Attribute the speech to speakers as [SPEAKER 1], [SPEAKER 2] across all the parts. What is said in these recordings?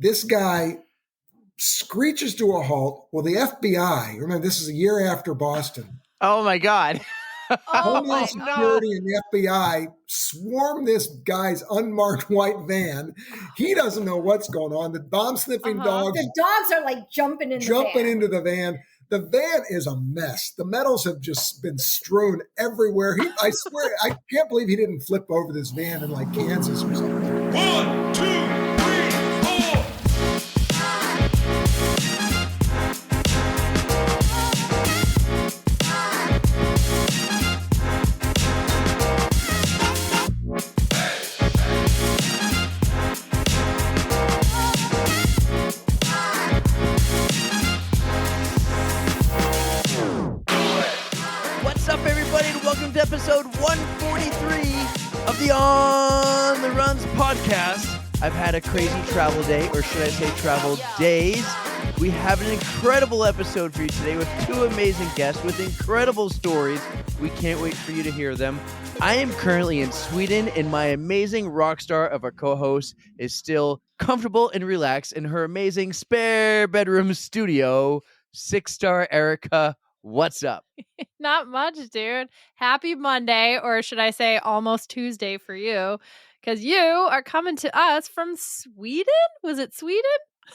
[SPEAKER 1] This guy screeches to a halt. Well, the FBI, remember, this is a year after Boston.
[SPEAKER 2] Oh, my God.
[SPEAKER 1] Homeland Security and the FBI swarm this guy's unmarked white van. He doesn't know what's going on. The bomb-sniffing dogs.
[SPEAKER 3] The dogs are like jumping into
[SPEAKER 1] the van. The van is a mess. The metals have just been strewn everywhere. I swear, I can't believe he didn't flip over this van in like Kansas or something.
[SPEAKER 4] 1, 2, 3, 4.
[SPEAKER 2] Welcome to episode 143 of the On the Runs podcast. I've had a crazy travel day, or should I say travel days. We have an incredible episode for you today with two amazing guests with incredible stories. We can't wait for you to hear them. I am currently in Sweden, and my amazing rock star of a co-host is still comfortable and relaxed in her amazing spare bedroom studio. 6-star Erika. What's up?
[SPEAKER 5] Not much, dude. Happy Monday, or should I say almost Tuesday for you, because you are coming to us from Sweden. Was it Sweden?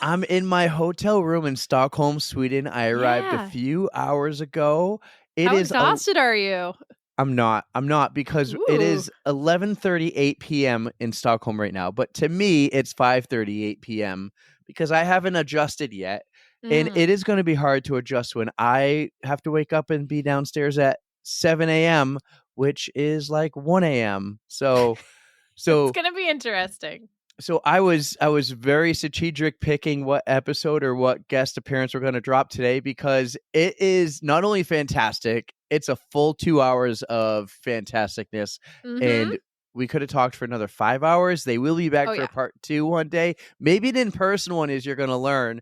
[SPEAKER 2] I'm in my hotel room in Stockholm, Sweden. I arrived a few hours ago.
[SPEAKER 5] How exhausted are you?
[SPEAKER 2] I'm not because it is 11:38 p.m. in Stockholm right now. But to me, it's 5:38 p.m. because I haven't adjusted yet. And it is going to be hard to adjust when I have to wake up and be downstairs at 7 a.m., which is like 1 a.m. So
[SPEAKER 5] it's going to be interesting.
[SPEAKER 2] So I was very strategic picking what episode or what guest appearance we're going to drop today because it is not only fantastic, it's a full 2 hours of fantasticness. And we could have talked for another 5 hours. They will be back for part 2 one day. Maybe an in-person one, as you're going to learn.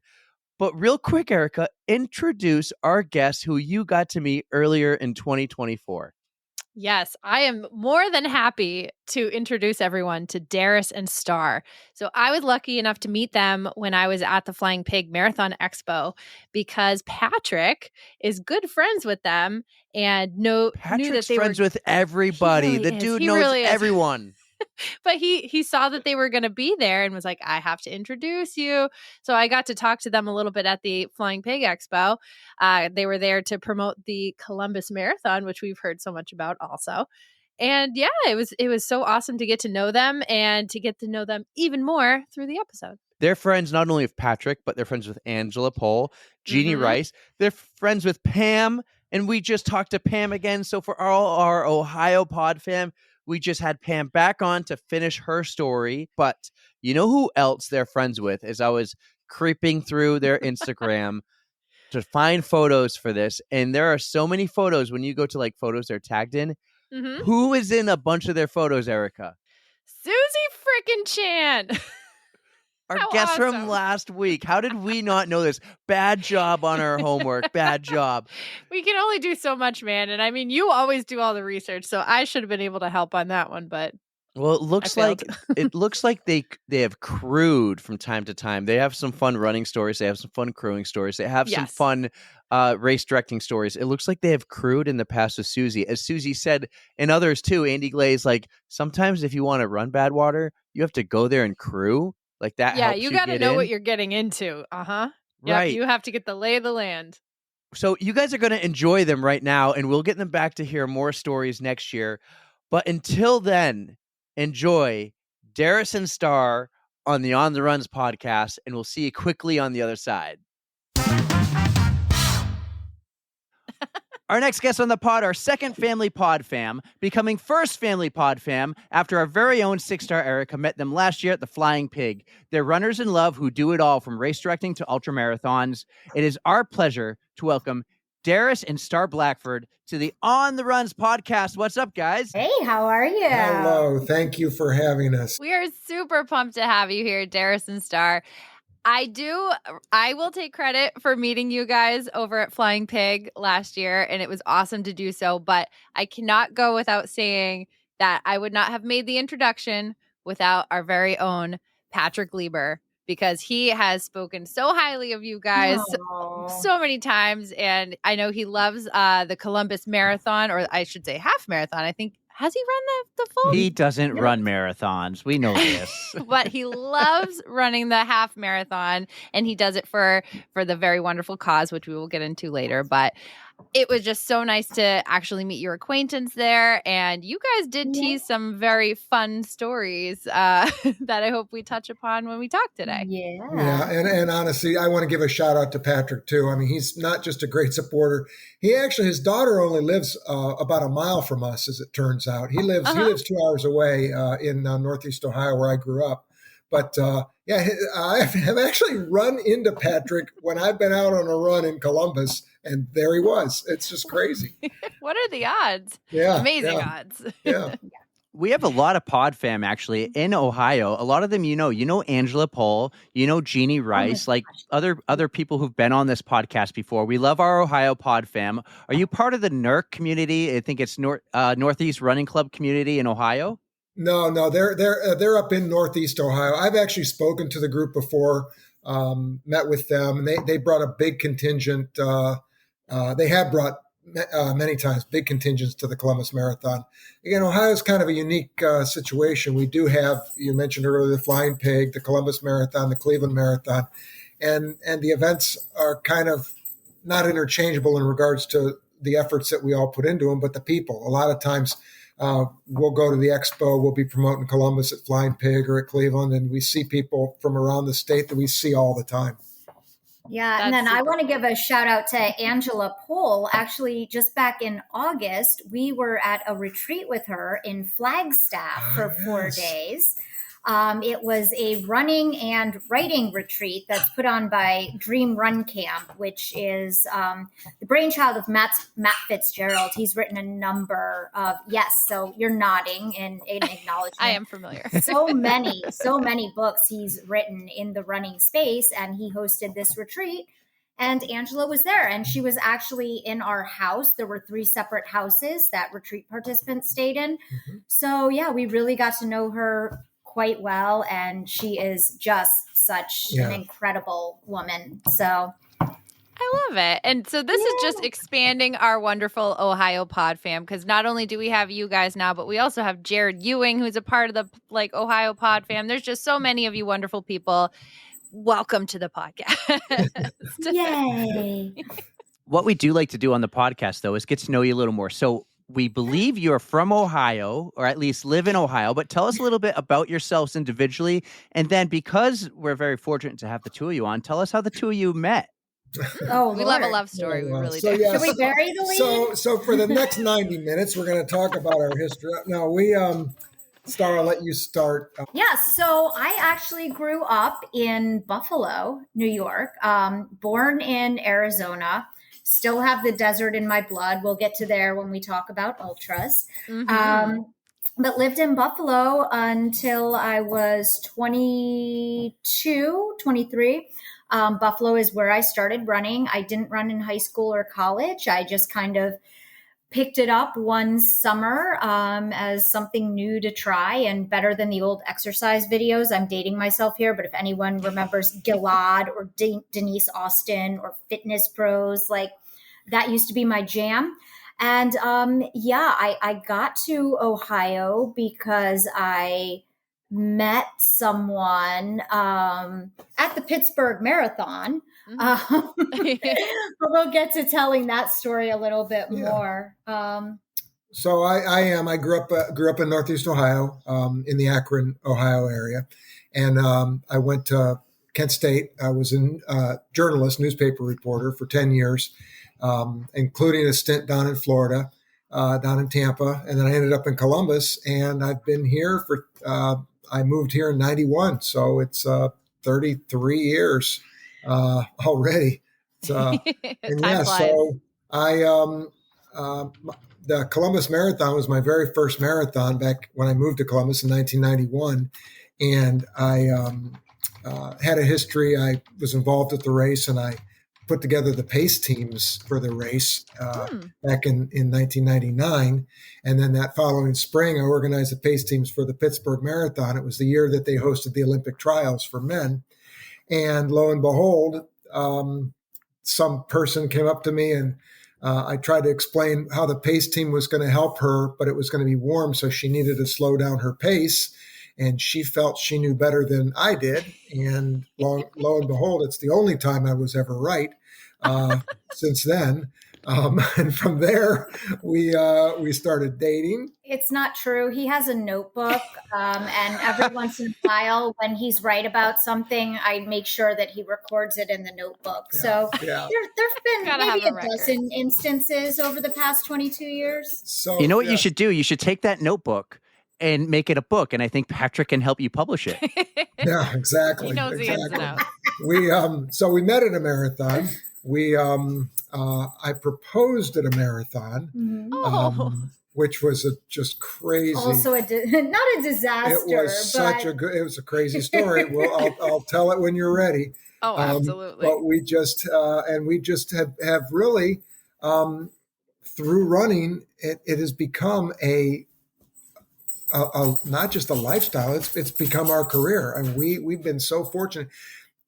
[SPEAKER 2] But real quick, Erika, introduce our guest who you got to meet earlier in 2024.
[SPEAKER 5] Yes, I am more than happy to introduce everyone to Darris and Star. So I was lucky enough to meet them when I was at the Flying Pig Marathon Expo because Patrick is good friends with them and knew that they
[SPEAKER 2] friends with everybody. The dude knows everyone.
[SPEAKER 5] But he saw that they were going to be there and was like, I have to introduce you. So I got to talk to them a little bit at the Flying Pig Expo. They were there to promote the Columbus Marathon, which we've heard so much about also. And yeah, it was so awesome to get to know them and to get to know them even more through the episode.
[SPEAKER 2] They're friends not only with Patrick, but they're friends with Angela Pohl, Jeannie Rice. They're friends with Pam. And we just talked to Pam again. So for all our Ohio PodFam, we just had Pam back on to finish her story. But you know who else they're friends with? As I was creeping through their Instagram to find photos for this. And there are so many photos when you go to like photos they're tagged in. Who is in a bunch of their photos, Erika?
[SPEAKER 5] Susie freaking Chan.
[SPEAKER 2] Our guest from last week. How did we not know this? Bad job on our homework. Bad job.
[SPEAKER 5] We can only do so much, man. And I mean, you always do all the research, so I should have been able to help on that one. But
[SPEAKER 2] well, it looks like they have crewed from time to time. They have some fun running stories. They have some fun crewing stories. They have some fun race directing stories. It looks like they have crewed in the past with Susie, as Susie said, and others too. Andy Glaze, like sometimes if you want to run Badwater, you have to go there and crew. Like that.
[SPEAKER 5] Yeah, you got to know what you're getting into. Right. Yep, you have to get the lay of the land.
[SPEAKER 2] So you guys are going to enjoy them right now, and we'll get them back to hear more stories next year. But until then, enjoy Darris and Star on the On the Runs podcast, and we'll see you quickly on the other side. Our next guest on the pod, our second family pod fam, becoming first family pod fam after our very own 6-star Erika met them last year at the Flying Pig. They're runners in love who do it all from race directing to ultra marathons. It is our pleasure to welcome Darris and Star Blackford to the On the Runs podcast. What's up, guys?
[SPEAKER 3] Hey, how are you?
[SPEAKER 1] Hello. Thank you for having us.
[SPEAKER 5] We are super pumped to have you here, Darris and Star. I will take credit for meeting you guys over at Flying Pig last year, and it was awesome to do so, but I cannot go without saying that I would not have made the introduction without our very own Patrick Lieber, because he has spoken so highly of you guys
[SPEAKER 3] Aw.
[SPEAKER 5] so many times. And I know he loves the Columbus Marathon, or I should say half marathon. I think, has he run the full?
[SPEAKER 2] He doesn't run marathons. We know this.
[SPEAKER 5] But he loves running the half marathon, and he does it for the very wonderful cause, which we will get into later. But it was just so nice to actually meet your acquaintance there, and you guys did tease some very fun stories that I hope we touch upon when we talk today.
[SPEAKER 1] Yeah, and honestly, I want to give a shout out to Patrick too. I mean, he's not just a great supporter. His daughter only lives about a mile from us, as it turns out. He lives 2 hours away in Northeast Ohio, where I grew up. But I have actually run into Patrick when I've been out on a run in Columbus, and there he was. It's just crazy.
[SPEAKER 5] What are the odds?
[SPEAKER 1] Yeah,
[SPEAKER 5] Amazing odds.
[SPEAKER 1] Yeah.
[SPEAKER 2] We have a lot of PodFam actually in Ohio. A lot of them, you know Angela Pohl, Jeannie Rice, like other people who've been on this podcast before. We love our Ohio PodFam. Are you part of the NERC community? I think it's Northeast Running Club community in Ohio.
[SPEAKER 1] No, they're up in Northeast Ohio. I've actually spoken to the group before, met with them, and they brought a big contingent. They have brought many times big contingents to the Columbus Marathon. Again, Ohio is kind of a unique situation. We do have, you mentioned earlier, the Flying Pig, the Columbus Marathon, the Cleveland Marathon, and the events are kind of not interchangeable in regards to the efforts that we all put into them, but the people. A lot of times we'll go to the expo, we'll be promoting Columbus at Flying Pig or at Cleveland, and we see people from around the state that we see all the time.
[SPEAKER 3] Yeah, and then I want to give a shout out to Angela Pohl. Actually, just back in August, we were at a retreat with her in Flagstaff for 4 days. It was a running and writing retreat that's put on by Dream Run Camp, which is the brainchild of Matt Fitzgerald. He's written a number of, so you're nodding in acknowledgement.
[SPEAKER 5] I am familiar.
[SPEAKER 3] so many books he's written in the running space, and he hosted this retreat. And Angela was there, and she was actually in our house. There were 3 separate houses that retreat participants stayed in. Mm-hmm. So we really got to know her quite well, and she is just such an incredible woman. So
[SPEAKER 5] I love it. And so this is just expanding our wonderful Ohio Pod fam, because not only do we have you guys now, but we also have Jared Ewing, who's a part of the Ohio Pod fam. There's just so many of you wonderful people. Welcome to the podcast.
[SPEAKER 3] Yay.
[SPEAKER 2] What we do like to do on the podcast, though, is get to know you a little more. So we believe you're from Ohio, or at least live in Ohio, but tell us a little bit about yourselves individually. And then, because we're very fortunate to have the two of you on, tell us how the two of you met.
[SPEAKER 3] Oh,
[SPEAKER 5] we love a love story. We really do.
[SPEAKER 3] Should we bury the lead?
[SPEAKER 1] So for the next 90 minutes, we're going to talk about our history. No, Star, I'll let you start.
[SPEAKER 3] So I actually grew up in Buffalo, New York, born in Arizona. Still have the desert in my blood. We'll get to there when we talk about ultras. Mm-hmm. But lived in Buffalo until I was 22, 23. Buffalo is where I started running. I didn't run in high school or college. I just kind of picked it up one summer as something new to try and better than the old exercise videos. I'm dating myself here, but if anyone remembers Gilad or Denise Austin or Fitness Pros, that used to be my jam. And I got to Ohio because I met someone at the Pittsburgh Marathon. But we'll get to telling that story a little bit more.
[SPEAKER 1] So I grew up in Northeast Ohio, in the Akron, Ohio area. And I went to Kent State. I was a journalist, newspaper reporter for 10 years, including a stint down in Florida, down in Tampa. And then I ended up in Columbus, and I've been here I moved here in 91. So it's 33 years already. So the Columbus Marathon was my very first marathon back when I moved to Columbus in 1991. And I had a history. I was involved with the race, and I put together the pace teams for the race back in 1999. And then that following spring, I organized the pace teams for the Pittsburgh Marathon. It was the year that they hosted the Olympic trials for men. And lo and behold, some person came up to me and I tried to explain how the pace team was going to help her, but it was going to be warm, so she needed to slow down her pace. And she felt she knew better than I did. And lo and behold, it's the only time I was ever right since then. And from there, we started dating.
[SPEAKER 3] It's not true. He has a notebook, and every once in a while, when he's right about something, I make sure that he records it in the notebook. So there've been
[SPEAKER 5] Gotta
[SPEAKER 3] maybe
[SPEAKER 5] have
[SPEAKER 3] a
[SPEAKER 5] a record.
[SPEAKER 3] dozen instances over the past 22 years.
[SPEAKER 1] So
[SPEAKER 6] You know what you should do? You should take that notebook and make it a book, and I think Patrick can help you publish it.
[SPEAKER 1] Yeah, exactly.
[SPEAKER 5] He knows the ins and
[SPEAKER 1] exactly.
[SPEAKER 5] outs.
[SPEAKER 1] So we met at a marathon. I proposed at a marathon, which was just crazy.
[SPEAKER 3] Also, not a disaster.
[SPEAKER 1] It was it was a crazy story. Well, I'll tell it when you're ready.
[SPEAKER 5] Oh, absolutely.
[SPEAKER 1] But we just have really through running, it has become a not just a lifestyle. It's become our career, and we've been so fortunate.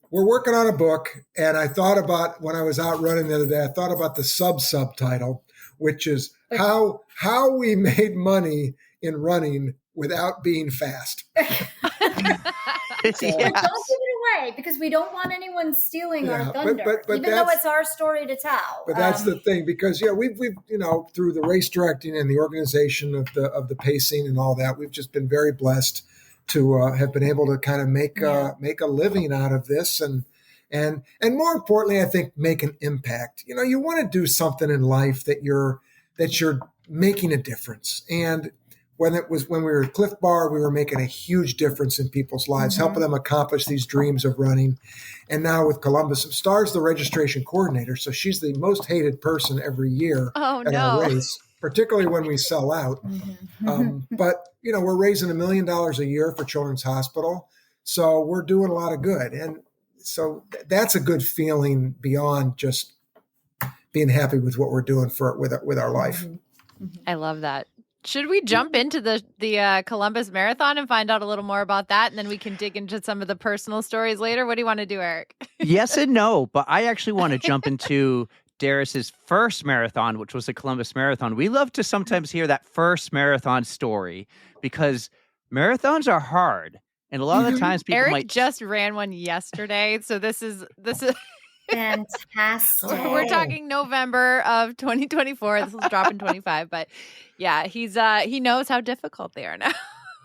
[SPEAKER 1] We're working on a book, and I thought about when I was out running the other day. I thought about the subtitle, which is how we made money in running without being fast.
[SPEAKER 3] But don't give it away, because we don't want anyone stealing our thunder, but even though it's our story to tell.
[SPEAKER 1] But that's the thing, because we've through the race directing and the organization of the pacing and all that, we've just been very blessed to have been able to kind of make a living out of this, and more importantly, I think make an impact. You want to do something in life that you're making a difference. And when we were at Cliff Bar, we were making a huge difference in people's lives, helping them accomplish these dreams of running. And now with Columbus, Star's the registration coordinator, so she's the most hated person every year at our race, particularly when we sell out. But we're raising $1 million a year for Children's Hospital, so we're doing a lot of good. And so that's a good feeling beyond just being happy with what we're doing with our life.
[SPEAKER 5] I love that. Should we jump into the Columbus Marathon and find out a little more about that, and then we can dig into some of the personal stories later? What do you want to do, Eric?
[SPEAKER 6] Yes and no, but I actually want to jump into Darris's first marathon, which was the Columbus Marathon. We love to sometimes hear that first marathon story because marathons are hard, and a lot of the times people
[SPEAKER 5] Eric just ran one yesterday, so this is
[SPEAKER 3] fantastic.
[SPEAKER 5] We're talking November of 2024. This will drop in 25, but yeah, he knows how difficult they are now.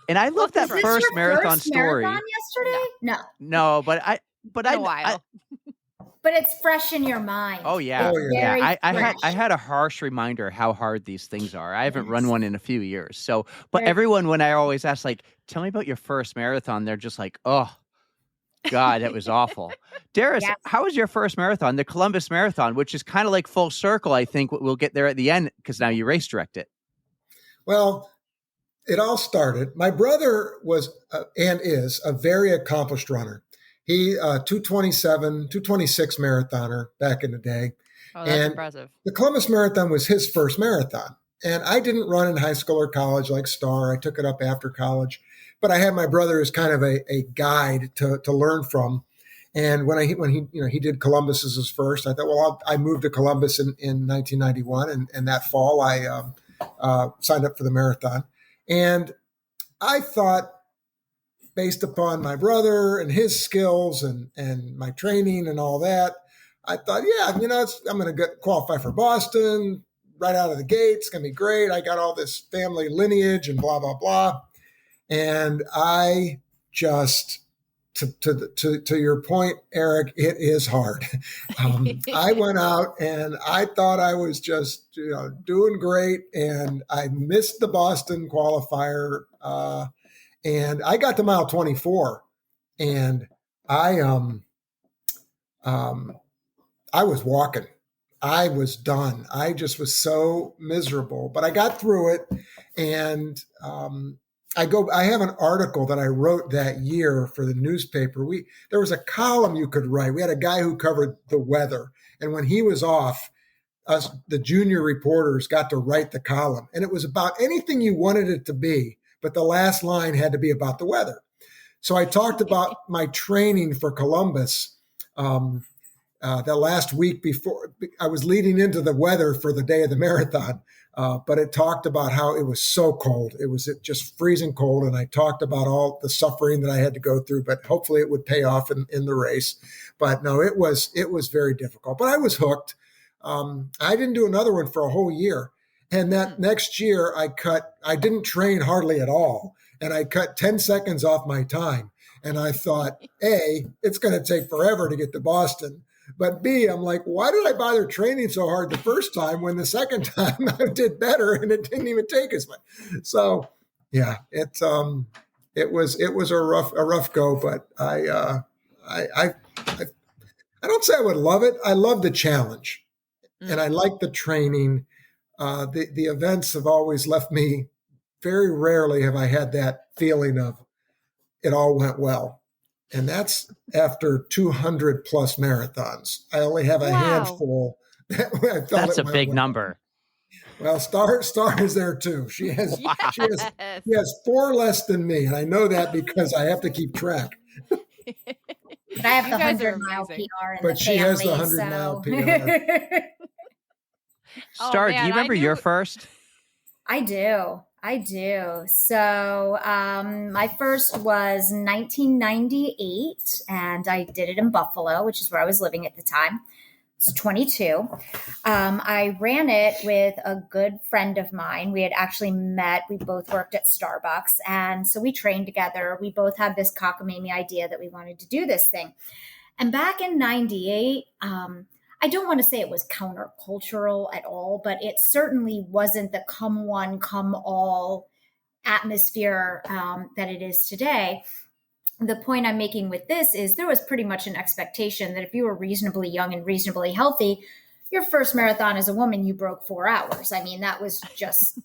[SPEAKER 6] And I love that first marathon story.
[SPEAKER 3] Marathon yesterday?
[SPEAKER 6] No, but I
[SPEAKER 3] but it's fresh in your mind.
[SPEAKER 6] Oh yeah,
[SPEAKER 3] yeah.
[SPEAKER 6] I had a harsh reminder how hard these things are. I haven't run one in a few years. So, but everyone, when I always ask, like, tell me about your first marathon, they're just like, oh God, that was awful. Darris, how was your first marathon, the Columbus Marathon, which is kind of like full circle? I think we'll get there at the end because now you race direct it.
[SPEAKER 1] Well, it all started. My brother was and is a very accomplished runner. He 226 marathoner back in the day.
[SPEAKER 5] Oh, that's impressive.
[SPEAKER 1] The Columbus Marathon was his first marathon. And I didn't run in high school or college like Star. I took it up after college. But I had my brother as kind of a guide to learn from. And when he did Columbus as his first, I thought, well, I moved to Columbus in 1991. And that fall, I signed up for the marathon. And I thought, based upon my brother and his skills and my training and all that, I thought, I'm going to qualify for Boston right out of the gate. It's going to be great. I got all this family lineage and blah, blah, blah. And I just, to your point, Eric, it is hard. I went out and I thought I was just, doing great. And I missed the Boston qualifier. And I got to mile 24 and I was walking. I was done. I just was so miserable, but I got through it. And, I have an article that I wrote that year for the newspaper. There was a column you could write. We had a guy who covered the weather. And when he was off, us, the junior reporters, got to write the column. And it was about anything you wanted it to be, but the last line had to be about the weather. So I talked about my training for Columbus. The last week before, I was leading into the weather for the day of the marathon, but it talked about how it was so cold. It was just freezing cold. And I talked about all the suffering that I had to go through, but hopefully it would pay off in the race. But no, it was very difficult, but I was hooked. I didn't do another one for a whole year. And that next year I didn't train hardly at all. And I cut 10 seconds off my time. And I thought, A, it's going to take forever to get to Boston. But B, I'm like, why did I bother training so hard the first time when the second time I did better and it didn't even take as much? So yeah, it was a rough go, but I don't say I would love it. I love the challenge, and I like the training. The events have always left me. Very rarely have I had that feeling of it all went well. And that's after 200 plus marathons. I only have a handful that I felt
[SPEAKER 6] that's a big number.
[SPEAKER 1] Well, Star is there too. She has 4 less than me, and I know that because I have to keep track.
[SPEAKER 3] But I have the 100-mile PR in
[SPEAKER 1] but
[SPEAKER 3] the
[SPEAKER 1] she
[SPEAKER 3] family,
[SPEAKER 1] has the 100-mile PR.
[SPEAKER 6] Star, do you remember your first?
[SPEAKER 3] I do. So my first was 1998, and I did it in Buffalo, which is where I was living at the time. It's 22. I ran it with a good friend of mine. We had actually met. We both worked at Starbucks, and so we trained together. We both had this cockamamie idea that we wanted to do this thing. And back in 98, I don't want to say it was countercultural at all, but it certainly wasn't the come one, come all atmosphere that it is today. The point I'm making with this is there was pretty much an expectation that if you were reasonably young and reasonably healthy, your first marathon as a woman, you broke 4 hours. I mean, that was just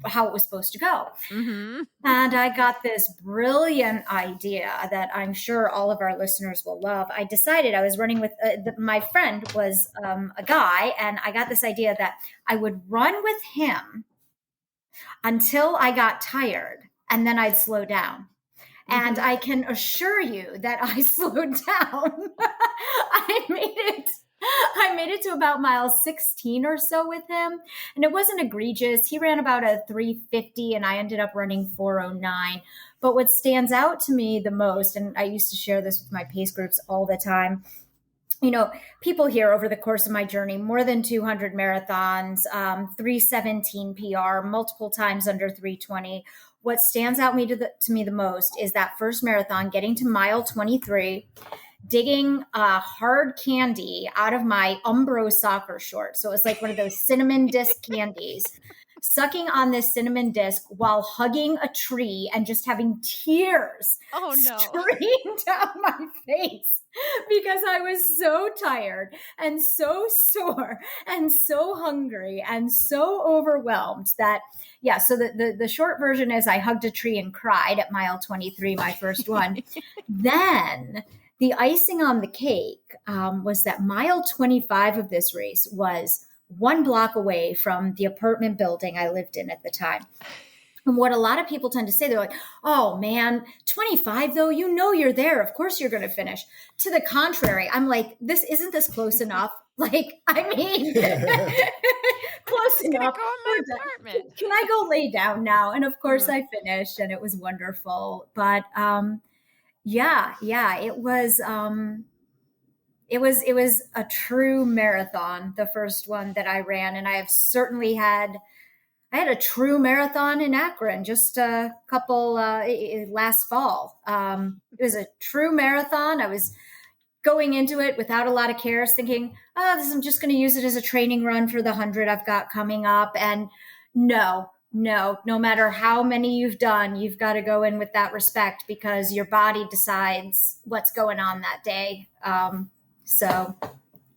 [SPEAKER 3] how it was supposed to go. Mm-hmm. And I got this brilliant idea that I'm sure all of our listeners will love. I decided I was running with my friend was a guy, and I got this idea that I would run with him until I got tired, and then I'd slow down. And I can assure you that I slowed down. I made it to about mile 16 or so with him. And it wasn't egregious. He ran about a 3:50 and I ended up running 4:09. But what stands out to me the most, and I used to share this with my pace groups all the time, you know, people hear over the course of my journey, more than 200 marathons, 3:17 PR, multiple times under 3:20. What stands out to me the most is that first marathon, getting to mile 23, digging hard candy out of my Umbro soccer shorts. So it was like one of those cinnamon disc candies, sucking on this cinnamon disc while hugging a tree and just having tears stream down my face. Because I was so tired and so sore and so hungry and so overwhelmed that, so the short version is I hugged a tree and cried at mile 23, my first one. Then the icing on the cake was that mile 25 of this race was 1 block away from the apartment building I lived in at the time. And what a lot of people tend to say, they're like, oh man, 25 though, you know you're there. Of course you're going to finish. To the contrary, I'm like, isn't this close enough? Like, I mean, close enough.
[SPEAKER 5] Go in my apartment.
[SPEAKER 3] Can I go lay down now? And of course I finished and it was wonderful. But it was a true marathon, the first one that I ran. And I have certainly had a true marathon in Akron just a couple last fall. It was a true marathon. I was going into it without a lot of cares, thinking, I'm just going to use it as a training run for the 100 I've got coming up. And no matter how many you've done, you've got to go in with that respect because your body decides what's going on that day.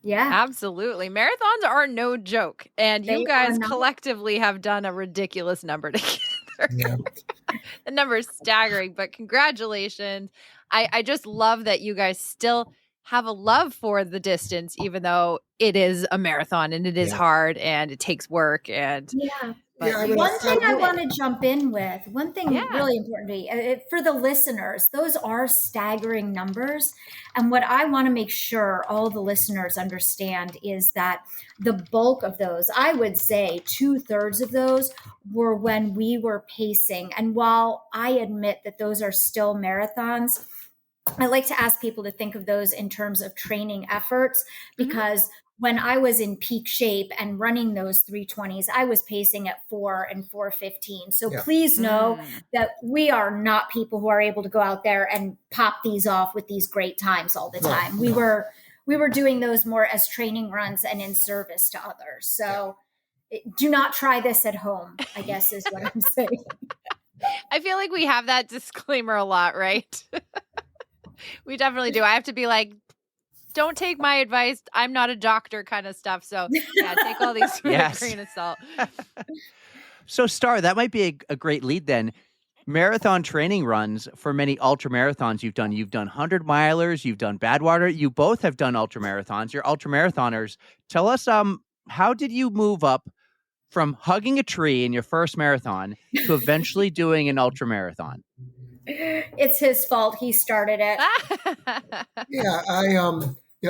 [SPEAKER 3] Yeah,
[SPEAKER 5] absolutely. Marathons are no joke. And you guys collectively have done a ridiculous number together. Yeah. The number is staggering, but congratulations. I just love that you guys still have a love for the distance, even though it is a marathon and it is hard and it takes work. And But
[SPEAKER 1] Yeah, I mean,
[SPEAKER 3] One thing I
[SPEAKER 5] do
[SPEAKER 3] want
[SPEAKER 5] it.
[SPEAKER 3] to jump in with, one thing
[SPEAKER 5] Yeah.
[SPEAKER 3] really important to me, for the listeners, those are staggering numbers. And what I want to make sure all the listeners understand is that the bulk of those, I would say 2/3 of those, were when we were pacing. And while I admit that those are still marathons, I like to ask people to think of those in terms of training efforts, because when I was in peak shape and running those 320s, I was pacing at 4 and 4:15. So
[SPEAKER 1] Yeah.
[SPEAKER 3] please know that we are not people who are able to go out there and pop these off with these great times all the time. We were doing those more as training runs and in service to others. So do not try this at home, I guess is what I'm saying.
[SPEAKER 5] I feel like we have that disclaimer a lot, right? We definitely do. I have to be like, don't take my advice. I'm not a doctor kind of stuff. So yeah, take all these with
[SPEAKER 6] Yes.
[SPEAKER 5] a grain of salt.
[SPEAKER 6] So, Star, that might be a great lead then. Marathon training runs for many ultra marathons you've done. You've done 100 milers, you've done Badwater. You both have done ultra marathons. You're ultra marathoners. Tell us, how did you move up from hugging a tree in your first marathon to eventually doing an ultra marathon?
[SPEAKER 3] It's his fault. He started it.
[SPEAKER 1] Yeah,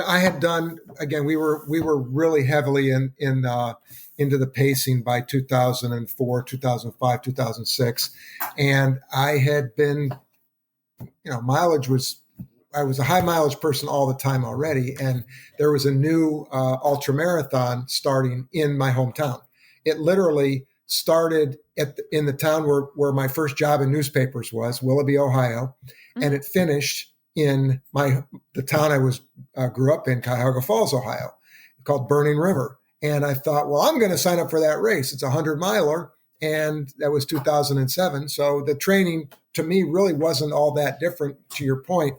[SPEAKER 1] I had done, again, we were really heavily into the pacing by 2004, 2005, 2006, and I had been, mileage was, I was a high mileage person all the time already, and there was a new ultra marathon starting in my hometown. It literally started in the town where my first job in newspapers was, Willoughby, Ohio, and it finished in the town I grew up in, Cuyahoga Falls, Ohio, called Burning River. And I thought, well, I'm going to sign up for that race. It's a 100-miler, and that was 2007. So the training to me really wasn't all that different. To your point,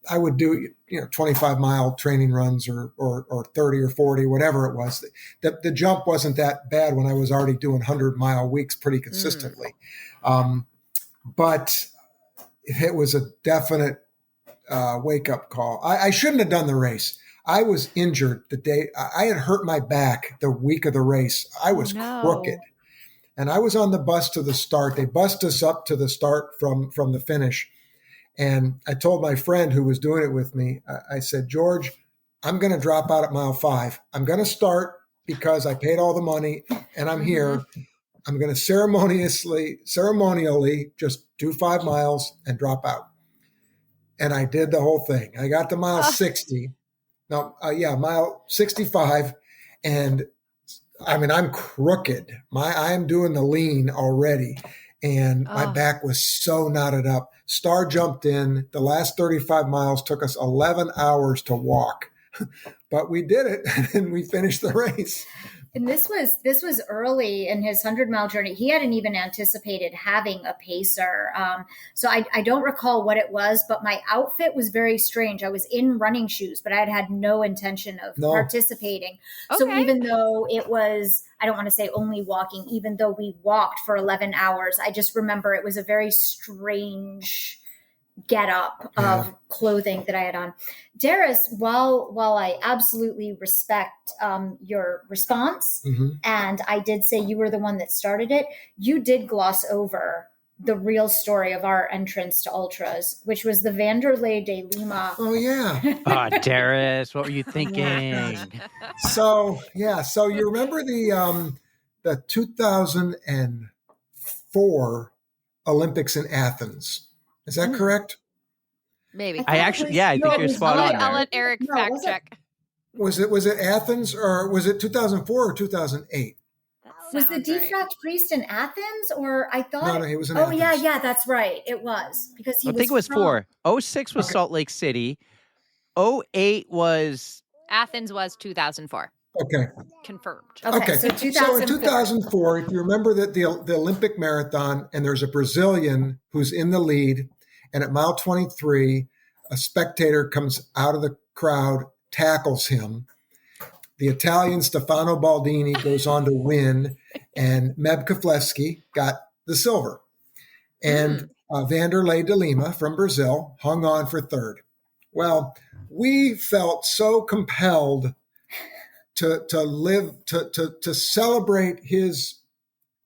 [SPEAKER 1] I would do 25-mile training runs or 30 or 40, whatever it was. The jump wasn't that bad when I was already doing 100-mile weeks pretty consistently. But it was a definite wake-up call. I shouldn't have done the race. I was injured the day. I had hurt my back the week of the race. I was crooked. And I was on the bus to the start. They bussed us up to the start from the finish. And I told my friend who was doing it with me, I said, George, I'm going to drop out at mile 5. I'm going to start because I paid all the money and I'm here. I'm going to ceremonially just do 5 miles and drop out. And I did the whole thing. I got to mile 60. Mile 65. And I mean, I'm crooked. I'm doing the lean already. And my back was so knotted up. Star jumped in. The last 35 miles took us 11 hours to walk, but we did it and we finished the race.
[SPEAKER 3] And this was early in his 100-mile journey. He hadn't even anticipated having a pacer. So I don't recall what it was, but my outfit was very strange. I was in running shoes, but I had no intention of participating. Okay. So even though it was, I don't want to say only walking, even though we walked for 11 hours, I just remember it was a very strange get up of clothing that I had on. Darris, while I absolutely respect your response, and I did say you were the one that started it, you did gloss over the real story of our entrance to ultras, which was the Vanderlei de Lima.
[SPEAKER 1] Oh yeah.
[SPEAKER 6] Darris, what were you thinking?
[SPEAKER 1] So you remember the 2004 Olympics in Athens? Is that correct?
[SPEAKER 5] Maybe.
[SPEAKER 6] I think you're spot on there.
[SPEAKER 5] I'll let Eric fact check.
[SPEAKER 1] Was it Athens, or was it 2004 or 2008?
[SPEAKER 3] Was the defrocked priest in Athens, or I thought?
[SPEAKER 1] No, he was in Athens.
[SPEAKER 3] Yeah, that's right. It was because
[SPEAKER 6] I think it was 4. 06 was Salt Lake City. 08 was
[SPEAKER 5] Athens was 2004.
[SPEAKER 1] Okay.
[SPEAKER 5] Confirmed.
[SPEAKER 1] Okay.
[SPEAKER 3] So
[SPEAKER 1] in 2004, if you remember that the Olympic marathon, and there's a Brazilian who's in the lead, and at mile 23, a spectator comes out of the crowd, tackles him. The Italian Stefano Baldini goes on to win, and Meb Keflezighi got the silver. And Vanderlei de Lima from Brazil hung on for third. Well, we felt so compelled to celebrate his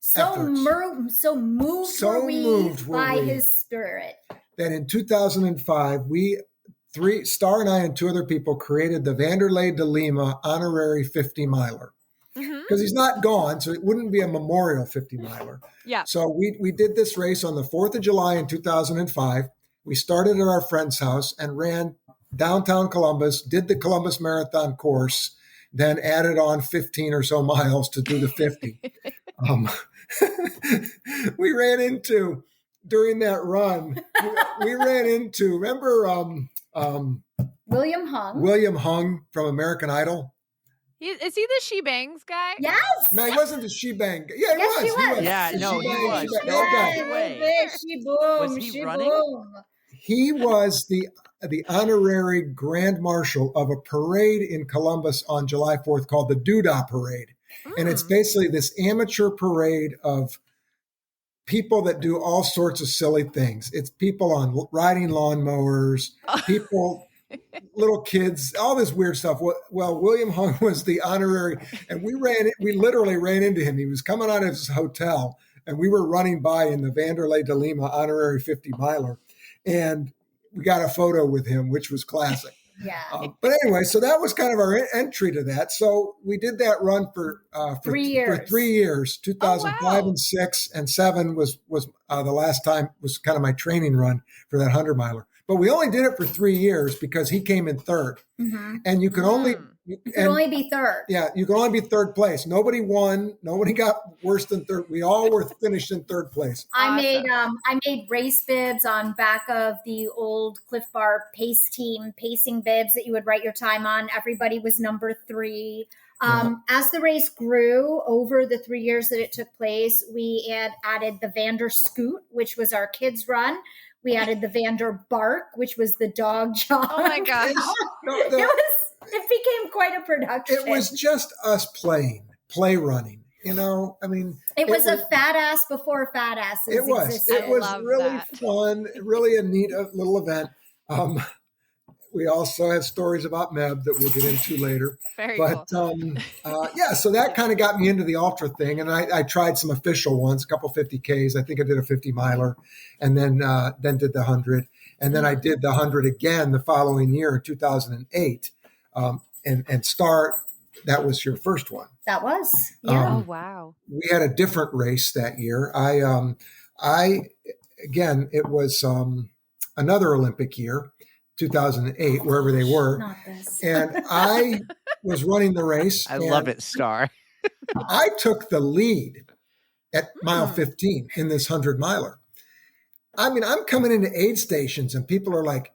[SPEAKER 3] so moved were we by his spirit
[SPEAKER 1] that in 2005 Star and I and two other people created the Vanderlei de Lima honorary 50 miler. Because he's not gone, so it wouldn't be a memorial 50 miler.
[SPEAKER 5] Yeah.
[SPEAKER 1] So we did this race on the 4th of July in 2005. We started at our friend's house and ran downtown Columbus, did the Columbus Marathon course, then added on 15 or so miles to do the 50. We ran into, during that run, remember
[SPEAKER 3] William Hung.
[SPEAKER 1] William Hung from American Idol?
[SPEAKER 5] Is he the She Bangs guy?
[SPEAKER 3] Yes.
[SPEAKER 1] No, he wasn't the shebang. Yeah,
[SPEAKER 3] Yes,
[SPEAKER 1] he
[SPEAKER 3] he
[SPEAKER 1] was.
[SPEAKER 3] was.
[SPEAKER 6] Yeah, no, he was.
[SPEAKER 1] Shebang.
[SPEAKER 6] No
[SPEAKER 1] Okay.
[SPEAKER 6] way.
[SPEAKER 3] She boom.
[SPEAKER 6] Was he
[SPEAKER 3] she
[SPEAKER 6] running?
[SPEAKER 3] boom.
[SPEAKER 1] He was the honorary grand marshal of a parade in Columbus on July 4th called the Doodah Parade. And it's basically this amateur parade of people that do all sorts of silly things. It's people on riding lawnmowers, people, little kids, all this weird stuff. Well, William Hung was the honorary, and we literally ran into him. He was coming out of his hotel, and we were running by in the Vanderlei de Lima honorary 50 miler. And we got a photo with him, which was classic.
[SPEAKER 3] Yeah.
[SPEAKER 1] But anyway, so that was kind of our entry to that. So we did that run for
[SPEAKER 3] 3 years.
[SPEAKER 1] For 3 years. 2005
[SPEAKER 5] Oh, wow.
[SPEAKER 1] and 6 and 7 was the last time, was kind of my training run for that 100 miler. But we only did it for 3 years because he came in third, and you could only
[SPEAKER 3] You could only be third.
[SPEAKER 1] Yeah, you can only be third place. Nobody won. Nobody got worse than third. We all were finished in third place.
[SPEAKER 3] I made race bibs on back of the old Cliff Bar pace team pacing bibs that you would write your time on. Everybody was number 3. As the race grew over the 3 years that it took place, we added the Vander Scoot, which was our kids' run. We added the Vander Bark, which was the dog jog.
[SPEAKER 5] Oh my gosh.
[SPEAKER 3] It became quite a production.
[SPEAKER 1] It was just us play running. You know, I mean,
[SPEAKER 3] it was a fat ass before fat asses.
[SPEAKER 1] It was.
[SPEAKER 3] Existed.
[SPEAKER 1] It was
[SPEAKER 5] love
[SPEAKER 1] really
[SPEAKER 5] that.
[SPEAKER 1] fun. Really a neat little event. We also have stories about Meb that we'll get into later.
[SPEAKER 5] Very
[SPEAKER 1] But
[SPEAKER 5] cool.
[SPEAKER 1] yeah, so that kind of got me into the ultra thing, and I tried some official ones, a couple 50Ks. I think I did a 50 miler, and then did the 100, and then I did the 100 again the following year in 2008. And Star, that was your first one.
[SPEAKER 3] That was, yeah.
[SPEAKER 5] Oh wow.
[SPEAKER 1] We had a different race that year. Again, it was another Olympic year, 2008, wherever they were.
[SPEAKER 3] Not this.
[SPEAKER 1] And I was running the race.
[SPEAKER 6] I love it, Star.
[SPEAKER 1] I took the lead at mile 15 in this 100 miler. I mean, I'm coming into aid stations and people are like,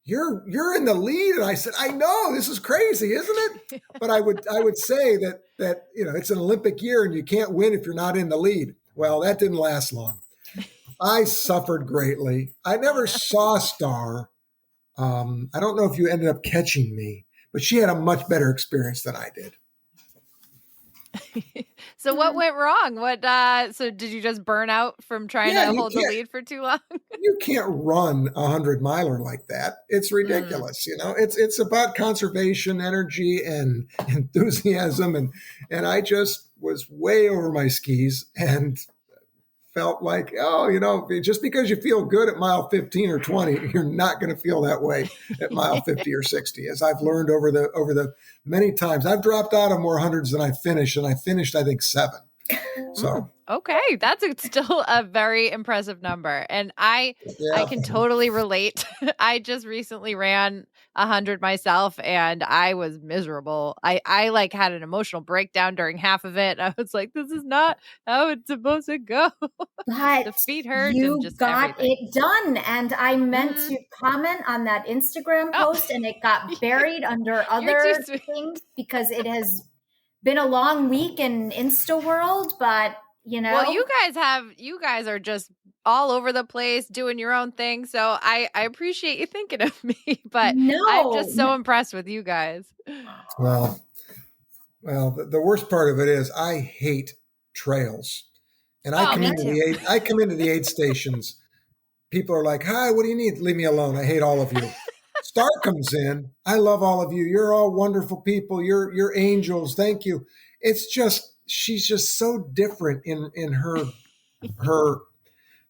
[SPEAKER 1] you're in the lead. And I said, I know, this is crazy, isn't it? But I would say that, you know, it's an Olympic year and you can't win if you're not in the lead. Well, that didn't last long. I suffered greatly. I never saw Star. I don't know if you ended up catching me, but she had a much better experience than I did.
[SPEAKER 5] So what went wrong? So did you just burn out from trying to hold the lead for too long?
[SPEAKER 1] You can't run a 100 miler like that. It's ridiculous. You know, it's about conservation, energy, and enthusiasm. And I just was way over my skis and felt like, oh, you know, just because you feel good at mile 15 or 20, you're not going to feel that way at mile 50 or 60. As I've learned over the many times, I've dropped out of more hundreds than I finished, and I finished, I think, 7. So
[SPEAKER 5] okay, that's still a very impressive number, and I can totally relate. I just recently ran 100 myself, and I was miserable. I like had an emotional breakdown during half of it. I was like, this is not how it's supposed to go.
[SPEAKER 3] But
[SPEAKER 5] the feet hurt.
[SPEAKER 3] You
[SPEAKER 5] and just
[SPEAKER 3] got
[SPEAKER 5] everything.
[SPEAKER 3] it done, and I meant to comment on that Instagram post, and it got buried under other
[SPEAKER 5] too sweet.
[SPEAKER 3] things because it has been a long week in Insta world, but you know.
[SPEAKER 5] Well, you guys are just all over the place doing your own thing. So I appreciate you thinking of me, but I'm just so impressed with you guys.
[SPEAKER 1] Well, the worst part of it is I hate trails. And I come into the aid stations. People are like, hi, what do you need? Leave me alone. I hate all of you. Star comes in. I love all of you. You're all wonderful people. You're angels. Thank you. It's just she's just so different in her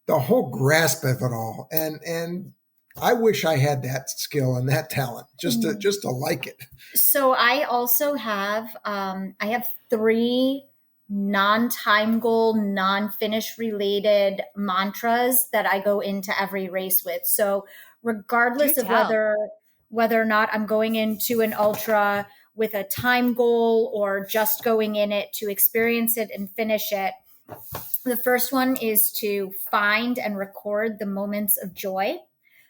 [SPEAKER 1] the whole grasp of it all. And I wish I had that skill and that talent just to like it.
[SPEAKER 3] So I also have I have 3 non-time goal, non-finish related mantras that I go into every race with. So regardless of whether or not I'm going into an ultra with a time goal or just going in it to experience it and finish it, the first one is to find and record the moments of joy.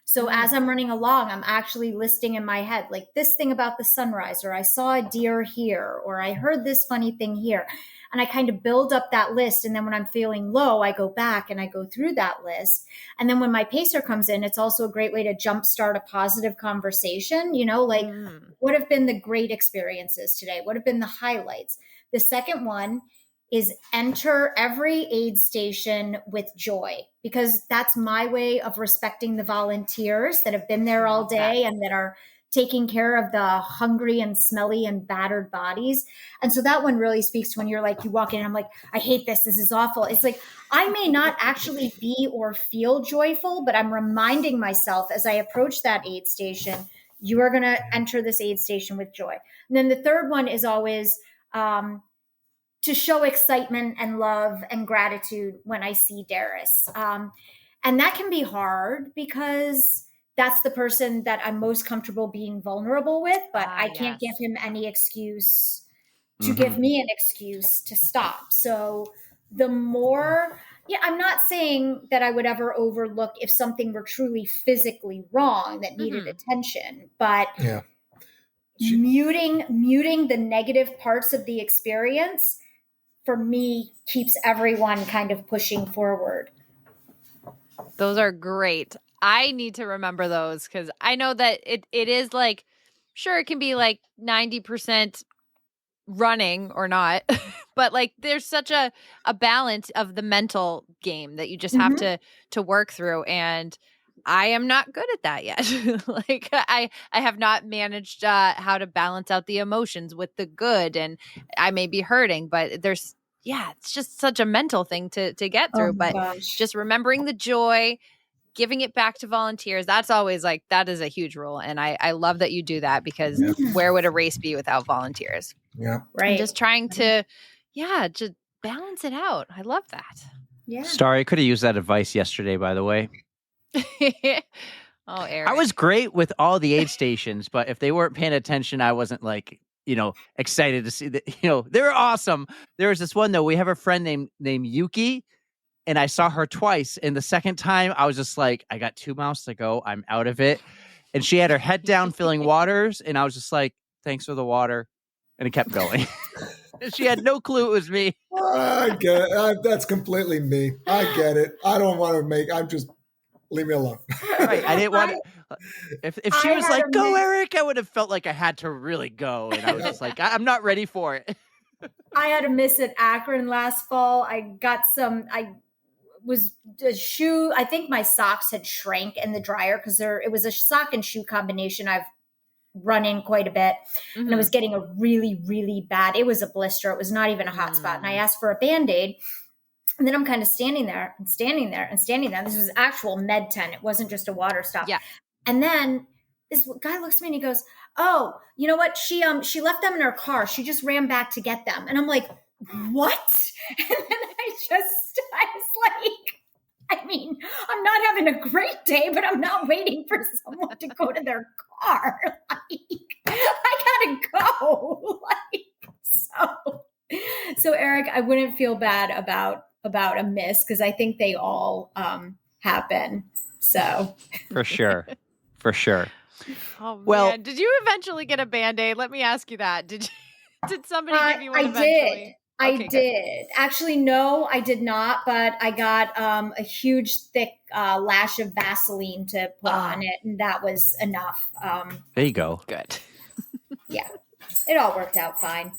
[SPEAKER 3] So as I'm running along, I'm actually listing in my head, like this thing about the sunrise, or I saw a deer here, or I heard this funny thing here. And I kind of build up that list. And then when I'm feeling low, I go back and I go through that list. And then when my pacer comes in, it's also a great way to jumpstart a positive conversation, like what have been the great experiences today? What have been the highlights? The second one is enter every aid station with joy, because that's my way of respecting the volunteers that have been there all day and that are taking care of the hungry and smelly and battered bodies. And so that one really speaks to when you're like, you walk in and I'm like, I hate this. This is awful. It's like, I may not actually be or feel joyful, but I'm reminding myself as I approach that aid station, you are going to enter this aid station with joy. And then the third one is always, to show excitement and love and gratitude when I see Darris. And that can be hard because that's the person that I'm most comfortable being vulnerable with, but I can't give him any excuse to give me an excuse to stop. So the more, I'm not saying that I would ever overlook if something were truly physically wrong that needed attention, but muting the negative parts of the experience for me keeps everyone kind of pushing forward.
[SPEAKER 5] Those are great. I need to remember those because I know that it is like, sure, it can be like 90% running or not, but like there's such a balance of the mental game that you just have to work through. And I am not good at that yet. Like I have not managed how to balance out the emotions with the good, and I may be hurting, but there's, it's just such a mental thing to get through, but just remembering the joy, giving it back to volunteers. That's always like, that is a huge rule. And I love that you do that because where would a race be without volunteers?
[SPEAKER 1] Yeah.
[SPEAKER 3] Right.
[SPEAKER 5] And just trying to, just balance it out. I love that.
[SPEAKER 3] Yeah.
[SPEAKER 6] Star, I could have used that advice yesterday, by the way.
[SPEAKER 5] Oh, Eric.
[SPEAKER 6] I was great with all the aid stations, but if they weren't paying attention, I wasn't like, excited to see that, they're awesome. There was this one though. We have a friend named Yuki, and I saw her twice. And the second time I was just like, I got 2 miles to go. I'm out of it. And she had her head down filling waters. And I was just like, thanks for the water. And it kept going. She had no clue it was me.
[SPEAKER 1] I get it. That's completely me. I get it. I don't want to I'm just, leave me alone.
[SPEAKER 6] Right. I didn't want to. If she was like, go, Eric, I would have felt like I had to really go. And I was just like, I'm not ready for it.
[SPEAKER 3] I had a miss at Akron last fall. I think my socks had shrank in the dryer because it was a sock and shoe combination I've run in quite a bit. And it was getting a really, really bad, it was a blister. It was not even a hot spot. And I asked for a Band-Aid. And then I'm kind of standing there. This was actual med tent. It wasn't just a water stop. Yeah. And then this guy looks at me and he goes, oh, you know what? She left them in her car. She just ran back to get them. And I'm like, what? And then I was like, I'm not having a great day, but I'm not waiting for someone to go to their car. Like, I gotta go. So Eric, I wouldn't feel bad about a miss because I think they all happen. So
[SPEAKER 6] for sure.
[SPEAKER 5] Oh, man. Did you eventually get a Band-Aid? Let me ask you that. Did somebody give you one eventually?
[SPEAKER 3] I did. Actually, no, I did not. But I got a huge, thick lash of Vaseline to put on it, and that was enough.
[SPEAKER 6] There you go.
[SPEAKER 5] Good.
[SPEAKER 3] Yeah, it all worked out fine.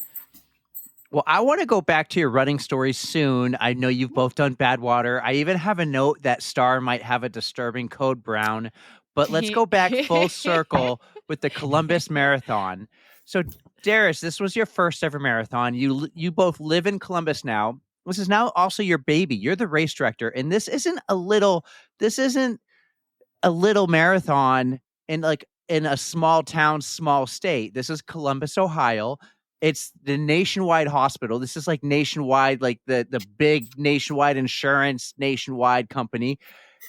[SPEAKER 6] Well, I want to go back to your running stories soon. I know you've both done Badwater. I even have a note that Star might have a disturbing code brown. But let's go back full circle with the Columbus Marathon. So, Darris, this was your first ever marathon. You both live in Columbus now. This is now also your baby. You're the race director, and this isn't a little marathon in a small town, small state. This is Columbus, Ohio. It's the nationwide hospital. This is like nationwide, like the big nationwide insurance, nationwide company.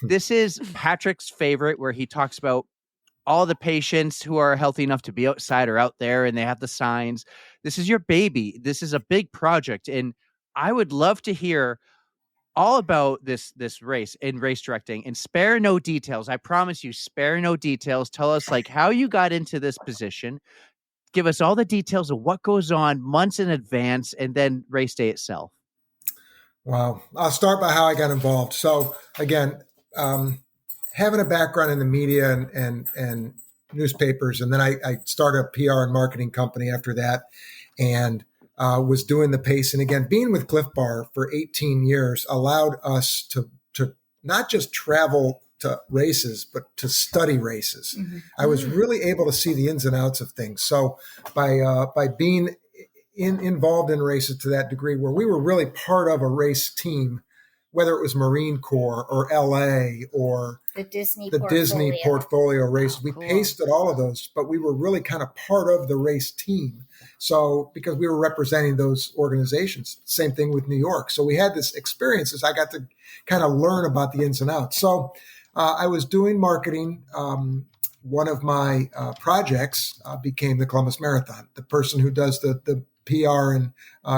[SPEAKER 6] This is Patrick's favorite, where he talks about all the patients who are healthy enough to be outside or out there, and they have the signs. This is your baby. This is a big project. And I would love to hear all about this race and race directing, and spare no details. I promise you, spare no details. Tell us like how you got into this position. Give us all the details of what goes on months in advance, and then race day itself.
[SPEAKER 1] Wow. I'll start by how I got involved. So again, having a background in the media and newspapers, and then I started a PR and marketing company after that, and was doing the pace. And again, being with Cliff Bar for 18 years allowed us to not just travel to races, but to study races. Mm-hmm. I was really able to see the ins and outs of things. So by being involved in races to that degree, where we were really part of a race team, whether it was Marine Corps or LA or
[SPEAKER 3] the Disney
[SPEAKER 1] portfolio race, we paced at all of those, but we were really kind of part of the race team. So because we were representing those organizations, same thing with New York. So we had this experiences. I got to kind of learn about the ins and outs. So I was doing marketing. One of my projects became the Columbus Marathon. The person who does the PR and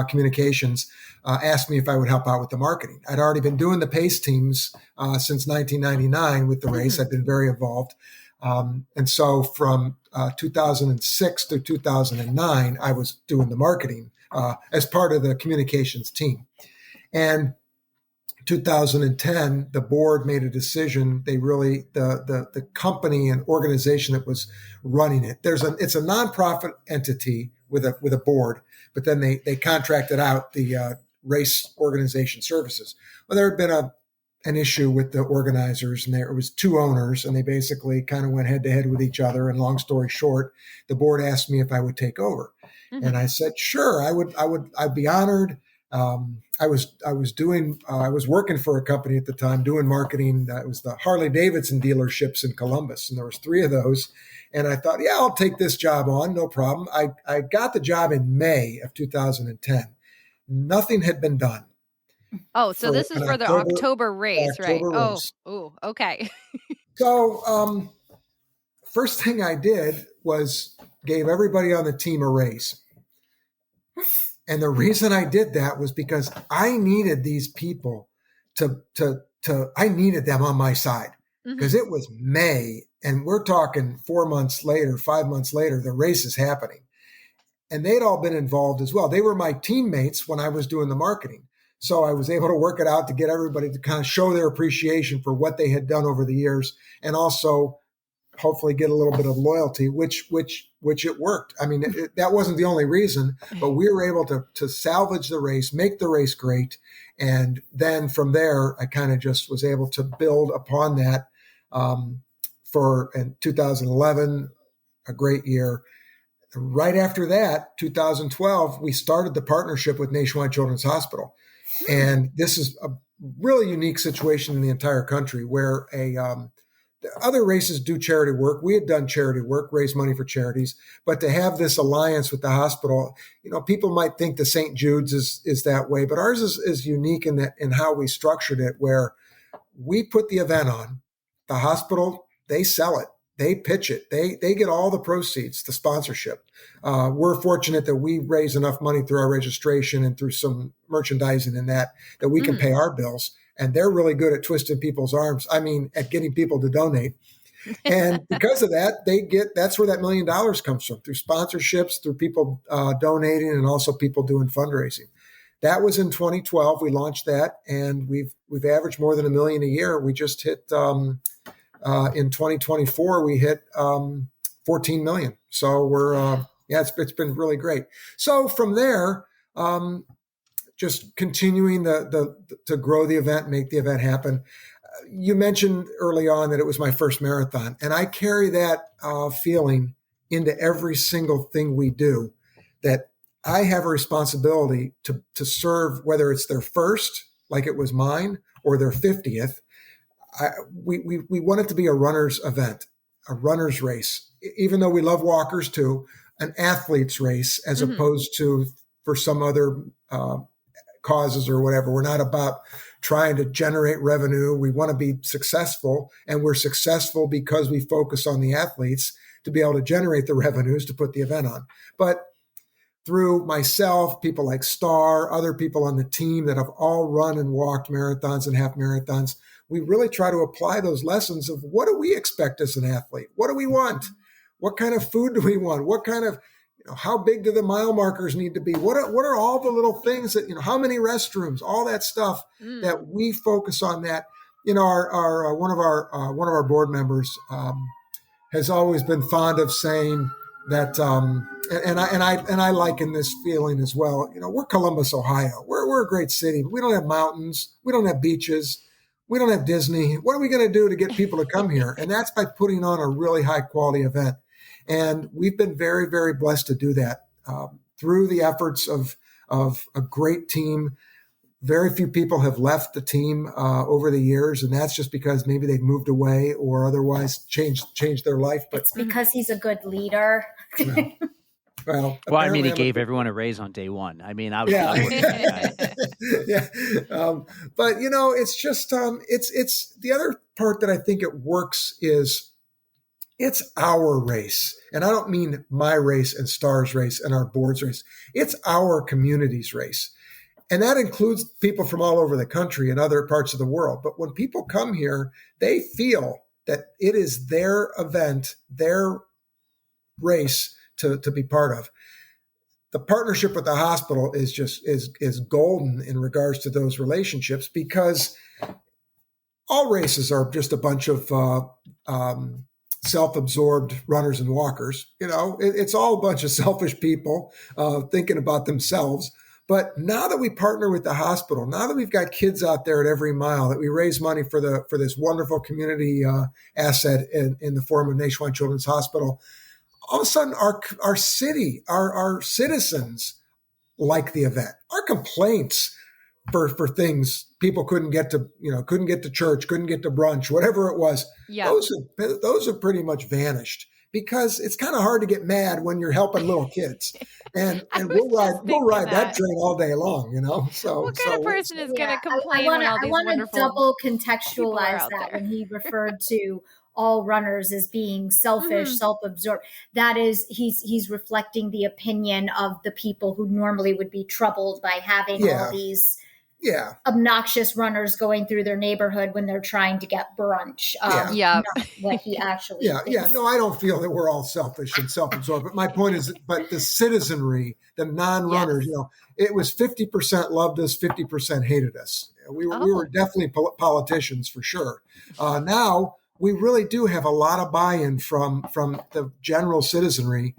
[SPEAKER 1] communications asked me if I would help out with the marketing. I'd already been doing the pace teams since 1999 with the race. I've been very involved. And so from 2006 to 2009, I was doing the marketing as part of the communications team. And 2010, the board made a decision. They really, the company and organization that was running it, it's a nonprofit entity with a board, but then they contracted out the race organization services. Well, there had been an issue with the organizers, and there was two owners, and they basically kind of went head to head with each other. And long story short, the board asked me if I would take over, and I said, sure, I'd be honored. I was working for a company at the time doing marketing. It was the Harley Davidson dealerships in Columbus, and there was 3 of those. And I thought, yeah, I'll take this job on, no problem. I got the job in May of 2010. Nothing had been done.
[SPEAKER 5] Oh, so this is for the October race, right? Race. Oh, okay.
[SPEAKER 1] So first thing I did was gave everybody on the team a raise. And the reason I did that was because I needed these people I needed them on my side, because it was May, and we're talking 4 months later, 5 months later, the race is happening. And they'd all been involved as well. They were my teammates when I was doing the marketing. So I was able to work it out to get everybody to kind of show their appreciation for what they had done over the years, and also hopefully get a little bit of loyalty, which it worked. I mean, that wasn't the only reason, but we were able to salvage the race, make the race great. And then from there, I kind of just was able to build upon that in 2011, a great year. Right after that, 2012, we started the partnership with Nationwide Children's Hospital. And this is a really unique situation in the entire country, where other races do charity work. We had done charity work, raise money for charities, but to have this alliance with the hospital, people might think the St. Jude's is that way, but ours is unique in how we structured it, where we put the event on. The hospital, they sell it. They pitch it. They get all the proceeds, the sponsorship. We're fortunate that we raise enough money through our registration and through some merchandising and that we can pay our bills. And they're really good at twisting people's arms. I mean, at getting people to donate. And because of that, that's where that $1 million comes from, through sponsorships, through people donating, and also people doing fundraising. That was in 2012. We launched that, and we've averaged more than $1 million a year. We just hit in 2024, we hit 14 million. So we're it's been really great. So from there, just continuing to grow the event, make the event happen. You mentioned early on that it was my first marathon, and I carry that feeling into every single thing we do that I have a responsibility to serve, whether it's their first, like it was mine, or their 50th. We want it to be a runner's event, a runner's race, even though we love walkers too, an athlete's race, as opposed to for some other causes or whatever. We're not about trying to generate revenue. We want to be successful, and we're successful because we focus on the athletes to be able to generate the revenues to put the event on. But through myself, people like Star, other people on the team that have all run and walked marathons and half marathons, we really try to apply those lessons of what do we expect as an athlete? What do we want? What kind of food do we want? What kind of, how big do the mile markers need to be? What are all the little things that, how many restrooms, all that stuff that we focus on that, our one of our board members has always been fond of saying that, and I liken this feeling as well. We're Columbus, Ohio. We're a great city, but we don't have mountains. We don't have beaches. We don't have Disney. What are we going to do to get people to come here? And that's by putting on a really high quality event. And we've been very, very blessed to do that through the efforts of a great team. Very few people have left the team over the years, and that's just because maybe they've moved away or otherwise changed their life. But
[SPEAKER 3] it's because he's a good leader.
[SPEAKER 6] Well, I mean, he gave everyone a raise on day one. I mean, I was yeah.
[SPEAKER 1] But it's just it's the other part that I think it works is it's our race, and I don't mean my race and Star's race and our board's race. It's our community's race. And that includes people from all over the country and other parts of the world. But when people come here, they feel that it is their event, their race to be part of. The partnership with the hospital is just is golden in regards to those relationships, because all races are just a bunch of self-absorbed runners and walkers. It's all a bunch of selfish people thinking about themselves. But now that we partner with the hospital, now that we've got kids out there at every mile, that we raise money for this wonderful community asset in the form of Nationwide Children's Hospital, all of a sudden our city, our citizens like the event. Our complaints for things people couldn't get to church, couldn't get to brunch, whatever it was, those have pretty much vanished. Because it's kind of hard to get mad when you're helping little kids, and we'll ride that train all day long, So
[SPEAKER 5] what kind of person is going to complain?
[SPEAKER 3] I want to double contextualize that when he referred to all runners as being selfish, self-absorbed. That is, he's reflecting the opinion of the people who normally would be troubled by having all these obnoxious runners going through their neighborhood when they're trying to get brunch. Not what he actually thinks.
[SPEAKER 1] No, I don't feel that we're all selfish and self-absorbed. But my point is, but the citizenry, the non-runners, it was 50% loved us, 50% hated us. We were definitely politicians for sure. Now we really do have a lot of buy-in from the general citizenry.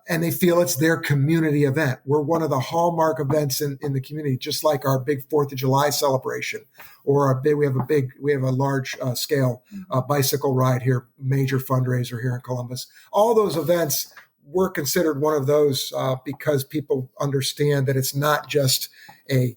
[SPEAKER 1] And they feel it's their community event. We're one of the hallmark events in the community, just like our big 4th of July celebration, or we have a large scale bicycle ride here, major fundraiser here in Columbus. All those events were considered one of those because people understand that it's not just a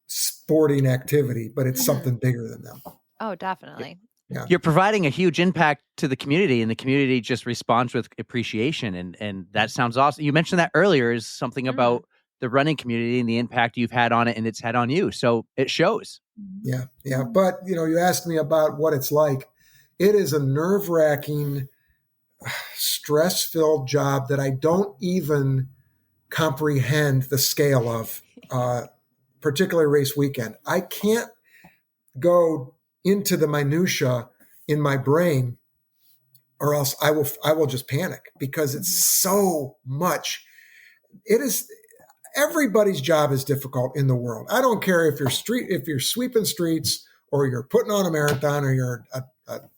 [SPEAKER 1] sporting activity, but it's something bigger than them.
[SPEAKER 5] Oh, definitely.
[SPEAKER 6] Yeah. You're providing a huge impact to the community, and the community just responds with appreciation. And that sounds awesome. You mentioned that earlier is something about the running community and the impact you've had on it and it's had on you. So it shows.
[SPEAKER 1] Yeah. Yeah. But, you asked me about what it's like. It is a nerve-wracking, stress-filled job that I don't even comprehend the scale of, particularly race weekend. I can't go into the minutia in my brain, or else I will just panic, because it's so much. It is, everybody's job is difficult in the world. I don't care if you're sweeping streets, or you're putting on a marathon, or you're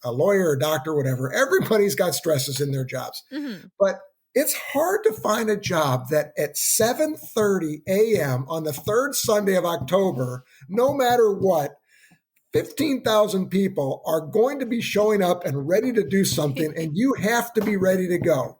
[SPEAKER 1] a lawyer, a doctor, whatever. Everybody's got stresses in their jobs. But it's hard to find a job that at 7:30 a.m. on the third Sunday of October, no matter what, 15,000 people are going to be showing up and ready to do something, and you have to be ready to go.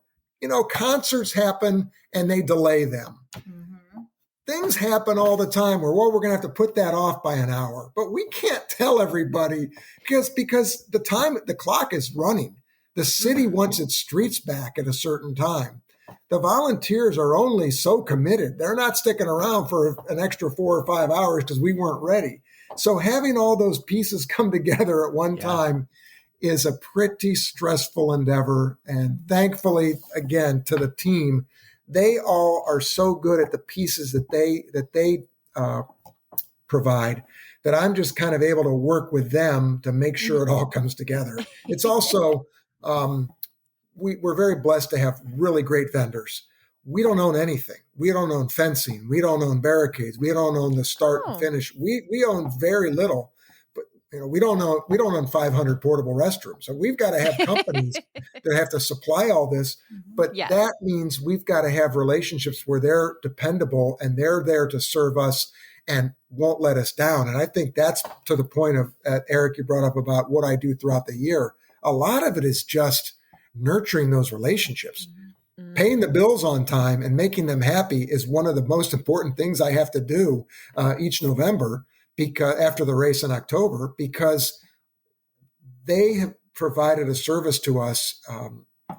[SPEAKER 1] concerts happen and they delay them.
[SPEAKER 3] Mm-hmm.
[SPEAKER 1] Things happen all the time where, we're going to have to put that off by an hour, but we can't tell everybody because the clock is running. The city wants its streets back at a certain time. The volunteers are only so committed. They're not sticking around for an extra 4 or 5 hours because we weren't ready. So having all those pieces come together at one time is a pretty stressful endeavor. And thankfully, again, to the team, they all are so good at the pieces that they provide that I'm just kind of able to work with them to make sure it all comes together. It's also, we're very blessed to have really great vendors. We don't own anything. We don't own fencing. We don't own barricades. We don't own the start and finish. We own very little, but we don't own 500 portable restrooms. So we've got to have companies that have to supply all this. But that means we've got to have relationships where they're dependable and they're there to serve us and won't let us down. And I think that's to the point of Eric, you brought up about what I do throughout the year. A lot of it is just nurturing those relationships. Paying the bills on time and making them happy is one of the most important things I have to do each November, because after the race in October, because they have provided a service to us,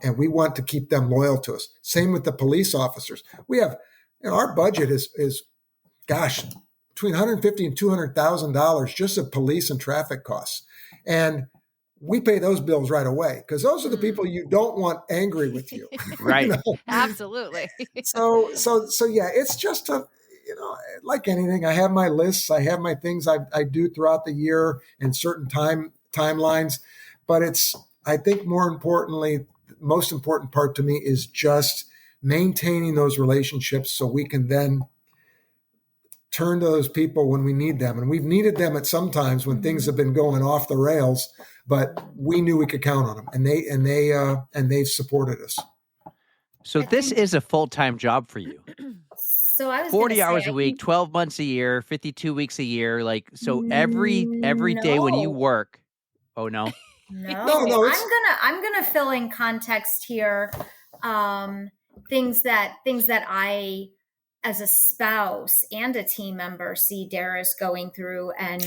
[SPEAKER 1] and we want to keep them loyal to us. Same with the police officers. We have, our budget is between $150,000 and $200,000 just of police and traffic costs, and we pay those bills right away because those are the people you don't want angry with you.
[SPEAKER 6] Right.
[SPEAKER 5] Absolutely.
[SPEAKER 1] So yeah, it's just like anything, I have my lists, I have my things I do throughout the year and certain timelines, but I think most important part to me is just maintaining those relationships so we can then turn to those people when we need them. And we've needed them at some times when things have been going off the rails, but we knew we could count on them, and they've supported us.
[SPEAKER 6] So this is a full-time job for you.
[SPEAKER 3] So I was
[SPEAKER 6] 40 hours a week, 12 months a year, 52 weeks a year. Like, so every day when you work. Oh no.
[SPEAKER 3] No. I'm gonna fill in context here. Things that I, as a spouse and a team member, see Darris going through and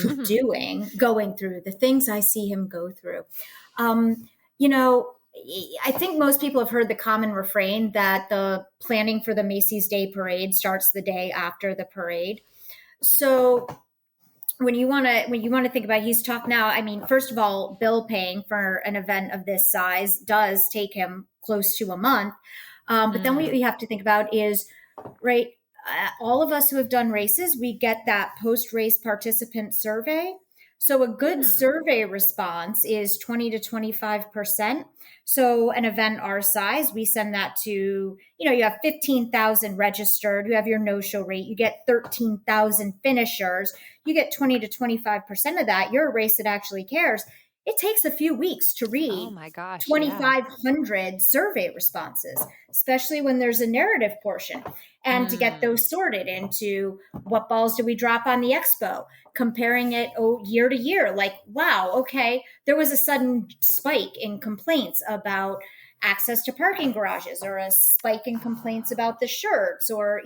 [SPEAKER 3] going through the things I see him go through. I think most people have heard the common refrain that the planning for the Macy's Day Parade starts the day after the parade. So when you want to think about, he's talked now, I mean, first of all, bill paying for an event of this size does take him close to a month. But then what you have to think about is, right, all of us who have done races, we get that post-race participant survey. So a good survey response is 20 to 25%. So an event our size, we send that to, you have 15,000 registered, you have your no-show rate, you get 13,000 finishers, you get 20 to 25% of that, you're a race that actually cares. It takes a few weeks to read 2,500 survey responses, especially when there's a narrative portion, and to get those sorted into what balls do we drop on the expo, comparing it year to year. Like, wow, okay, there was a sudden spike in complaints about access to parking garages, or a spike in complaints about the shirts, or,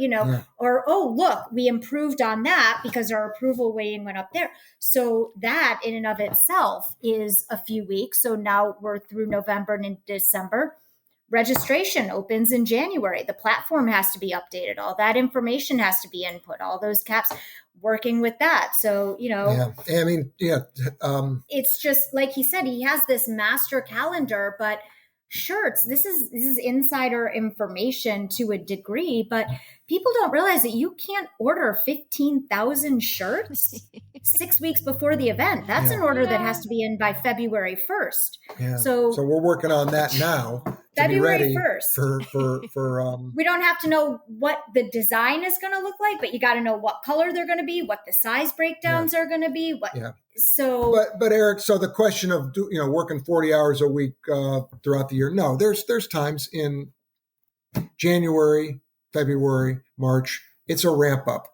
[SPEAKER 3] or, oh, look, we improved on that because our approval weighting went up there. So that in and of itself is a few weeks. So now we're through November and December. Registration opens in January. The platform has to be updated. All that information has to be input, all those caps, working with that. So, it's just like he said, he has this master calendar, but shirts, this is insider information to a degree, but people don't realize that you can't order 15,000 shirts 6 weeks before the event. That's an order that has to be in by February 1st.
[SPEAKER 1] Yeah.
[SPEAKER 3] So
[SPEAKER 1] we're working on that now.
[SPEAKER 3] February 1st.
[SPEAKER 1] For
[SPEAKER 3] we don't have to know what the design is going to look like, but you got to know what color they're going to be, what the size breakdowns are going to be. So,
[SPEAKER 1] but Eric, so the question of working 40 hours a week throughout the year. No, there's times in January, February, March. It's a ramp up.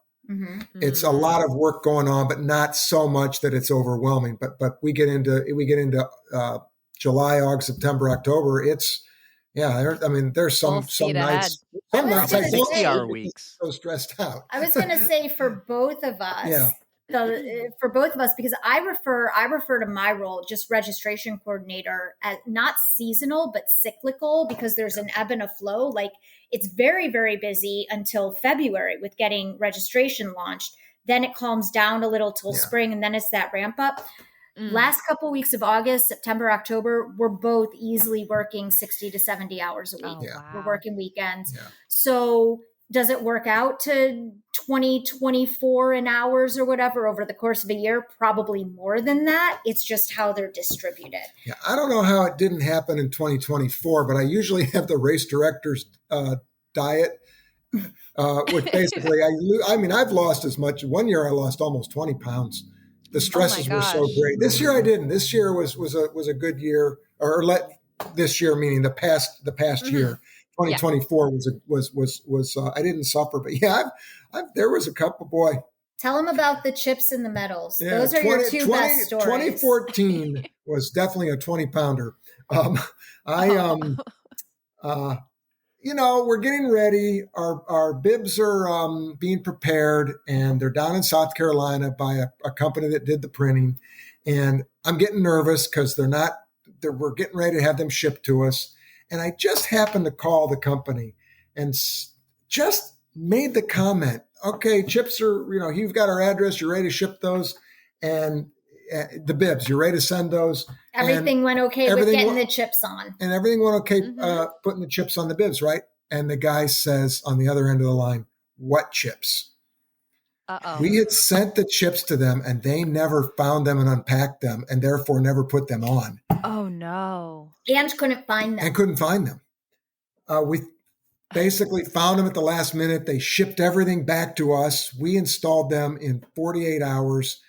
[SPEAKER 1] It's a lot of work going on, but not so much that it's overwhelming. But we get into July, August, September, October. It's Yeah, there's
[SPEAKER 5] Full
[SPEAKER 1] some
[SPEAKER 5] speed
[SPEAKER 1] nights.
[SPEAKER 3] I
[SPEAKER 1] Some
[SPEAKER 3] was
[SPEAKER 1] nights I
[SPEAKER 3] gonna
[SPEAKER 1] don't
[SPEAKER 3] say-
[SPEAKER 6] 60-hour weeks.
[SPEAKER 1] so stressed out.
[SPEAKER 3] I was going to say for both of us,
[SPEAKER 1] Yeah.
[SPEAKER 3] because I refer to my role, just registration coordinator, as not seasonal but cyclical, because there's an ebb and a flow. Like it's very, very busy until February with getting registration launched. Then it calms down a little till spring, and then it's that ramp up. Last couple weeks of August, September, October, we're both easily working 60 to 70 hours a week.
[SPEAKER 5] Oh, wow.
[SPEAKER 3] We're working weekends.
[SPEAKER 1] Yeah.
[SPEAKER 3] So does it work out to 20, 24 in hours or whatever over the course of a year? Probably more than that. It's just how they're distributed.
[SPEAKER 1] Yeah, I don't know how it didn't happen in 2024, but I usually have the race director's diet, which basically I've lost as much. One year I lost almost 20 pounds. The stresses were so
[SPEAKER 5] gosh.
[SPEAKER 1] great. This year I didn't. This year was a good year, this year meaning the past year. 2024 was I didn't suffer, but there was a couple, boy.
[SPEAKER 3] Tell them about the chips and the medals.
[SPEAKER 1] Yeah,
[SPEAKER 3] Those are your two best stories.
[SPEAKER 1] 2014 was definitely a 20 pounder. We're getting ready. Our bibs are being prepared, and they're down in South Carolina by a company that did the printing. And I'm getting nervous because we're getting ready to have them shipped to us. And I just happened to call the company and just made the comment, okay, chips are, you've got our address, you're ready to ship those. And the bibs, you're ready to send those.
[SPEAKER 3] Everything went okay with getting the chips on.
[SPEAKER 1] And everything went okay putting the chips on the bibs, right? And the guy says on the other end of the line, what chips?
[SPEAKER 5] Uh-oh.
[SPEAKER 1] We had sent the chips to them and they never found them and unpacked them and therefore never put them on.
[SPEAKER 5] Oh, no.
[SPEAKER 3] And couldn't find them.
[SPEAKER 1] And couldn't find them. We basically found them at the last minute. They shipped everything back to us. We installed them in 48 hours.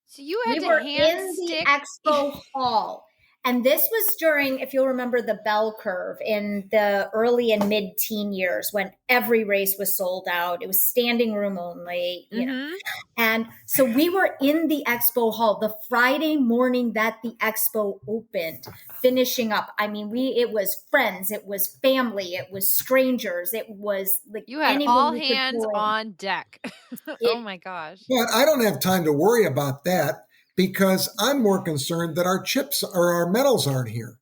[SPEAKER 5] So you had
[SPEAKER 3] We
[SPEAKER 5] to
[SPEAKER 3] were
[SPEAKER 5] hand
[SPEAKER 3] in
[SPEAKER 5] stick.
[SPEAKER 3] the expo hall. And this was during, if you'll remember, the bell curve in the early and mid-teen years when every race was sold out. It was standing room only, you know. And so we were in the expo hall the Friday morning that the expo opened, finishing up. I mean, it was friends, it was family, it was strangers, it was like
[SPEAKER 5] You had
[SPEAKER 3] anyone
[SPEAKER 5] all
[SPEAKER 3] we could
[SPEAKER 5] hands
[SPEAKER 3] pull in.
[SPEAKER 5] on deck. Oh my gosh.
[SPEAKER 1] But I don't have time to worry about that because I'm more concerned that our chips or our medals aren't here.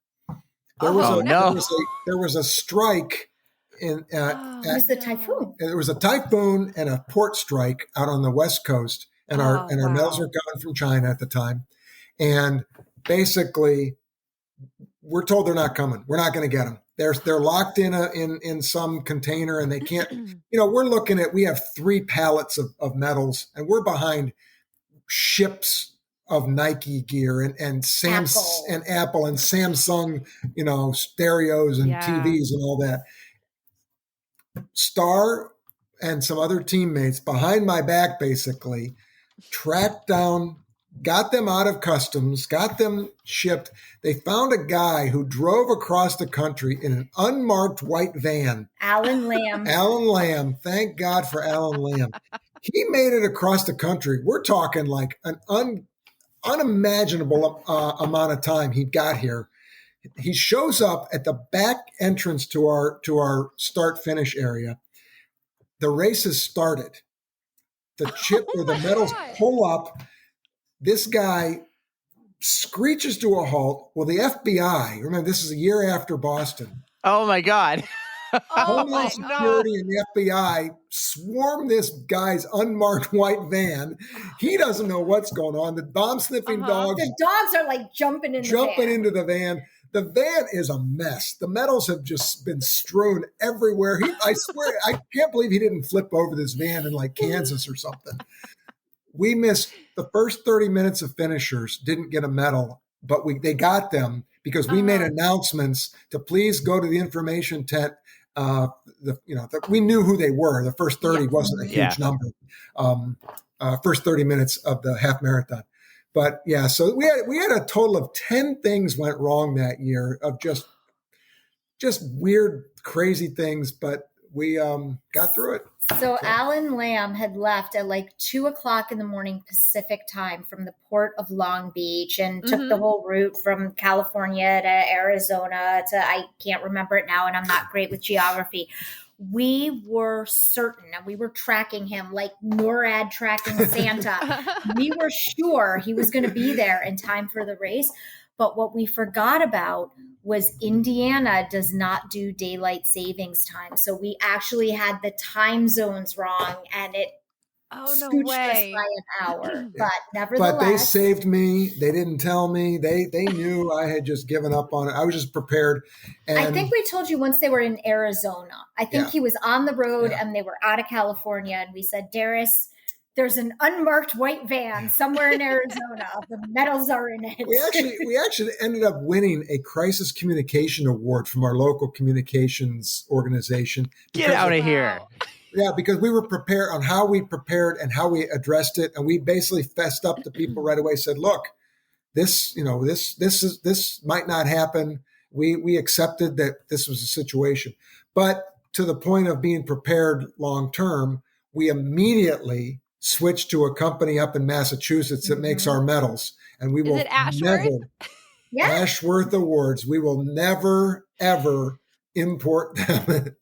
[SPEAKER 1] There was a strike in
[SPEAKER 3] It was the typhoon.
[SPEAKER 1] there was a typhoon and a port strike out on the West Coast, and our medals were coming from China at the time. And basically, we're told they're not coming. We're not going to get them. They're locked in some container, and they can't. We're looking at. We have 3 pallets of medals, and we're behind ships of Nike gear and Apple and Samsung, stereos and TVs and all that. Star and some other teammates behind my back basically tracked down, got them out of customs, got them shipped. They found a guy who drove across the country in an unmarked white van.
[SPEAKER 3] Alan Lamb.
[SPEAKER 1] Alan Lamb. Thank God for Alan Lamb. He made it across the country. We're talking like an unimaginable amount of time he got here. He shows up at the back entrance to our start finish area. The race has started. The chip or the medals pull up. This guy screeches to a halt. Well, the FBI, remember this is a year after Boston.
[SPEAKER 6] Oh my God.
[SPEAKER 1] Homeland Security and the FBI swarm this guy's unmarked white van. He doesn't know what's going on. The bomb sniffing dogs.
[SPEAKER 3] The dogs are like jumping
[SPEAKER 1] into the van. The van is a mess. The medals have just been strewn everywhere. I swear, I can't believe he didn't flip over this van in like Kansas or something. We missed the first 30 minutes of finishers, didn't get a medal, but they got them because we made announcements to please go to the information tent. We knew who they were. The first 30 wasn't a huge number. First 30 minutes of the half marathon. But yeah, so we had a total of 10 things went wrong that year of just weird, crazy things, but we got through it.
[SPEAKER 3] So Alan Lamb had left at like 2:00 in the morning Pacific time from the port of Long Beach and took the whole route from California to Arizona to, I can't remember it now, and I'm not great with geography. We were certain, and we were tracking him like NORAD tracking Santa. We were sure he was going to be there in time for the race. But what we forgot about was Indiana does not do daylight savings time. So we actually had the time zones wrong, and it scooched us by an hour. But nevertheless.
[SPEAKER 1] But they saved me. They didn't tell me. They knew I had just given up on it. I was just prepared. And
[SPEAKER 3] I think we told you once they were in Arizona. I think he was on the road and they were out of California. And we said, Darris, there's an unmarked white van somewhere in Arizona. The medals are in it.
[SPEAKER 1] We actually ended up winning a crisis communication award from our local communications organization.
[SPEAKER 6] Get out of here.
[SPEAKER 1] Yeah, because we were prepared on how we prepared and how we addressed it. And we basically fessed up to people right away, said, look, this might not happen. We accepted that this was a situation. But to the point of being prepared long-term, we immediately switched to a company up in Massachusetts that makes our medals. And we will Ashworth Awards. We will never, ever import them.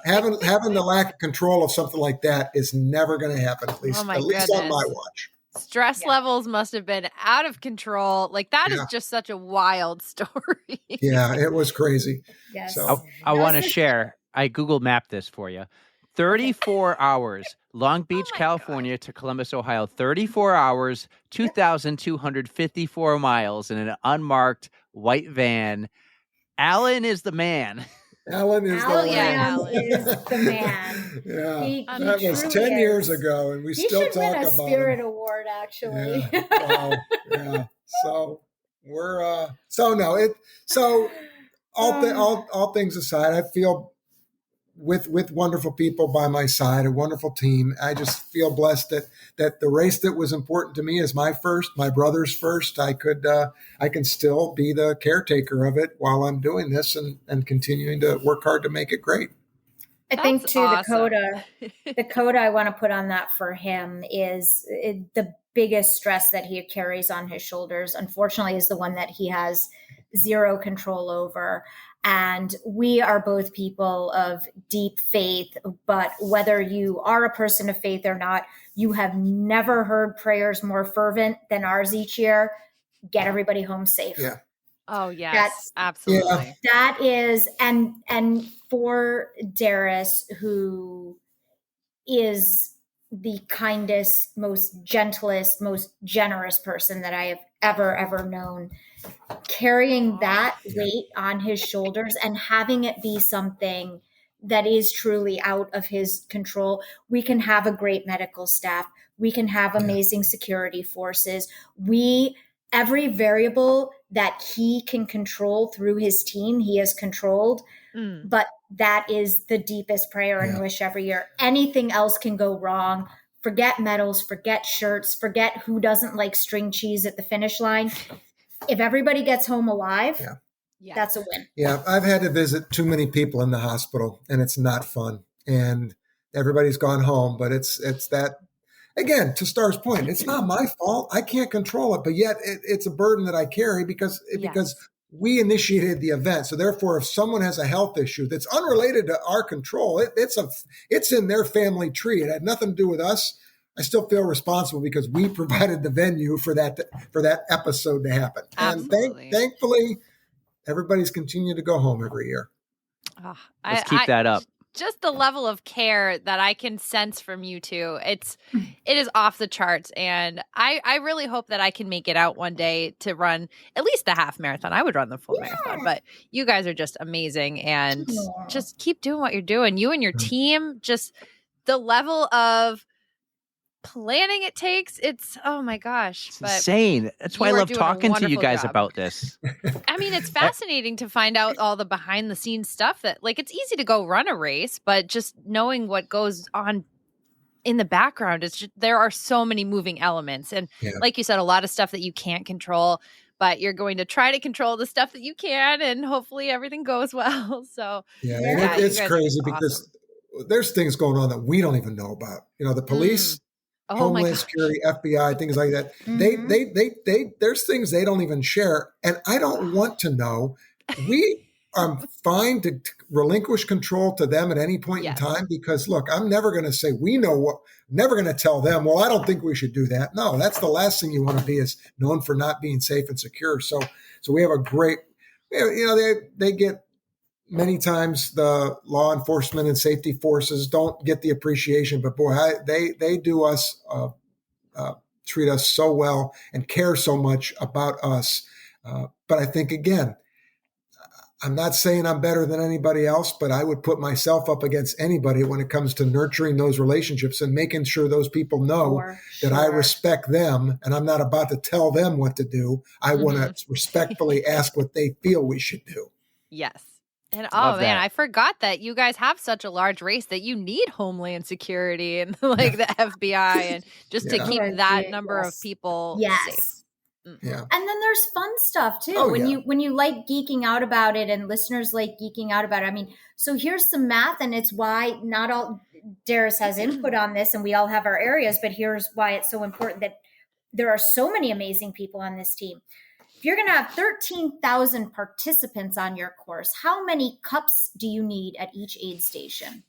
[SPEAKER 1] Having the lack of control of something like that is never going to happen, at least on my watch.
[SPEAKER 5] Stress levels must have been out of control. Like that is just such a wild story.
[SPEAKER 1] Yeah, it was crazy.
[SPEAKER 3] Yes.
[SPEAKER 1] So
[SPEAKER 6] I want to share. I Google mapped this for you. 34 hours, Long Beach, California to Columbus, Ohio. 34 hours, 2,254 miles in an unmarked white van. Alan is the man.
[SPEAKER 1] Alan is the
[SPEAKER 3] man.
[SPEAKER 1] Yeah, that was 10 years ago, and we still talk about it. He should win a Spirit
[SPEAKER 3] Award, actually.
[SPEAKER 1] Yeah. Wow. Yeah. So we're all things aside, I feel with wonderful people by my side, a wonderful team. I just feel blessed that the race that was important to me is my brother's first. I can still be the caretaker of it while I'm doing this and continuing to work hard to make it great.
[SPEAKER 3] I think too, awesome. the coda I want to put on that for him is the biggest stress that he carries on his shoulders, unfortunately, is the one that he has zero control over. And we are both people of deep faith, but whether you are a person of faith or not, you have never heard prayers more fervent than ours each year. Get everybody home safe.
[SPEAKER 1] Yeah.
[SPEAKER 5] Oh, yes, absolutely.
[SPEAKER 3] Yeah. That is, and for Darris, who is the kindest, most gentlest, most generous person that I have ever known, carrying that weight on his shoulders and having it be something that is truly out of his control. We can have a great medical staff. We can have amazing security forces. Every variable that he can control through his team, he has controlled. But that is the deepest prayer and wish every year. Anything else can go wrong. Forget medals, forget shirts, forget who doesn't like string cheese at the finish line. If everybody gets home alive, that's a win.
[SPEAKER 1] Yeah, I've had to visit too many people in the hospital, and it's not fun. And everybody's gone home, but it's that, again, to Star's point, it's not my fault. I can't control it, but yet it's a burden that I carry because we initiated the event. So therefore, if someone has a health issue that's unrelated to our control, it's in their family tree. It had nothing to do with us. I still feel responsible because we provided the venue for that episode to happen.
[SPEAKER 5] Absolutely.
[SPEAKER 1] And thankfully, everybody's continued to go home every year.
[SPEAKER 6] Let's keep that up.
[SPEAKER 5] Just the level of care that I can sense from you two, it is off the charts. And I really hope that I can make it out one day to run at least the half marathon. I would run the full marathon, but you guys are just amazing. And just keep doing what you're doing. You and your team, just the level of planning it takes, it's oh my gosh,
[SPEAKER 6] it's insane. That's why I love talking to you guys about this.
[SPEAKER 5] I mean, it's fascinating to find out all the behind the scenes stuff that, like, it's easy to go run a race, but just knowing what goes on in the background, there are so many moving elements. And like you said, a lot of stuff that you can't control, but you're going to try to control the stuff that you can, and hopefully everything goes well. So
[SPEAKER 1] it's crazy because there's things going on that we don't even know about. The police,
[SPEAKER 5] Oh my
[SPEAKER 1] Homeland
[SPEAKER 5] gosh.
[SPEAKER 1] Security, FBI, things like that.
[SPEAKER 3] Mhm.
[SPEAKER 1] They there's things they don't even share, and I don't want to know. We are fine to relinquish control to them at any point in
[SPEAKER 5] Yes.
[SPEAKER 1] time, because look, I'm never going to say we know what. Never going to tell them, well, I don't think we should do that. No, that's the last thing you want to be, is known for not being safe and secure. So we have a great, they get. Many times the law enforcement and safety forces don't get the appreciation, but boy, they do us, treat us so well and care so much about us. But I think, again, I'm not saying I'm better than anybody else, but I would put myself up against anybody when it comes to nurturing those relationships and making sure those people know that I respect them, and I'm not about to tell them what to do. I want to respectfully ask what they feel we should do.
[SPEAKER 5] Yes. And
[SPEAKER 6] Love
[SPEAKER 5] man,
[SPEAKER 6] that.
[SPEAKER 5] I forgot that you guys have such a large race that you need Homeland Security and like the FBI and just to
[SPEAKER 1] Yeah.
[SPEAKER 5] keep
[SPEAKER 3] Oh,
[SPEAKER 5] that
[SPEAKER 3] yeah,
[SPEAKER 5] number of
[SPEAKER 3] yes.
[SPEAKER 5] people safe.
[SPEAKER 3] Yes.
[SPEAKER 1] Yeah.
[SPEAKER 3] And then there's fun stuff too.
[SPEAKER 1] Oh,
[SPEAKER 3] when
[SPEAKER 1] yeah.
[SPEAKER 3] you like geeking out about it, and listeners like geeking out about it. I mean, so here's some math, and it's why not all Darris has input on this, and we all have our areas, but here's why it's so important that there are so many amazing people on this team. If you're going to have 13,000 participants on your course, how many cups do you need at each aid station?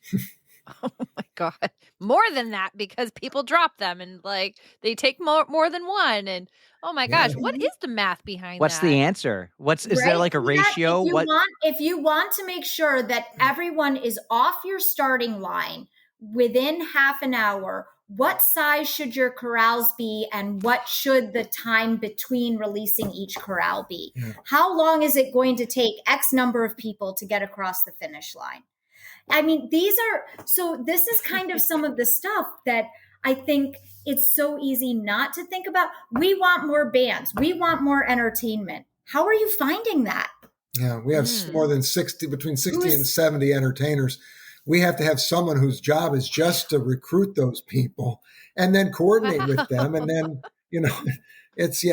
[SPEAKER 5] Oh my God. More than that, because people drop them and like they take more than one. And oh my
[SPEAKER 1] Yeah.
[SPEAKER 5] gosh, what is the math behind
[SPEAKER 6] What's
[SPEAKER 5] that?
[SPEAKER 6] the answer? Is there
[SPEAKER 3] Right?
[SPEAKER 6] like a
[SPEAKER 3] Yeah,
[SPEAKER 6] ratio?
[SPEAKER 3] If you want to make sure that everyone is off your starting line within half an hour, what size should your corrals be, and what should the time between releasing each corral be?
[SPEAKER 1] Yeah.
[SPEAKER 3] How long is it going to take X number of people to get across the finish line? I mean, this is kind of some of the stuff that I think it's so easy not to think about. We want more bands. We want more entertainment. How are you finding that?
[SPEAKER 1] Yeah, we have more than between 60 and 70 entertainers. We have to have someone whose job is just to recruit those people and then coordinate with them. And then, it's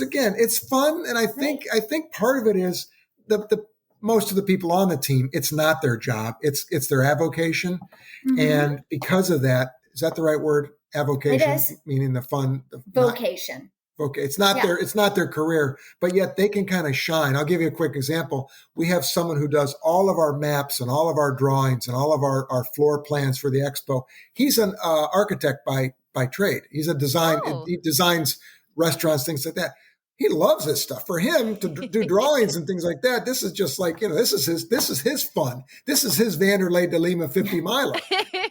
[SPEAKER 1] again, it's fun. And I think part of it is the most of the people on the team, it's not their job. It's their avocation.
[SPEAKER 3] Mm-hmm.
[SPEAKER 1] And because of that, is that the right word? Avocation,
[SPEAKER 3] It is.
[SPEAKER 1] Meaning the fun.
[SPEAKER 3] Vocation.
[SPEAKER 1] Okay, it's not their career, but yet they can kind of shine. I'll give you a quick example. We have someone who does all of our maps and all of our drawings and all of our floor plans for the expo. He's an architect by trade. He's a design.
[SPEAKER 5] Oh.
[SPEAKER 1] He designs restaurants, things like that. He loves this stuff. For him to do drawings and things like that, this is just like, this is his fun. This is his Vanderlei de Lima 50 miler.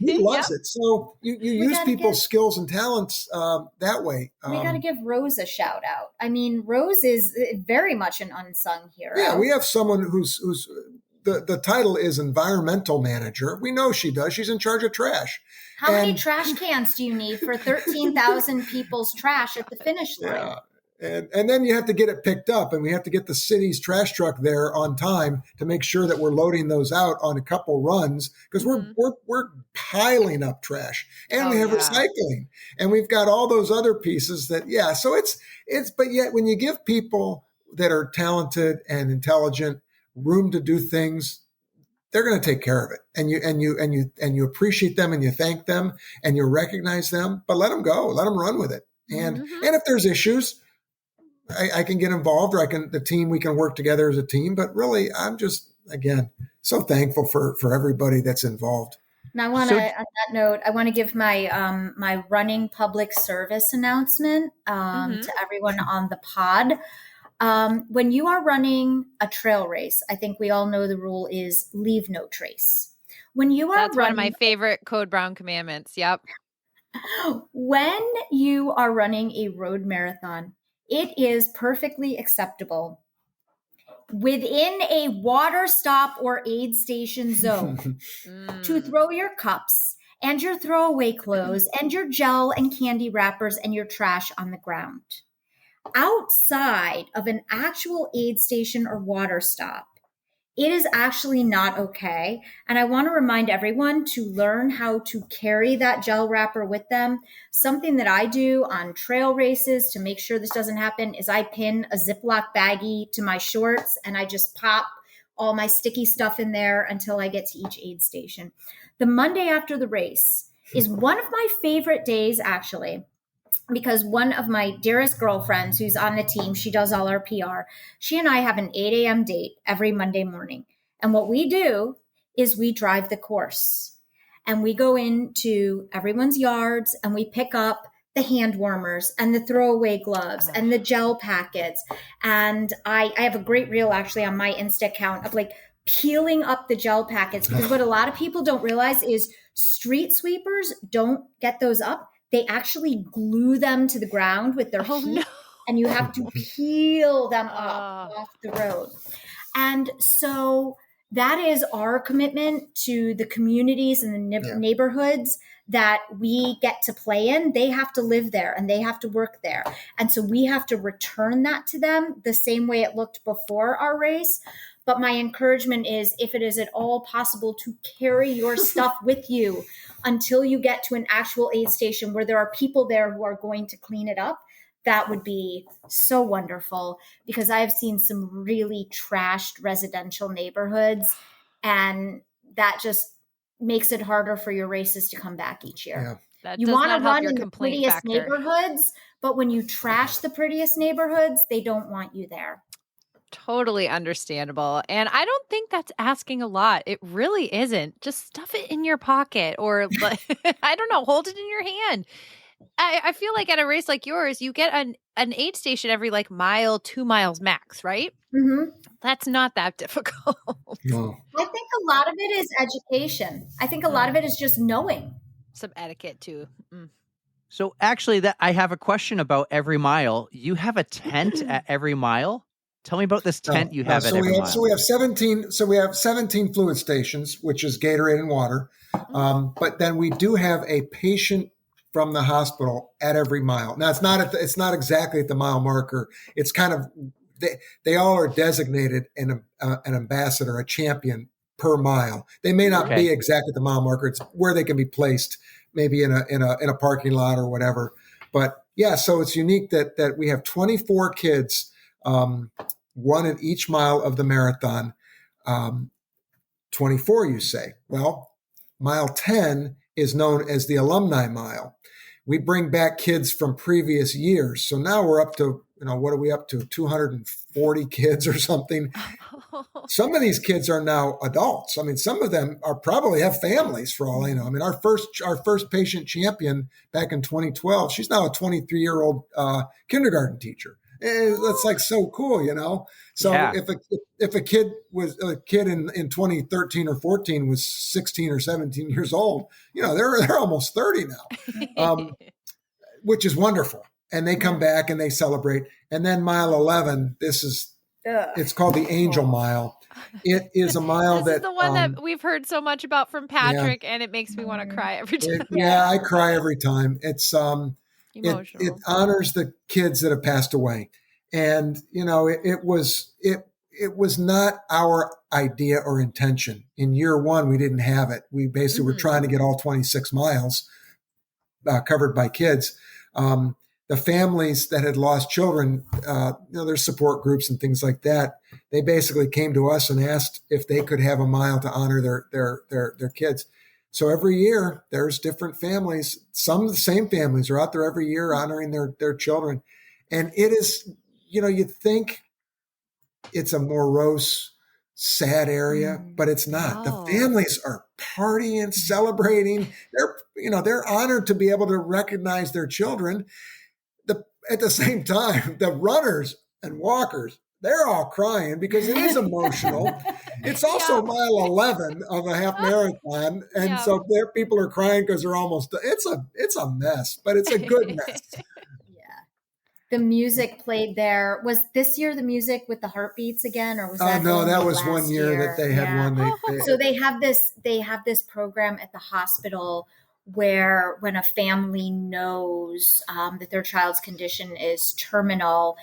[SPEAKER 1] He loves it. So you use people's skills and talents that way.
[SPEAKER 3] We got to give Rose a shout out. I mean, Rose is very much an unsung hero.
[SPEAKER 1] Yeah, we have someone who's the title is environmental manager. We know she does. She's in charge of trash.
[SPEAKER 3] How many trash cans do you need for 13,000 people's trash at the finish line?
[SPEAKER 1] Yeah. And then you have to get it picked up, and we have to get the city's trash truck there on time to make sure that we're loading those out on a couple runs, because we're piling up trash, and we have recycling, and we've got all those other pieces that so it's but yet when you give people that are talented and intelligent room to do things, they're going to take care of it, and you appreciate them, and you thank them, and you recognize them, but let them go, let them run with it, and if there's issues, I can get involved, or we can work together as a team. But really, I'm just, again, so thankful for everybody that's involved.
[SPEAKER 3] And I want to, on that note, I want to give my my running public service announcement to everyone on the pod. When you are running a trail race, I think we all know the rule is leave no trace. When you are
[SPEAKER 5] That's one of my favorite Code Brown commandments. Yep.
[SPEAKER 3] When you are running a road marathon, it is perfectly acceptable within a water stop or aid station zone to throw your cups and your throwaway clothes and your gel and candy wrappers and your trash on the ground. Outside of an actual aid station or water stop, it is actually not okay. And I want to remind everyone to learn how to carry that gel wrapper with them. Something that I do on trail races to make sure this doesn't happen is I pin a Ziploc baggie to my shorts, and I just pop all my sticky stuff in there until I get to each aid station. The Monday after the race is one of my favorite days, actually, because one of my dearest girlfriends who's on the team, she does all our PR. She and I have an 8 a.m. date every Monday morning. And what we do is we drive the course and we go into everyone's yards and we pick up the hand warmers and the throwaway gloves and the gel packets. And I have a great reel actually on my Insta account of like peeling up the gel packets, because what a lot of people don't realize is street sweepers don't get those up. They actually glue them to the ground with their feet, and you have to peel them up off the road. And so that is our commitment to the communities and the neighborhoods that we get to play in. They have to live there and they have to work there. And so we have to return that to them the same way it looked before our race. But my encouragement is, if it is at all possible, to carry your stuff with you until you get to an actual aid station where there are people there who are going to clean it up. That would be so wonderful, because I've seen some really trashed residential neighborhoods, and that just makes it harder for your races to come back each year.
[SPEAKER 5] That
[SPEAKER 3] You
[SPEAKER 5] does
[SPEAKER 3] want
[SPEAKER 5] not
[SPEAKER 3] to
[SPEAKER 5] help
[SPEAKER 3] run
[SPEAKER 5] your
[SPEAKER 3] in the
[SPEAKER 5] complaint
[SPEAKER 3] prettiest
[SPEAKER 5] factor.
[SPEAKER 3] neighborhoods, but when you trash the prettiest neighborhoods, they don't want you there.
[SPEAKER 5] Totally understandable. And I don't think that's asking a lot. It really isn't. Just stuff it in your pocket, or like, I don't know, hold it in your hand. I feel like at a race like yours, you get an aid station every like mile, 2 miles max, right?
[SPEAKER 3] Mm-hmm.
[SPEAKER 5] That's not that difficult.
[SPEAKER 1] No.
[SPEAKER 3] I think a lot of it is education. I think a lot of it is just knowing.
[SPEAKER 5] Some etiquette too.
[SPEAKER 6] So actually, that I have a question about every mile. You have a tent at every mile. Tell me about this tent you have at every mile.
[SPEAKER 1] So we have 17. So we have 17 fluid stations, which is Gatorade and water. But then we do have a patient from the hospital at every mile. Now it's not exactly at the mile marker. It's kind of they all are designated an ambassador, a champion per mile. They may not be exactly at the mile marker. It's where they can be placed, maybe in a parking lot or whatever. But yeah, so it's unique that we have 24 kids. One at each mile of the marathon. 24, you say. Well, mile 10 is known as the alumni mile. We bring back kids from previous years. So now we're up to, what are we up to? 240 kids or something. Some of these kids are now adults. I mean, some of them are probably have families for all I know. I mean, our first patient champion back in 2012, she's now a 23-year-old kindergarten teacher. That's like so cool, So if a kid in 2013 or 14 was 16 or 17 years old, they're almost 30 now, which is wonderful. And they come back and they celebrate. And then mile 11, it's called the Angel Mile. It is a mile
[SPEAKER 5] this is the one that we've heard so much about from Patrick, and it makes me want to cry every time.
[SPEAKER 1] I cry every time. It's
[SPEAKER 5] emotional.
[SPEAKER 1] It honors the kids that have passed away. And, it was not our idea or intention. In year one, we didn't have it. We basically were trying to get all 26 miles covered by kids. The families that had lost children, there's support groups and things like that. They basically came to us and asked if they could have a mile to honor their kids. So every year there's different families. Some of the same families are out there every year honoring their children. And it is, you'd think it's a morose, sad area, but it's not. The families are partying, celebrating. They're honored to be able to recognize their children. At the same time, the runners and walkers, they're all crying because it is emotional. It's also mile 11 of a half marathon. And so their people are crying because they're almost, it's a mess, but it's a good mess.
[SPEAKER 3] The music played there. Was this year the music with the heartbeats again, or was that?
[SPEAKER 1] No, that was one year that they had one.
[SPEAKER 3] So they have this program at the hospital where when a family knows that their child's condition is terminal,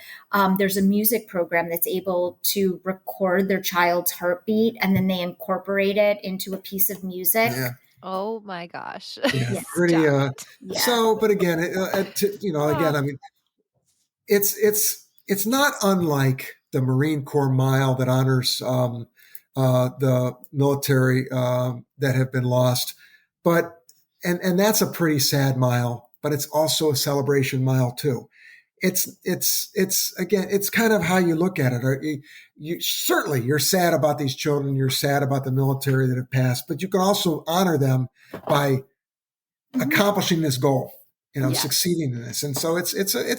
[SPEAKER 3] there's a music program that's able to record their child's heartbeat, and then they incorporate it into a piece of music.
[SPEAKER 1] Yeah.
[SPEAKER 5] Oh my gosh.
[SPEAKER 1] Yeah, pretty. So, but again, again, I mean, it's not unlike the Marine Corps Mile that honors the military that have been lost. But and that's a pretty sad mile, but it's also a celebration mile too. It's again, it's kind of how you look at it. You certainly you're sad about these children, you're sad about the military that have passed, but you can also honor them by accomplishing this goal, succeeding in this. And so it's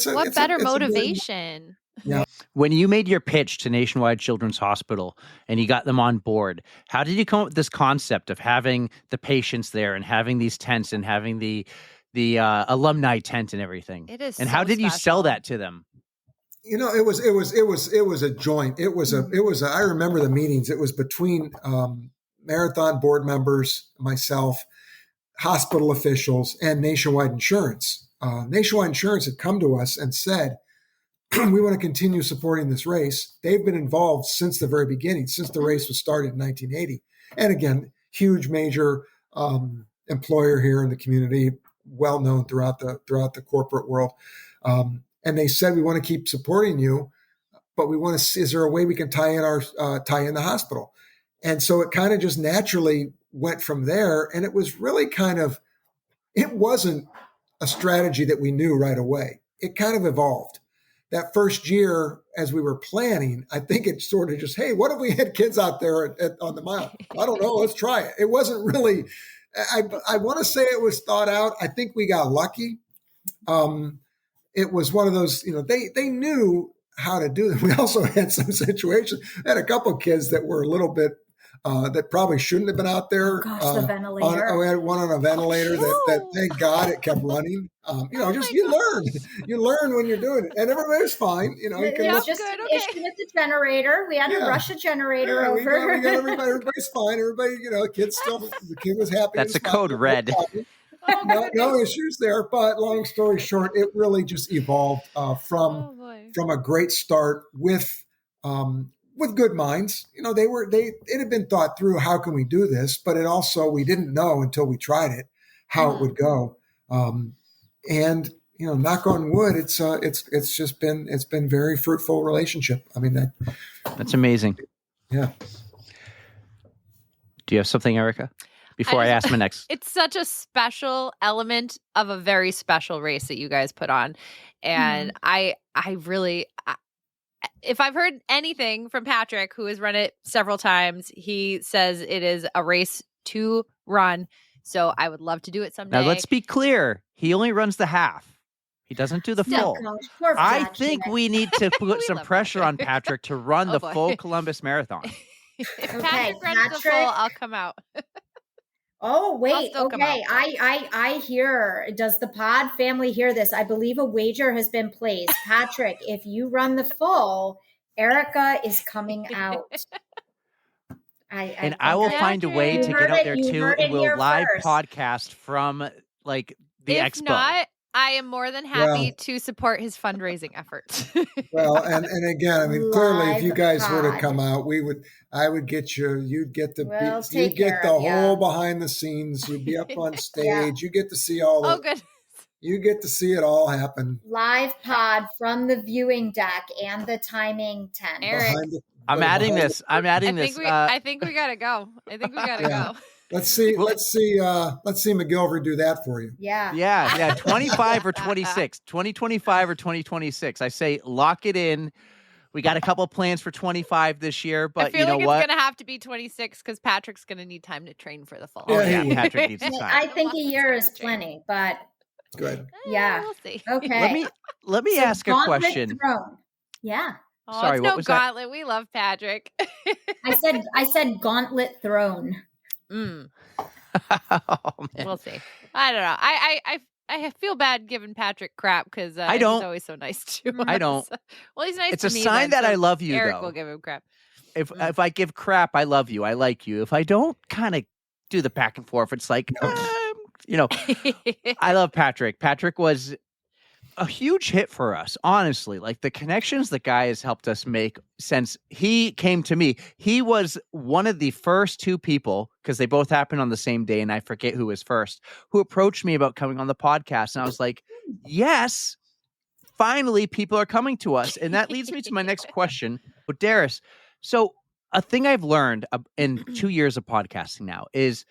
[SPEAKER 5] what better motivation?
[SPEAKER 1] Yeah.
[SPEAKER 6] When you made your pitch to Nationwide Children's Hospital and you got them on board, how did you come up with this concept of having the patients there and having these tents and having the alumni tent and everything?
[SPEAKER 5] It is.
[SPEAKER 6] And
[SPEAKER 5] so
[SPEAKER 6] how did you sell
[SPEAKER 5] special.
[SPEAKER 6] that to them?
[SPEAKER 1] It was a joint. It was I remember the meetings. It was between Marathon board members, myself, hospital officials, and Nationwide Insurance. Nationwide Insurance had come to us and said, we want to continue supporting this race. They've been involved since the very beginning, since the race was started in 1980. And again, huge major employer here in the community, well known throughout the corporate world. And they said, we want to keep supporting you, but we want to see, is there a way we can tie in the hospital? And so it kind of just naturally went from there. And it was really it wasn't a strategy that we knew right away. It kind of evolved. That first year, as we were planning, I think it sort of just, hey, what if we had kids out there on the mile? I don't know. Let's try it. It wasn't really, I want to say it was thought out. I think we got lucky. It was one of those, they knew how to do it. We also had some situations, had a couple of kids that were a little bit, that probably shouldn't have been out there.
[SPEAKER 3] Oh gosh, the ventilator.
[SPEAKER 1] We had one on a ventilator that thank God it kept running. You learn when you're doing it, and everybody was fine. You can
[SPEAKER 3] it's just an issue with the generator. We had to rush a generator over.
[SPEAKER 1] We got everybody's fine. Everybody, the kid was happy.
[SPEAKER 6] That's a code red.
[SPEAKER 1] No issues there. But long story short, it really just evolved from a great start with good minds. It had been thought through, how can we do this? But it also, we didn't know until we tried it, how it would go. And knock on wood, it's been very fruitful relationship. I mean, that's
[SPEAKER 6] amazing.
[SPEAKER 1] Yeah.
[SPEAKER 6] Do you have something, Erika? Before I ask my next.
[SPEAKER 5] It's such a special element of a very special race that you guys put on. And I really, if I've heard anything from Patrick, who has run it several times, he says it is a race to run. So I would love to do it someday.
[SPEAKER 6] Now, let's be clear. He only runs the half. He doesn't do the full. I think we need to put some pressure on Patrick to run the full Columbus Marathon.
[SPEAKER 5] If Patrick runs the full, I'll come out.
[SPEAKER 3] Oh, wait. Okay. I hear, does the pod family hear this? I believe a wager has been placed. Patrick, if you run the full, Erika is coming out.
[SPEAKER 6] I will find a way to get out there too, and we'll live podcast from the expo.
[SPEAKER 5] If not, I am more than happy to support his fundraising efforts.
[SPEAKER 1] Well, and again, I mean, clearly, if you guys were to come out, I would get you. You'd get the whole behind the scenes. You'd be up on stage. You get to see all.
[SPEAKER 5] Oh, goodness.
[SPEAKER 1] You get to see it all happen.
[SPEAKER 3] Live pod from the viewing deck and the timing tent.
[SPEAKER 5] Eric.
[SPEAKER 6] I'm adding this. I
[SPEAKER 5] think we gotta go. Go.
[SPEAKER 1] Let's see McGilver do that for you.
[SPEAKER 3] Yeah.
[SPEAKER 6] 25 or 26. 2025 or 2026. I say lock it in. We got a couple plans for 25 this year, but
[SPEAKER 5] I feel like it's gonna have to be 26 because Patrick's gonna need time to train for the fall.
[SPEAKER 6] Patrick needs some time.
[SPEAKER 3] I think a year is plenty, but
[SPEAKER 1] good.
[SPEAKER 3] Yeah.
[SPEAKER 5] We'll see.
[SPEAKER 3] Okay.
[SPEAKER 6] Let me ask a question.
[SPEAKER 3] Throne. Yeah.
[SPEAKER 5] Oh,
[SPEAKER 6] Sorry,
[SPEAKER 5] it's
[SPEAKER 6] what
[SPEAKER 5] no
[SPEAKER 6] was
[SPEAKER 5] gauntlet. We love Patrick.
[SPEAKER 3] I said gauntlet throne.
[SPEAKER 6] Oh, man.
[SPEAKER 5] We'll see. I don't know. I feel bad giving Patrick crap because
[SPEAKER 6] I don't.
[SPEAKER 5] He's always so nice to us.
[SPEAKER 6] I don't.
[SPEAKER 5] Well, he's nice
[SPEAKER 6] it's
[SPEAKER 5] to
[SPEAKER 6] a
[SPEAKER 5] me.
[SPEAKER 6] sign that I love you,
[SPEAKER 5] Eric
[SPEAKER 6] though.
[SPEAKER 5] will give him crap.
[SPEAKER 6] If I give crap, I love you. I like you. If I don't kind of do the back and forth, it's like, I love Patrick. Patrick was a huge hit for us, honestly. Like the connections the guy has helped us make since he came to me. He was one of the first two people, because they both happened on the same day, and I forget who was first, who approached me about coming on the podcast. And I was like, yes, finally people are coming to us. And that leads me to my next question with Darris. So a thing I've learned in 2 years of podcasting now is,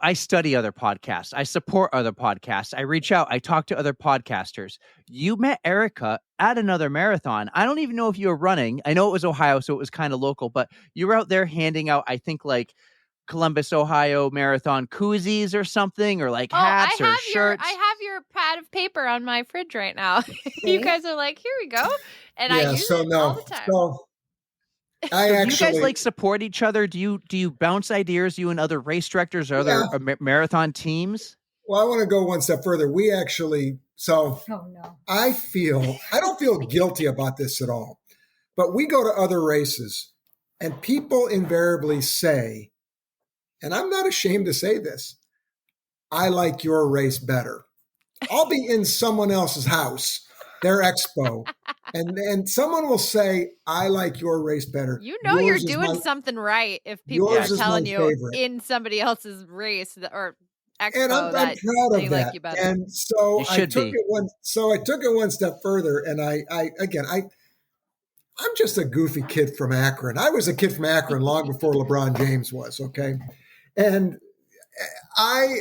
[SPEAKER 6] I study other podcasts. I support other podcasts. I reach out. I talk to other podcasters. You met Erika at another marathon. I don't even know if you were running. I know it was Ohio, so it was kind of local, but you were out there handing out, I think, like Columbus, Ohio marathon koozies or something, or like hats or shirts.
[SPEAKER 5] I have your pad of paper on my fridge right now. You guys are like, here we go. And I use it all the time.
[SPEAKER 1] So
[SPEAKER 6] Do you guys like support each other? Do you bounce ideas, you and other race directors or other marathon teams?
[SPEAKER 1] Well, I want to go one step further. We actually,
[SPEAKER 3] Oh, no.
[SPEAKER 1] I don't feel guilty about this at all, but we go to other races and people invariably say, and I'm not ashamed to say this, I like your race better. I'll be in someone else's house, their expo, and someone will say, I like your race better.
[SPEAKER 5] You're doing something right if people are telling you
[SPEAKER 1] favorite.
[SPEAKER 5] In somebody else's race or expo
[SPEAKER 1] and I'm
[SPEAKER 5] that
[SPEAKER 1] proud of
[SPEAKER 5] they
[SPEAKER 1] that.
[SPEAKER 5] like you better.
[SPEAKER 1] And so I took it one step further, and I'm just a goofy kid from Akron. I was a kid from Akron long before LeBron James was, okay? And I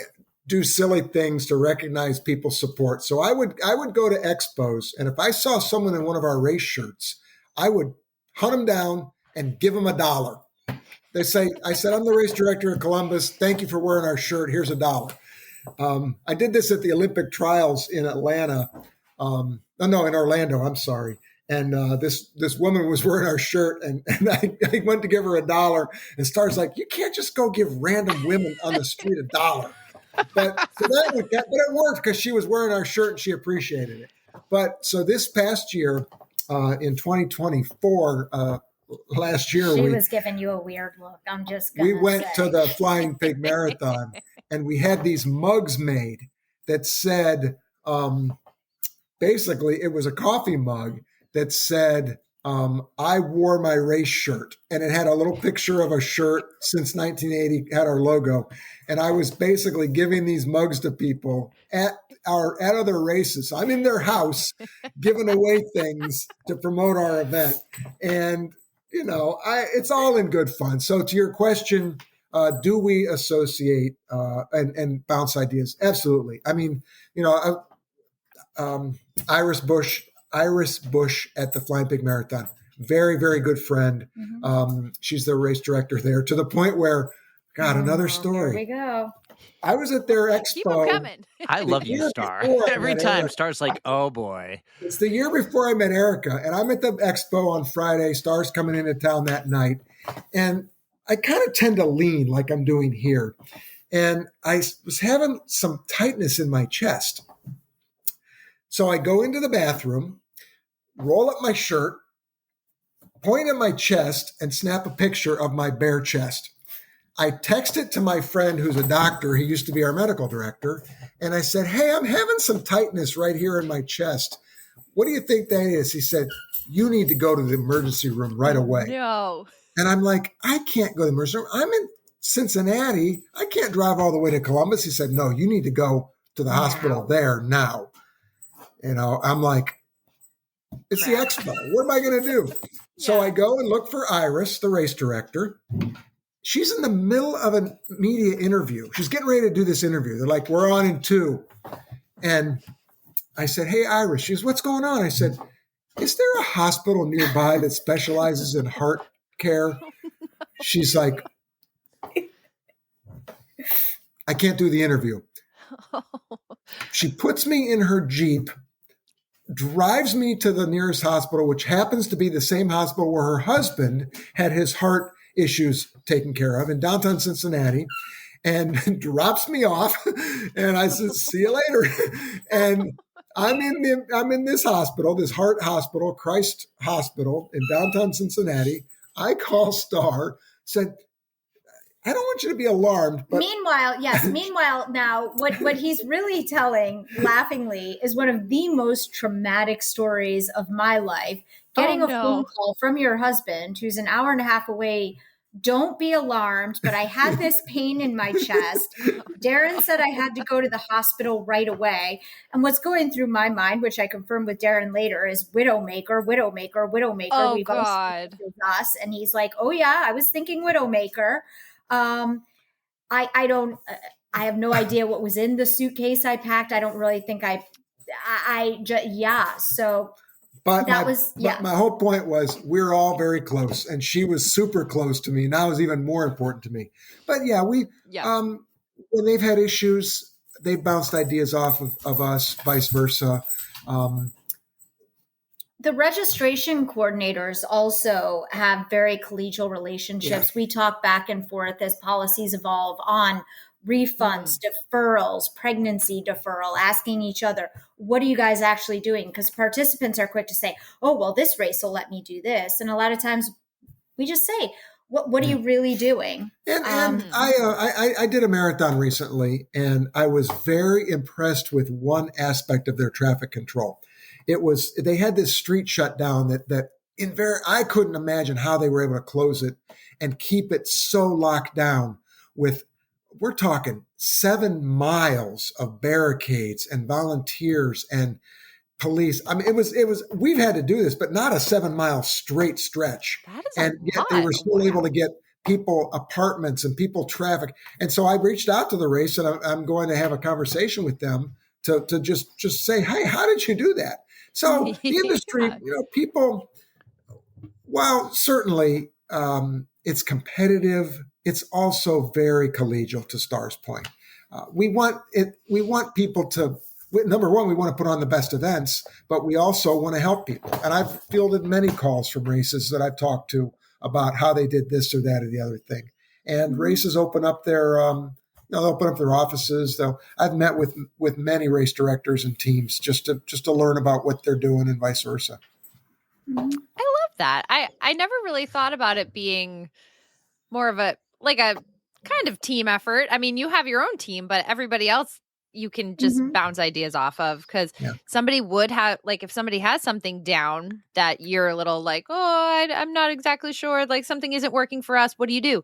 [SPEAKER 1] do silly things to recognize people's support. So I would go to expos, and if I saw someone in one of our race shirts, I would hunt them down and give them $1. I said, I'm the race director of Columbus. Thank you for wearing our shirt. Here's $1. I did this at the Olympic trials in Atlanta. In Orlando, I'm sorry. And this woman was wearing our shirt, and I went to give her $1, and Star's like, you can't just go give random women on the street $1. But it worked because she was wearing our shirt and she appreciated it. But so this past year, in 2024, last year,
[SPEAKER 3] she was giving you a weird look. I'm just gonna
[SPEAKER 1] we went to the Flying Pig Marathon, and we had these mugs made that said, basically, it was a coffee mug that said, I wore my race shirt, and it had a little picture of a shirt since 1980, had our logo. And I was basically giving these mugs to people at other races. I'm in their house giving away things to promote our event. And, it's all in good fun. So to your question, do we associate and bounce ideas? Absolutely. I mean, Iris Bush at the Flying Pig Marathon. Very, very good friend. Mm-hmm. She's the race director there, to the point where, another story.
[SPEAKER 3] Here we go.
[SPEAKER 1] I was at their expo.
[SPEAKER 5] Keep them coming.
[SPEAKER 6] I love you, Star. Every time Star's like, oh boy.
[SPEAKER 1] It's the year before I met Erika, and I'm at the expo on Friday. Star's coming into town that night. And I kind of tend to lean like I'm doing here. And I was having some tightness in my chest. So I go into the bathroom, roll up my shirt, point at my chest, and snap a picture of my bare chest. I text it to my friend who's a doctor. He used to be our medical director. And I said, hey, I'm having some tightness right here in my chest. What do you think that is? He said, you need to go to the emergency room right away.
[SPEAKER 5] No.
[SPEAKER 1] And I'm like, I can't go to the emergency room. I'm in Cincinnati. I can't drive all the way to Columbus. He said, no, you need to go to the hospital there now. I'm like, it's the expo. What am I going to do? Yeah. So I go and look for Iris, the race director. She's in the middle of a media interview. She's getting ready to do this interview. They're like, we're on in 2. And I said, hey, Iris. She goes, what's going on? I said, is there a hospital nearby that specializes in heart care? She's like, I can't do the interview. She puts me in her Jeep, drives me to the nearest hospital, which happens to be the same hospital where her husband had his heart issues taken care of in downtown Cincinnati, and drops me off. And I said, see you later. And I'm in this hospital, this heart hospital, Christ Hospital in downtown Cincinnati. I call Star, said, I don't want you to be alarmed. But
[SPEAKER 3] Meanwhile, now what he's really telling laughingly is one of the most traumatic stories of my life. Getting a phone call from your husband, who's an hour and a half away Don't be alarmed, but I had this pain in my chest. Darren said I had to go to the hospital right away. And what's going through my mind, which I confirmed with Darren later, is Widowmaker, Widowmaker, Widowmaker.
[SPEAKER 5] Oh,
[SPEAKER 3] We've all
[SPEAKER 5] God.
[SPEAKER 3] seen us. And he's like, oh, yeah, I was thinking Widowmaker. I don't, I have no idea what was in the suitcase I packed. I don't really think yeah. So
[SPEAKER 1] But
[SPEAKER 3] that
[SPEAKER 1] my,
[SPEAKER 3] was,
[SPEAKER 1] but my whole point was we're all very close, and she was super close to me. Now it was even more important to me. But yeah, when they've had issues, they've bounced ideas off of us, vice versa.
[SPEAKER 3] The registration coordinators also have very collegial relationships.
[SPEAKER 1] Yeah.
[SPEAKER 3] We talk back and forth as policies evolve on refunds, deferrals, pregnancy deferral, asking each other, what are you guys actually doing? Because participants are quick to say, oh, well, this race will let me do this. And a lot of times we just say, what are you really doing?
[SPEAKER 1] And I did a marathon recently, and I was very impressed with one aspect of their traffic control. They had this street shut down that I couldn't imagine how they were able to close it and keep it so locked down with, we're talking 7 miles of barricades and volunteers and police. I mean, it was, we've had to do this, but not a 7-mile straight stretch.
[SPEAKER 5] That is
[SPEAKER 1] and yet they were still able to get people apartments and people traffic. And so I reached out to the race, and I'm going to have a conversation with them to just say, hey, how did you do that? So the industry, people, while certainly it's competitive, it's also very collegial, to Star's point. We want people to, number one, we want to put on the best events, but we also want to help people. And I've fielded many calls from races that I've talked to about how they did this or that or the other thing. And races open up their, they'll open up their offices. I've met with many race directors and teams just to learn about what they're doing and vice versa.
[SPEAKER 5] I love that. I never really thought about it being more of a kind of team effort. I mean, you have your own team, but everybody else you can just bounce ideas off of, because somebody would have, if somebody has something down that you're a little like, oh, I'm not exactly sure, something isn't working for us. What do you do?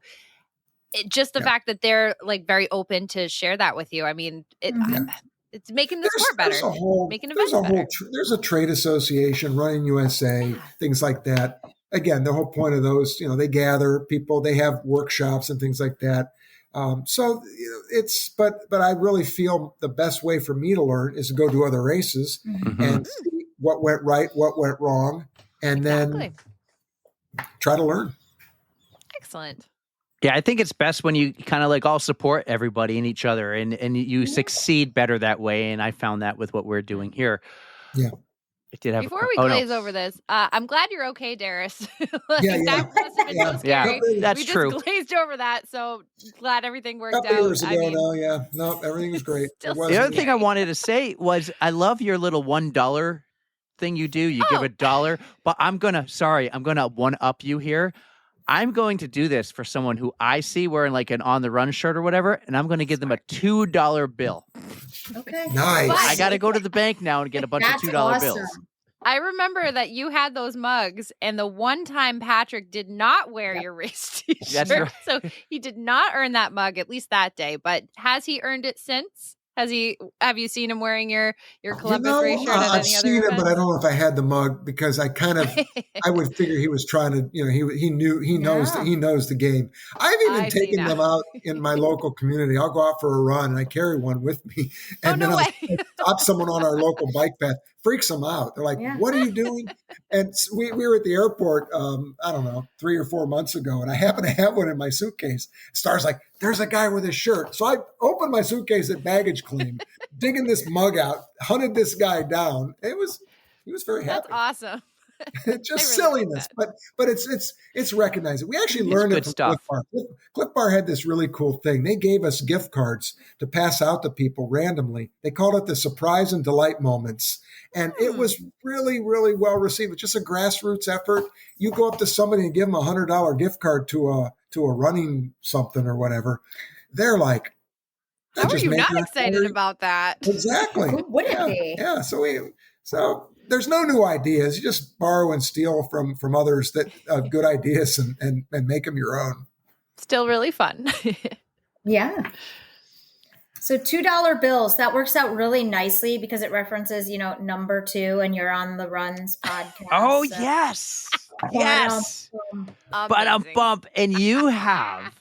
[SPEAKER 5] Just the fact that they're very open to share that with you. I mean, it's making the sport better, making events better.
[SPEAKER 1] There's a trade association, Running USA, things like that. Again, the whole point of those, they gather people, they have workshops and things like that. But I really feel the best way for me to learn is to go to other races and see what went right, what went wrong, and then try to learn.
[SPEAKER 5] Excellent.
[SPEAKER 6] Yeah, I think it's best when you kind of all support everybody and each other, and you succeed better that way. And I found that with what we're doing here.
[SPEAKER 1] Yeah.
[SPEAKER 5] Before we glaze over this, I'm glad you're okay, Darris. That must have been so scary.
[SPEAKER 6] That's true.
[SPEAKER 5] We just glazed over that, so glad everything worked out.
[SPEAKER 1] A couple years ago now, no, everything was great.
[SPEAKER 6] The other thing I wanted to say was I love your little $1 thing you do. You give $1, but I'm gonna one up you here. I'm going to do this for someone who I see wearing an On the Run shirt or whatever, and I'm going to give them a $2 bill.
[SPEAKER 3] Okay.
[SPEAKER 1] Nice.
[SPEAKER 6] I got to go to the bank now and get a bunch of $2 bills.
[SPEAKER 5] I remember that you had those mugs, and the one time Patrick did not wear your race t-shirt.
[SPEAKER 6] That's right.
[SPEAKER 5] So he did not earn that mug, at least that day. But has he earned it since? Have you seen him wearing your Columbus race shirt at any other
[SPEAKER 1] I've seen it,
[SPEAKER 5] event?
[SPEAKER 1] but I don't know if I had the mug, because I would figure he was trying to, he knows the game. I've even taken them out in my local community. I'll go out for a run and I carry one with me, and then I stop someone on our local bike path. Freaks them out. They're like, what are you doing? And we were at the airport, I don't know, 3 or 4 months ago, and I happen to have one in my suitcase. Star's like, there's a guy with a shirt. So I opened my suitcase at baggage claim, digging this mug out, hunted this guy down. He was very happy.
[SPEAKER 5] That's awesome.
[SPEAKER 1] Just really silliness, but it's recognizing. We actually learned it from Cliff Bar. Cliff Bar had this really cool thing. They gave us gift cards to pass out to people randomly. They called it the surprise and delight moments. And it was really, really well received. It's just a grassroots effort. You go up to somebody and give them $100 gift card to a running something or whatever. They're like,
[SPEAKER 5] how are you not excited about that?
[SPEAKER 1] Exactly.
[SPEAKER 3] Who would it be?
[SPEAKER 1] Yeah. So there's no new ideas. You just borrow and steal from others that good ideas and make them your own.
[SPEAKER 5] Still really fun.
[SPEAKER 3] Yeah. So $2 bills, that works out really nicely because it references, number 2 and you're on the Runs podcast.
[SPEAKER 6] Oh,
[SPEAKER 3] So-
[SPEAKER 6] yes. Yes. But
[SPEAKER 5] Amazing.
[SPEAKER 6] bump. And you have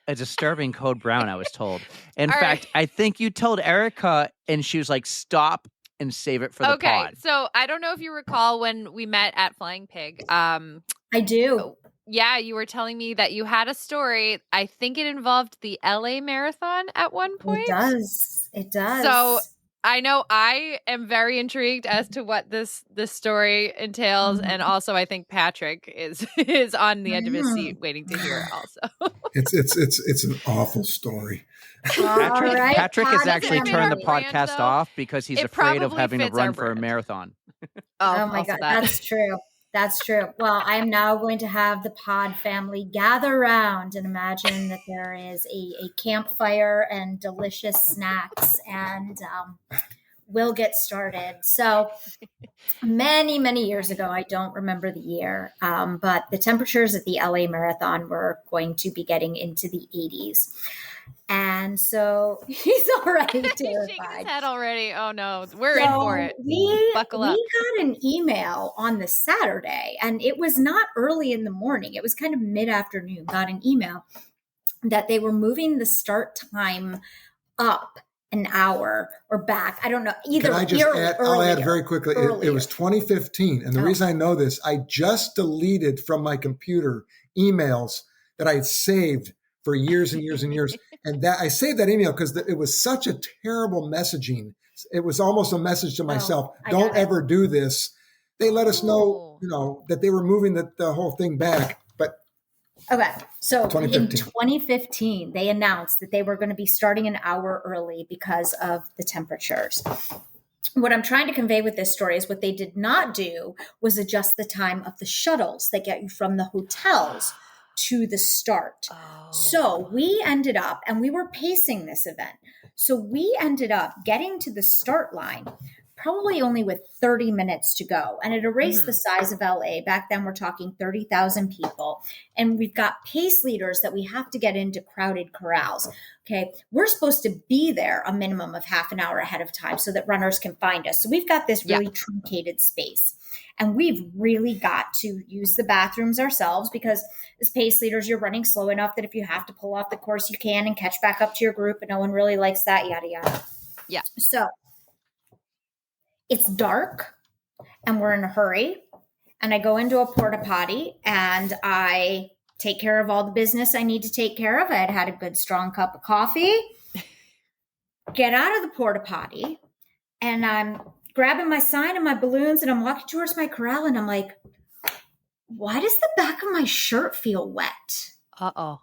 [SPEAKER 6] a disturbing code brown, I was told. In
[SPEAKER 5] All
[SPEAKER 6] fact,
[SPEAKER 5] right.
[SPEAKER 6] I think you told Erika and she was like, stop and save it for the
[SPEAKER 5] Okay,
[SPEAKER 6] pod.
[SPEAKER 5] so I don't know if you recall when we met at Flying Pig.
[SPEAKER 3] I do.
[SPEAKER 5] Yeah, you were telling me that you had a story. I think it involved the LA Marathon at one point.
[SPEAKER 3] It does.
[SPEAKER 5] So I know I am very intrigued as to what this story entails, and also I think Patrick is on the edge of his seat waiting to hear it also.
[SPEAKER 1] It's an awful story.
[SPEAKER 6] Patrick has actually turned the
[SPEAKER 5] brand,
[SPEAKER 6] podcast
[SPEAKER 5] though.
[SPEAKER 6] off because he's
[SPEAKER 5] It
[SPEAKER 6] afraid of
[SPEAKER 5] probably
[SPEAKER 6] having to
[SPEAKER 5] fits our
[SPEAKER 6] run for a
[SPEAKER 5] brand.
[SPEAKER 6] marathon.
[SPEAKER 3] Oh my God, that's true. That's true. Well, I'm now going to have the pod family gather around and imagine that there is a campfire and delicious snacks, and we'll get started. So many, many years ago, I don't remember the year, but the temperatures at the LA Marathon were going to be getting into the 80s. And so he's already
[SPEAKER 5] He's shaking
[SPEAKER 3] terrified.
[SPEAKER 5] his head already. Oh no, we're in for it. Buckle up.
[SPEAKER 3] We got an email on the Saturday, and it was not early in the morning. It was kind of mid-afternoon. Got an email that they were moving the start time up an hour or back. I don't know. Either
[SPEAKER 1] Can I just add? I'll add very quickly. It was 2015, and the reason I know this, I just deleted from my computer emails that I had saved for years and years and years. And that I saved that email because it was such a terrible messaging. It was almost a message to myself. Don't ever do this. They let us know, that they were moving the whole thing back. But
[SPEAKER 3] okay. So in
[SPEAKER 1] 2015.
[SPEAKER 3] 2015, they announced that they were going to be starting an hour early because of the temperatures. What I'm trying to convey with this story is what they did not do was adjust the time of the shuttles that get you from the hotels to the start. So we ended up, and we were pacing this event. So we ended up getting to the start line probably only with 30 minutes to go. And at a race the size of LA, back then we're talking 30,000 people. And we've got pace leaders that we have to get into crowded corrals. Okay. We're supposed to be there a minimum of half an hour ahead of time so that runners can find us. So we've got this really truncated space. And we've really got to use the bathrooms ourselves because as pace leaders, you're running slow enough that if you have to pull off the course, you can and catch back up to your group. And no one really likes that, yada, yada.
[SPEAKER 5] Yeah.
[SPEAKER 3] So it's dark and we're in a hurry. And I go into a porta potty and I take care of all the business I need to take care of. I had had a good strong cup of coffee. Get out of the porta potty and I'm grabbing my sign and my balloons and I'm walking towards my corral and I'm like, why does the back of my shirt feel wet?
[SPEAKER 5] Uh-oh.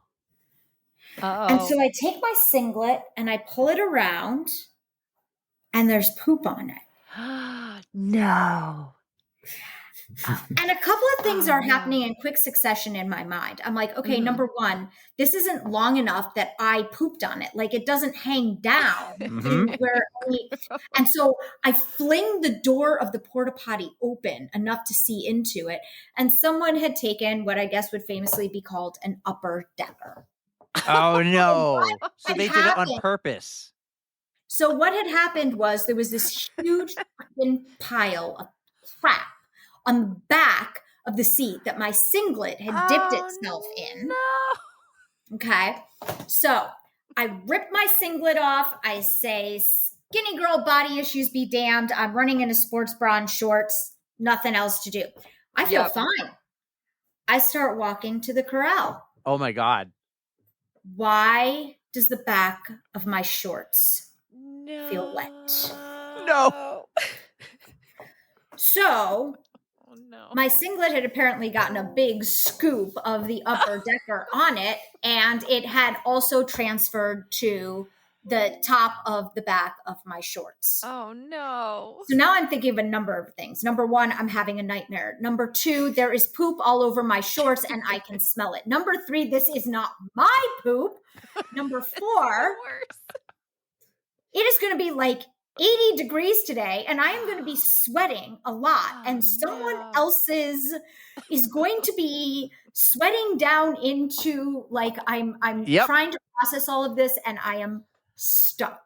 [SPEAKER 3] And so I take my singlet and I pull it around and there's poop on it.
[SPEAKER 5] No.
[SPEAKER 3] And a couple of things are happening in quick succession in my mind. I'm like, okay, number one, this isn't long enough that I pooped on it. Like it doesn't hang down. And so I fling the door of the porta potty open enough to see into it. And someone had taken what I guess would famously be called an upper decker.
[SPEAKER 6] Oh, no. So they did it on purpose.
[SPEAKER 3] So what had happened was there was this huge fucking pile of crap on the back of the seat that my singlet had dipped itself in.
[SPEAKER 5] No.
[SPEAKER 3] Okay. So I rip my singlet off. I say, skinny girl body issues be damned. I'm running in a sports bra and shorts. Nothing else to do. I feel fine. I start walking to the corral.
[SPEAKER 6] Oh my God.
[SPEAKER 3] Why does the back of my shorts feel wet?
[SPEAKER 6] No.
[SPEAKER 3] So
[SPEAKER 5] No.
[SPEAKER 3] my singlet had apparently gotten a big scoop of the upper decker on it, and it had also transferred to the top of the back of my shorts.
[SPEAKER 5] Oh, no.
[SPEAKER 3] So now I'm thinking of a number of things. Number one, I'm having a nightmare. Number two, there is poop all over my shorts and I can smell it. Number three, this is not my poop. Number four, it is going to be like 80 degrees today, and I am going to be sweating a lot, and someone else's is going to be sweating down into, like, I'm trying to process all of this, and I am stuck.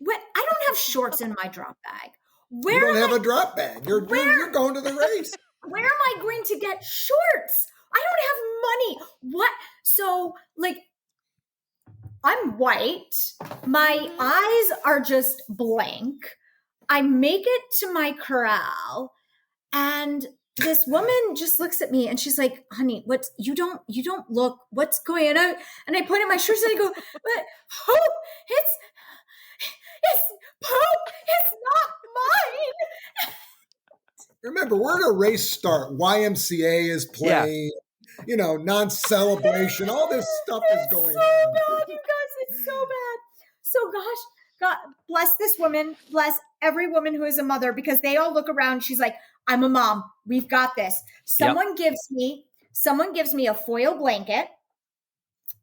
[SPEAKER 3] I don't have shorts in my drop bag.
[SPEAKER 1] You don't have a drop bag. You're going to the race.
[SPEAKER 3] Where am I going to get shorts? I don't have money. What? So, like, I'm white. My eyes are just blank. I make it to my corral, and this woman just looks at me and she's like, honey, you don't look, what's going on? And I point at my shorts and I go, but Pope, it's Pope, it's not mine.
[SPEAKER 1] Remember, where did a race start? YMCA is playing, non-celebration. All this stuff is going on.
[SPEAKER 3] Bad, you guys, it's so bad. So gosh, God bless this woman, bless every woman who is a mother, because they all look around. She's like, I'm a mom. We've got this. Someone gives me a foil blanket.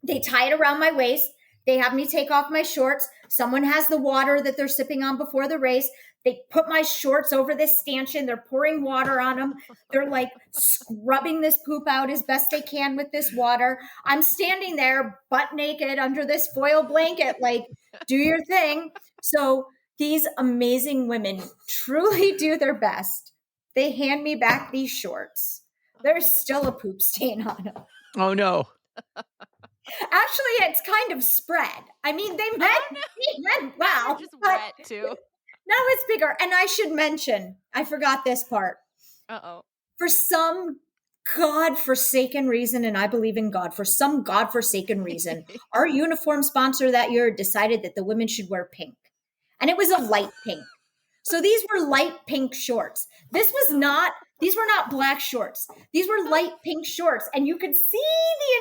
[SPEAKER 3] They tie it around my waist. They have me take off my shorts. Someone has the water that they're sipping on before the race. They put my shorts over this stanchion. They're pouring water on them. They're like scrubbing this poop out as best they can with this water. I'm standing there butt naked under this foil blanket, like, do your thing. So these amazing women truly do their best. They hand me back these shorts. There's still a poop stain on them.
[SPEAKER 6] Oh, no.
[SPEAKER 3] Actually, it's kind of spread. I mean, they meant well.
[SPEAKER 5] Just wet, too.
[SPEAKER 3] Now it's bigger. And I should mention, I forgot this part.
[SPEAKER 5] Uh-oh.
[SPEAKER 3] For some godforsaken reason, and I believe in God, for some godforsaken reason, our uniform sponsor that year decided that the women should wear pink. And it was a light pink. So these were light pink shorts. These were not black shorts. These were light pink shorts. And you could see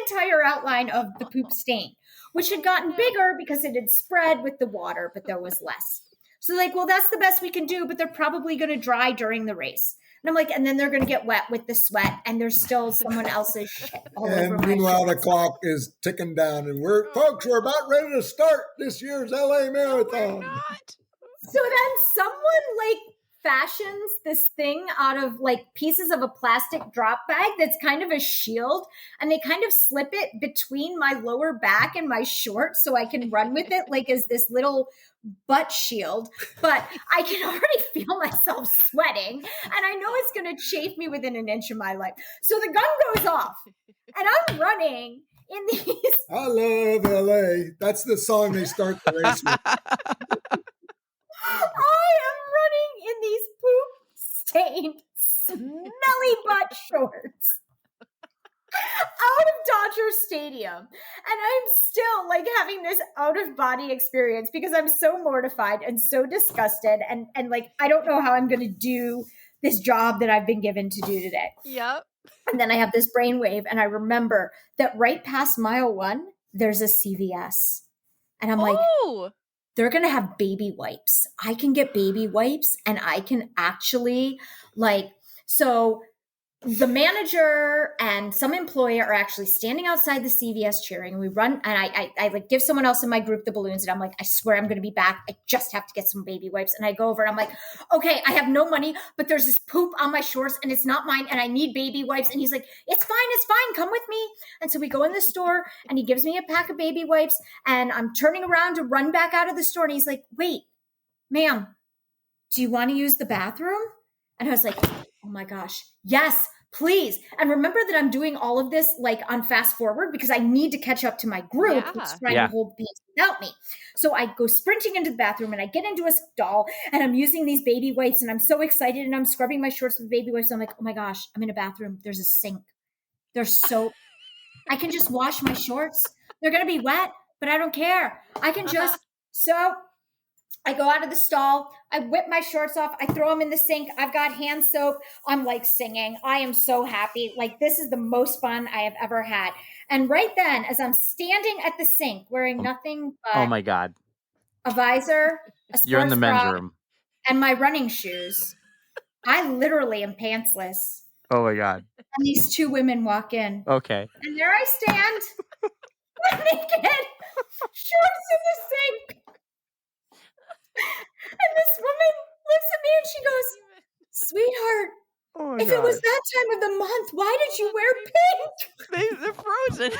[SPEAKER 3] the entire outline of the poop stain, which had gotten bigger because it had spread with the water, but there was less. So like, well, that's the best we can do, but they're probably going to dry during the race. And I'm like, and then they're going to get wet with the sweat, and there's still someone else's shit all over my
[SPEAKER 1] meanwhile,
[SPEAKER 3] shorts.
[SPEAKER 1] the clock is ticking down, and we're about ready to start this year's LA Marathon.
[SPEAKER 3] So then someone like fashions this thing out of like pieces of a plastic drop bag that's kind of a shield, and they kind of slip it between my lower back and my shorts so I can run with it like as this little butt shield. But I can already feel myself sweating, and I know it's going to chafe me within an inch of my life. So the gun goes off, and I'm running in these.
[SPEAKER 1] I love LA. That's the song they start the race with.
[SPEAKER 3] I am running in these poop-stained, smelly butt shorts out of Dodger Stadium. And I'm still like having this out-of-body experience because I'm so mortified and so disgusted. And like, I don't know how I'm going to do this job that I've been given to do today.
[SPEAKER 5] Yep.
[SPEAKER 3] And then I have this brainwave, and I remember that right past mile 1, there's a CVS. And I'm like, they're going to have baby wipes. I can get baby wipes, and I can actually so the manager and some employee are actually standing outside the CVS cheering, and we run, and I like give someone else in my group the balloons, and I'm like, I swear I'm going to be back. I just have to get some baby wipes. And I go over and I'm like, okay, I have no money, but there's this poop on my shorts and it's not mine, and I need baby wipes. And he's like, it's fine. Come with me. And so we go in the store, and he gives me a pack of baby wipes, and I'm turning around to run back out of the store. And he's like, wait, ma'am, do you want to use the bathroom? And I was like, oh my gosh, yes, please. And remember that I'm doing all of this like on fast forward because I need to catch up to my group who's trying to hold beans without me. So I go sprinting into the bathroom, and I get into a stall, and I'm using these baby wipes, and I'm so excited, and I'm scrubbing my shorts with baby wipes. I'm like, oh my gosh, I'm in a bathroom. There's a sink. There's soap. I can just wash my shorts. They're going to be wet, but I don't care. I can just, so I go out of the stall. I whip my shorts off. I throw them in the sink. I've got hand soap. I'm like singing. I am so happy. Like, this is the most fun I have ever had. And right then, as I'm standing at the sink wearing nothing but
[SPEAKER 6] oh my God,
[SPEAKER 3] a visor, a sports
[SPEAKER 6] you're in the men's
[SPEAKER 3] bra,
[SPEAKER 6] room,
[SPEAKER 3] and my running shoes, I literally am pantsless.
[SPEAKER 6] oh my God.
[SPEAKER 3] And these two women walk in.
[SPEAKER 6] Okay.
[SPEAKER 3] And there I stand, naked, shorts in the sink. And this woman looks at me and she goes, "Sweetheart,
[SPEAKER 6] Oh my
[SPEAKER 3] if it was
[SPEAKER 6] God.
[SPEAKER 3] that time of the month, why did you wear pink?"
[SPEAKER 6] They're frozen.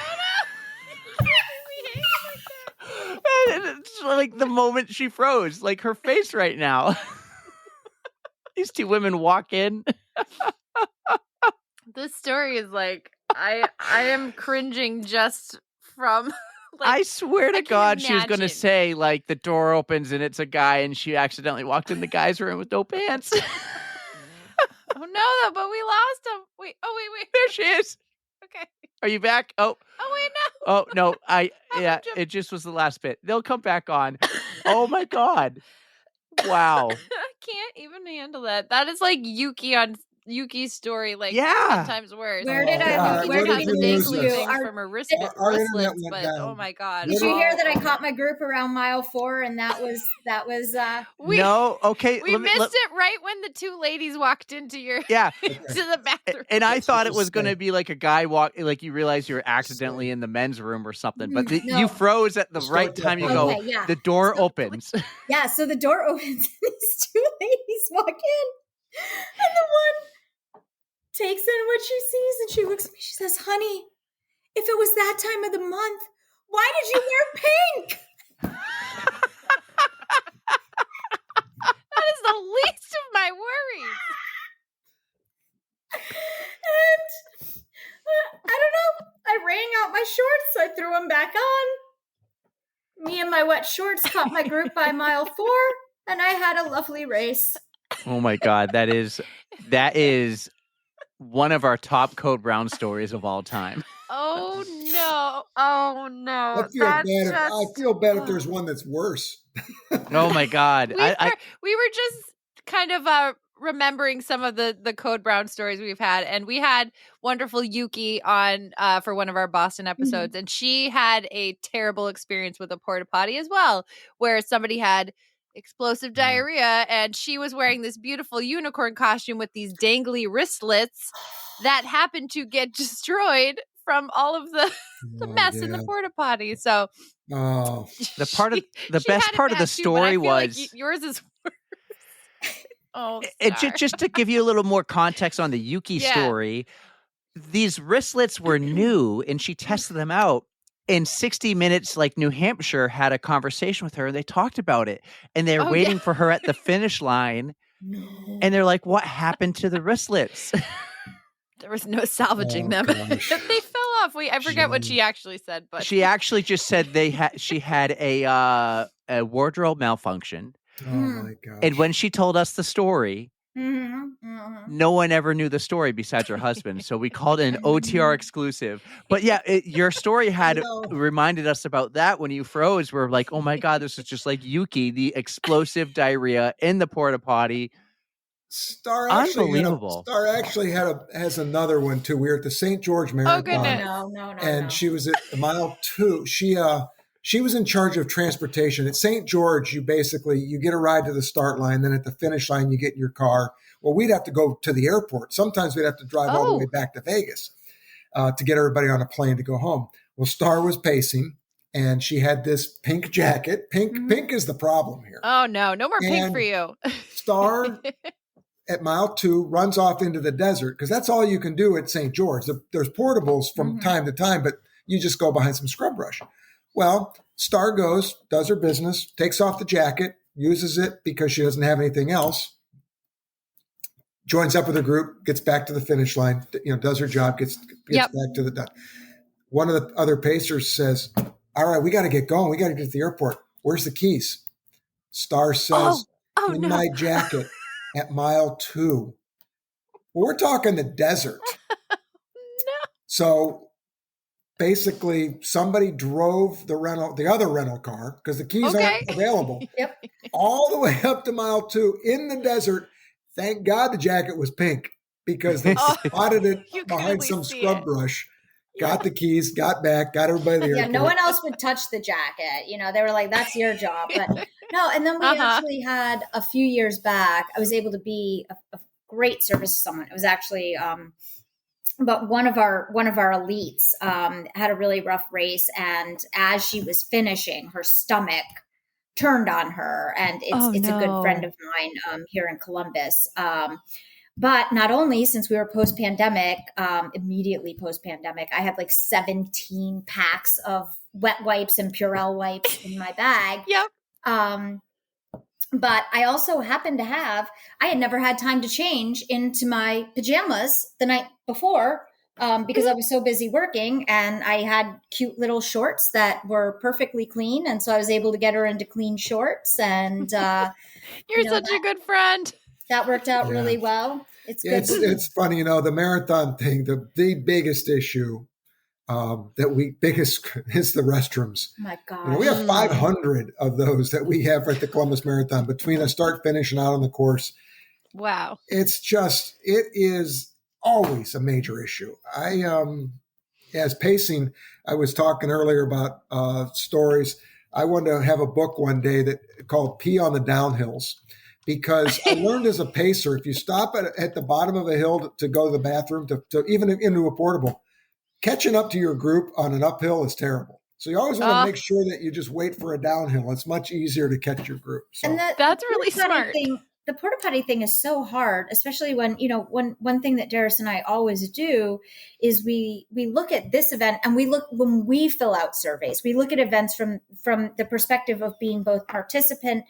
[SPEAKER 6] And it's like the moment she froze, like her face right now. These two women walk in.
[SPEAKER 5] This story is like I am cringing just from
[SPEAKER 6] I swear to
[SPEAKER 5] I can
[SPEAKER 6] God, she was going to
[SPEAKER 5] imagine.
[SPEAKER 6] say like the door opens and it's a guy, and she accidentally walked in the guy's room with no pants.
[SPEAKER 5] Oh no, but we lost him. Wait, wait.
[SPEAKER 6] There she is.
[SPEAKER 5] Okay.
[SPEAKER 6] Are you back? Oh
[SPEAKER 5] wait, no.
[SPEAKER 6] Oh no,
[SPEAKER 5] Happened
[SPEAKER 6] yeah,
[SPEAKER 5] to-
[SPEAKER 6] it just was the last bit. They'll come back on. Oh my God. Wow.
[SPEAKER 5] I can't even handle that. That is like Yuki's story, like
[SPEAKER 6] Yeah.
[SPEAKER 5] 10 times worse.
[SPEAKER 3] Where did
[SPEAKER 1] Oh,
[SPEAKER 3] I?
[SPEAKER 1] God.
[SPEAKER 3] Where
[SPEAKER 1] Where
[SPEAKER 3] did
[SPEAKER 1] did
[SPEAKER 3] we
[SPEAKER 1] we
[SPEAKER 3] lose
[SPEAKER 1] lose
[SPEAKER 3] you?
[SPEAKER 1] this?
[SPEAKER 5] things from her
[SPEAKER 1] Our internet
[SPEAKER 5] wristlets,
[SPEAKER 1] went
[SPEAKER 5] but
[SPEAKER 1] down.
[SPEAKER 5] oh my God.
[SPEAKER 3] Did you hear that I
[SPEAKER 5] Oh,
[SPEAKER 3] caught my group around mile 4 and that was
[SPEAKER 5] we,
[SPEAKER 6] No, okay.
[SPEAKER 5] we missed it right when the two ladies walked into your
[SPEAKER 6] Yeah.
[SPEAKER 5] to the bathroom.
[SPEAKER 6] And I thought it
[SPEAKER 1] just
[SPEAKER 6] was going to
[SPEAKER 1] say.
[SPEAKER 6] be like a guy like you realize you're accidentally in the men's room or something, but
[SPEAKER 3] No.
[SPEAKER 6] you froze at the
[SPEAKER 1] Start
[SPEAKER 6] right
[SPEAKER 1] that
[SPEAKER 6] time. You
[SPEAKER 1] part.
[SPEAKER 6] go,
[SPEAKER 3] Okay, yeah.
[SPEAKER 6] the door
[SPEAKER 3] So-
[SPEAKER 6] opens.
[SPEAKER 3] Yeah, so the door opens and these two ladies walk in, and the one takes in what she sees and she looks at me. She says, "Honey, if it was that time of the month, why did you wear pink?"
[SPEAKER 5] That is the least of my worries.
[SPEAKER 3] And I don't know. I rang out my shorts. I threw them back on. Me and my wet shorts caught my group by mile 4, and I had a lovely race.
[SPEAKER 6] Oh my God. That is one of our top Code Brown stories of all time.
[SPEAKER 5] Oh no. Oh no.
[SPEAKER 1] I feel bad if there's one that's worse.
[SPEAKER 6] Oh my God.
[SPEAKER 5] We were just kind of remembering some of the Code Brown stories we've had, and we had wonderful Yuki on for one of our Boston episodes, and she had a terrible experience with a porta potty as well, where somebody had explosive diarrhea, and she was wearing this beautiful unicorn costume with these dangly wristlets that happened to get destroyed from all of the mess in the porta potty. So
[SPEAKER 1] Oh,
[SPEAKER 6] The part of the
[SPEAKER 5] she
[SPEAKER 6] best
[SPEAKER 5] had it
[SPEAKER 6] part of the
[SPEAKER 5] bad too, but I
[SPEAKER 6] story
[SPEAKER 5] feel like
[SPEAKER 6] was
[SPEAKER 5] yours is worse. Oh,
[SPEAKER 6] it
[SPEAKER 5] Star.
[SPEAKER 6] just to give you a little more context on the Yuki
[SPEAKER 5] Yeah.
[SPEAKER 6] story. These wristlets were new, and she tested them out. In 60 Minutes, like New Hampshire had a conversation with her, and they talked about it, and they're
[SPEAKER 5] Oh,
[SPEAKER 6] waiting
[SPEAKER 5] yeah.
[SPEAKER 6] for her at the finish line,
[SPEAKER 3] No.
[SPEAKER 6] and they're like, "What happened to the wristlets?"
[SPEAKER 5] There was no salvaging
[SPEAKER 1] Oh,
[SPEAKER 5] them.
[SPEAKER 1] gosh.
[SPEAKER 5] They fell off. I forget what she actually said, but
[SPEAKER 6] She actually just said she had a wardrobe malfunction,
[SPEAKER 1] oh my gosh.
[SPEAKER 6] and when she told us the story, no one ever knew the story besides her husband. So we called it an OTR exclusive. But yeah, your story had reminded us about that when you froze. We're like, oh my God, this is just like Yuki, the explosive diarrhea in the porta potty.
[SPEAKER 1] Star
[SPEAKER 6] Unbelievable.
[SPEAKER 1] actually has another one too. We were at the St. George Marathon.
[SPEAKER 5] goodness.
[SPEAKER 3] No.
[SPEAKER 1] And she was at mile 2. She was in charge of transportation at St. George. You get a ride to the start line, then at the finish line you get in your car. Well, we'd have to go to the airport. Sometimes we'd have to drive all the way back to Vegas to get everybody on a plane to go home. Well, Star was pacing, and she had this pink jacket. Pink is the problem here.
[SPEAKER 5] Oh no more pink
[SPEAKER 1] And
[SPEAKER 5] for you.
[SPEAKER 1] Star at mile 2 runs off into the desert because that's all you can do at St. George. There's portables from time to time, but you just go behind some scrub brush. Well, Star does her business, takes off the jacket, uses it because she doesn't have anything else, joins up with her group, gets back to the finish line, does her job, gets back to the done. One of the other pacers says, "All right, we got to get going. We got to get to the airport. Where's the keys?" Star says, "In my jacket." At mile 2. Well, we're talking the desert. So basically somebody drove the other rental car because the keys aren't available. All the way up to mile 2 in the desert. Thank God the jacket was pink because they spotted it behind some scrub brush. Got the keys, got back, got everybody there.
[SPEAKER 3] Yeah, no one else would touch the jacket. They were like, "That's your job." But no, and then we actually had a few years back, I was able to be a great service to someone. It was actually, but one of our elites had a really rough race, and as she was finishing, her stomach turned on her, and it's a good friend of mine here in Columbus. But not only, since we were post-pandemic, immediately post-pandemic, I had like 17 packs of wet wipes and Purell wipes in my bag.
[SPEAKER 5] Yep.
[SPEAKER 3] But I also happened to I had never had time to change into my pajamas the night before because I was so busy working, and I had cute little shorts that were perfectly clean. And so I was able to get her into clean shorts, and
[SPEAKER 5] You're such a good friend.
[SPEAKER 3] That worked out really well. It's good.
[SPEAKER 1] It's funny, the marathon thing, the biggest issue is the restrooms.
[SPEAKER 3] Oh my gosh.
[SPEAKER 1] We have 500 of those that we have at the Columbus Marathon between a start, finish, and out on the course.
[SPEAKER 5] Wow.
[SPEAKER 1] It is always a major issue. As pacing, I was talking earlier about stories. I wanted to have a book one day called Pee on the Downhills, because I learned as a pacer, if you stop at the bottom of a hill to go to the bathroom, to even into a portable, catching up to your group on an uphill is terrible. So you always want to make sure that you just wait for a downhill. It's much easier to catch your group. So.
[SPEAKER 3] And
[SPEAKER 5] that's really smart.
[SPEAKER 3] The porta potty thing is so hard, especially when, one thing that Darris and I always do is we look at this event, and when we fill out surveys, we look at events from the perspective of being both participant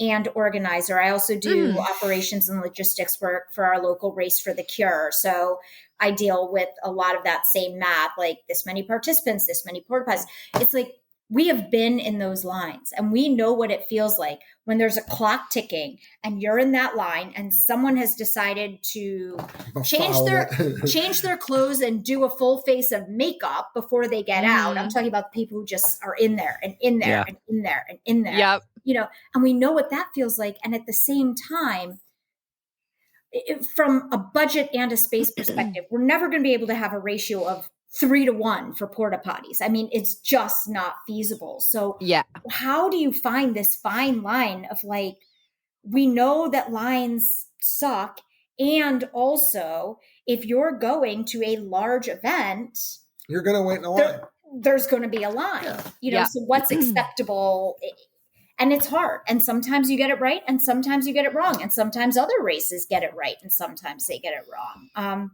[SPEAKER 3] and organizer. I also do operations and logistics work for our local Race for the Cure. So I deal with a lot of that same math, like this many participants, this many porta potties. It's like we have been in those lines, and we know what it feels like when there's a clock ticking and you're in that line and someone has decided to change their clothes and do a full face of makeup before they get out. I'm talking about the people who just are in there and in there and in there and in there.
[SPEAKER 5] Yep.
[SPEAKER 3] And we know what that feels like. And at the same time, from a budget and a space perspective, we're never going to be able to have a ratio of 3-to-1 for porta potties. I mean, it's just not feasible. So how do you find this fine line of like, we know that lines suck. And also, if you're going to a large event,
[SPEAKER 1] you're going to wait in a line.
[SPEAKER 3] There's going to be a line, so what's acceptable? And it's hard. And sometimes you get it right, and sometimes you get it wrong. And sometimes other races get it right, and sometimes they get it wrong.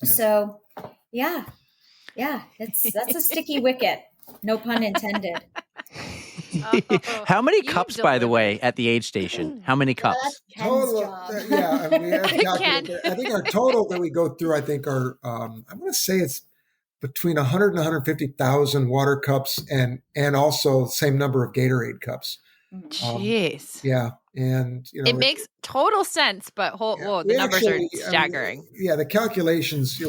[SPEAKER 3] So that's a sticky wicket. No pun intended.
[SPEAKER 6] How many cups, by the way, at the aid station? How many cups?
[SPEAKER 1] Total, I think our total that we go through, I think are, I'm going to say it's between 100 and 150,000 water cups, and also the same number of Gatorade cups.
[SPEAKER 5] Jeez.
[SPEAKER 1] And
[SPEAKER 5] it makes total sense, but the numbers are staggering.
[SPEAKER 1] The calculations,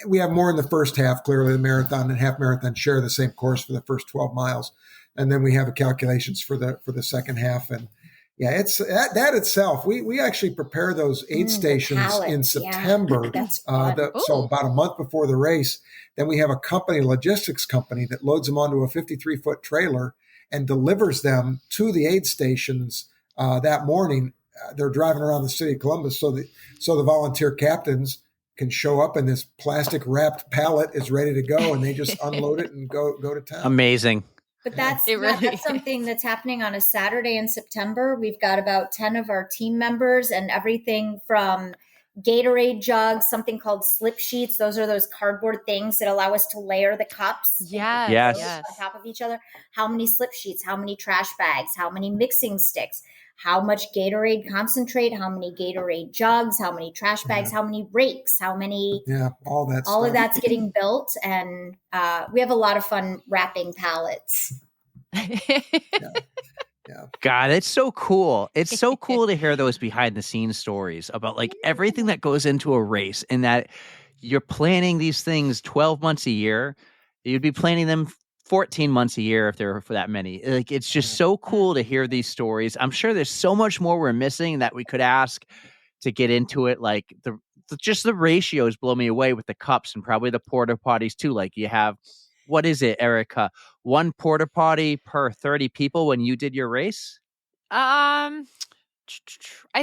[SPEAKER 1] we have more in the first half. Clearly, the marathon and half marathon share the same course for the first 12 miles, and then we have calculations for the second half. And it's that itself. We actually prepare those aid stations in September. So about a month before the race. Then we have a logistics company, that loads them onto a 53-foot trailer and delivers them to the aid stations that morning. They're driving around the city of Columbus, so the volunteer captains can show up, and this plastic wrapped pallet is ready to go, and they just unload it and go to town.
[SPEAKER 6] Amazing.
[SPEAKER 3] But that's something that's happening on a Saturday in September. We've got about 10 of our team members, and everything from Gatorade jugs, something called slip sheets. Those are those cardboard things that allow us to layer the cups
[SPEAKER 5] yes.
[SPEAKER 3] on top of each other. How many slip sheets, how many trash bags, how many mixing sticks, how much Gatorade concentrate, how many Gatorade jugs, how many trash bags, how many rakes, how many, all of that's getting built. And we have a lot of fun wrapping pallets.
[SPEAKER 6] God, it's so cool. It's so cool to hear those behind the scenes stories about like everything that goes into a race, and that you're planning these things 12 months a year. You'd be planning them 14 months a year if there were for that many. Like, it's just so cool to hear these stories. I'm sure there's so much more we're missing that we could ask to get into it. Like just the ratios blow me away with the cups, and probably the porta potties too. Like, you have, what is it, Erika? One porta potty per 30 people when you did your race?
[SPEAKER 5] I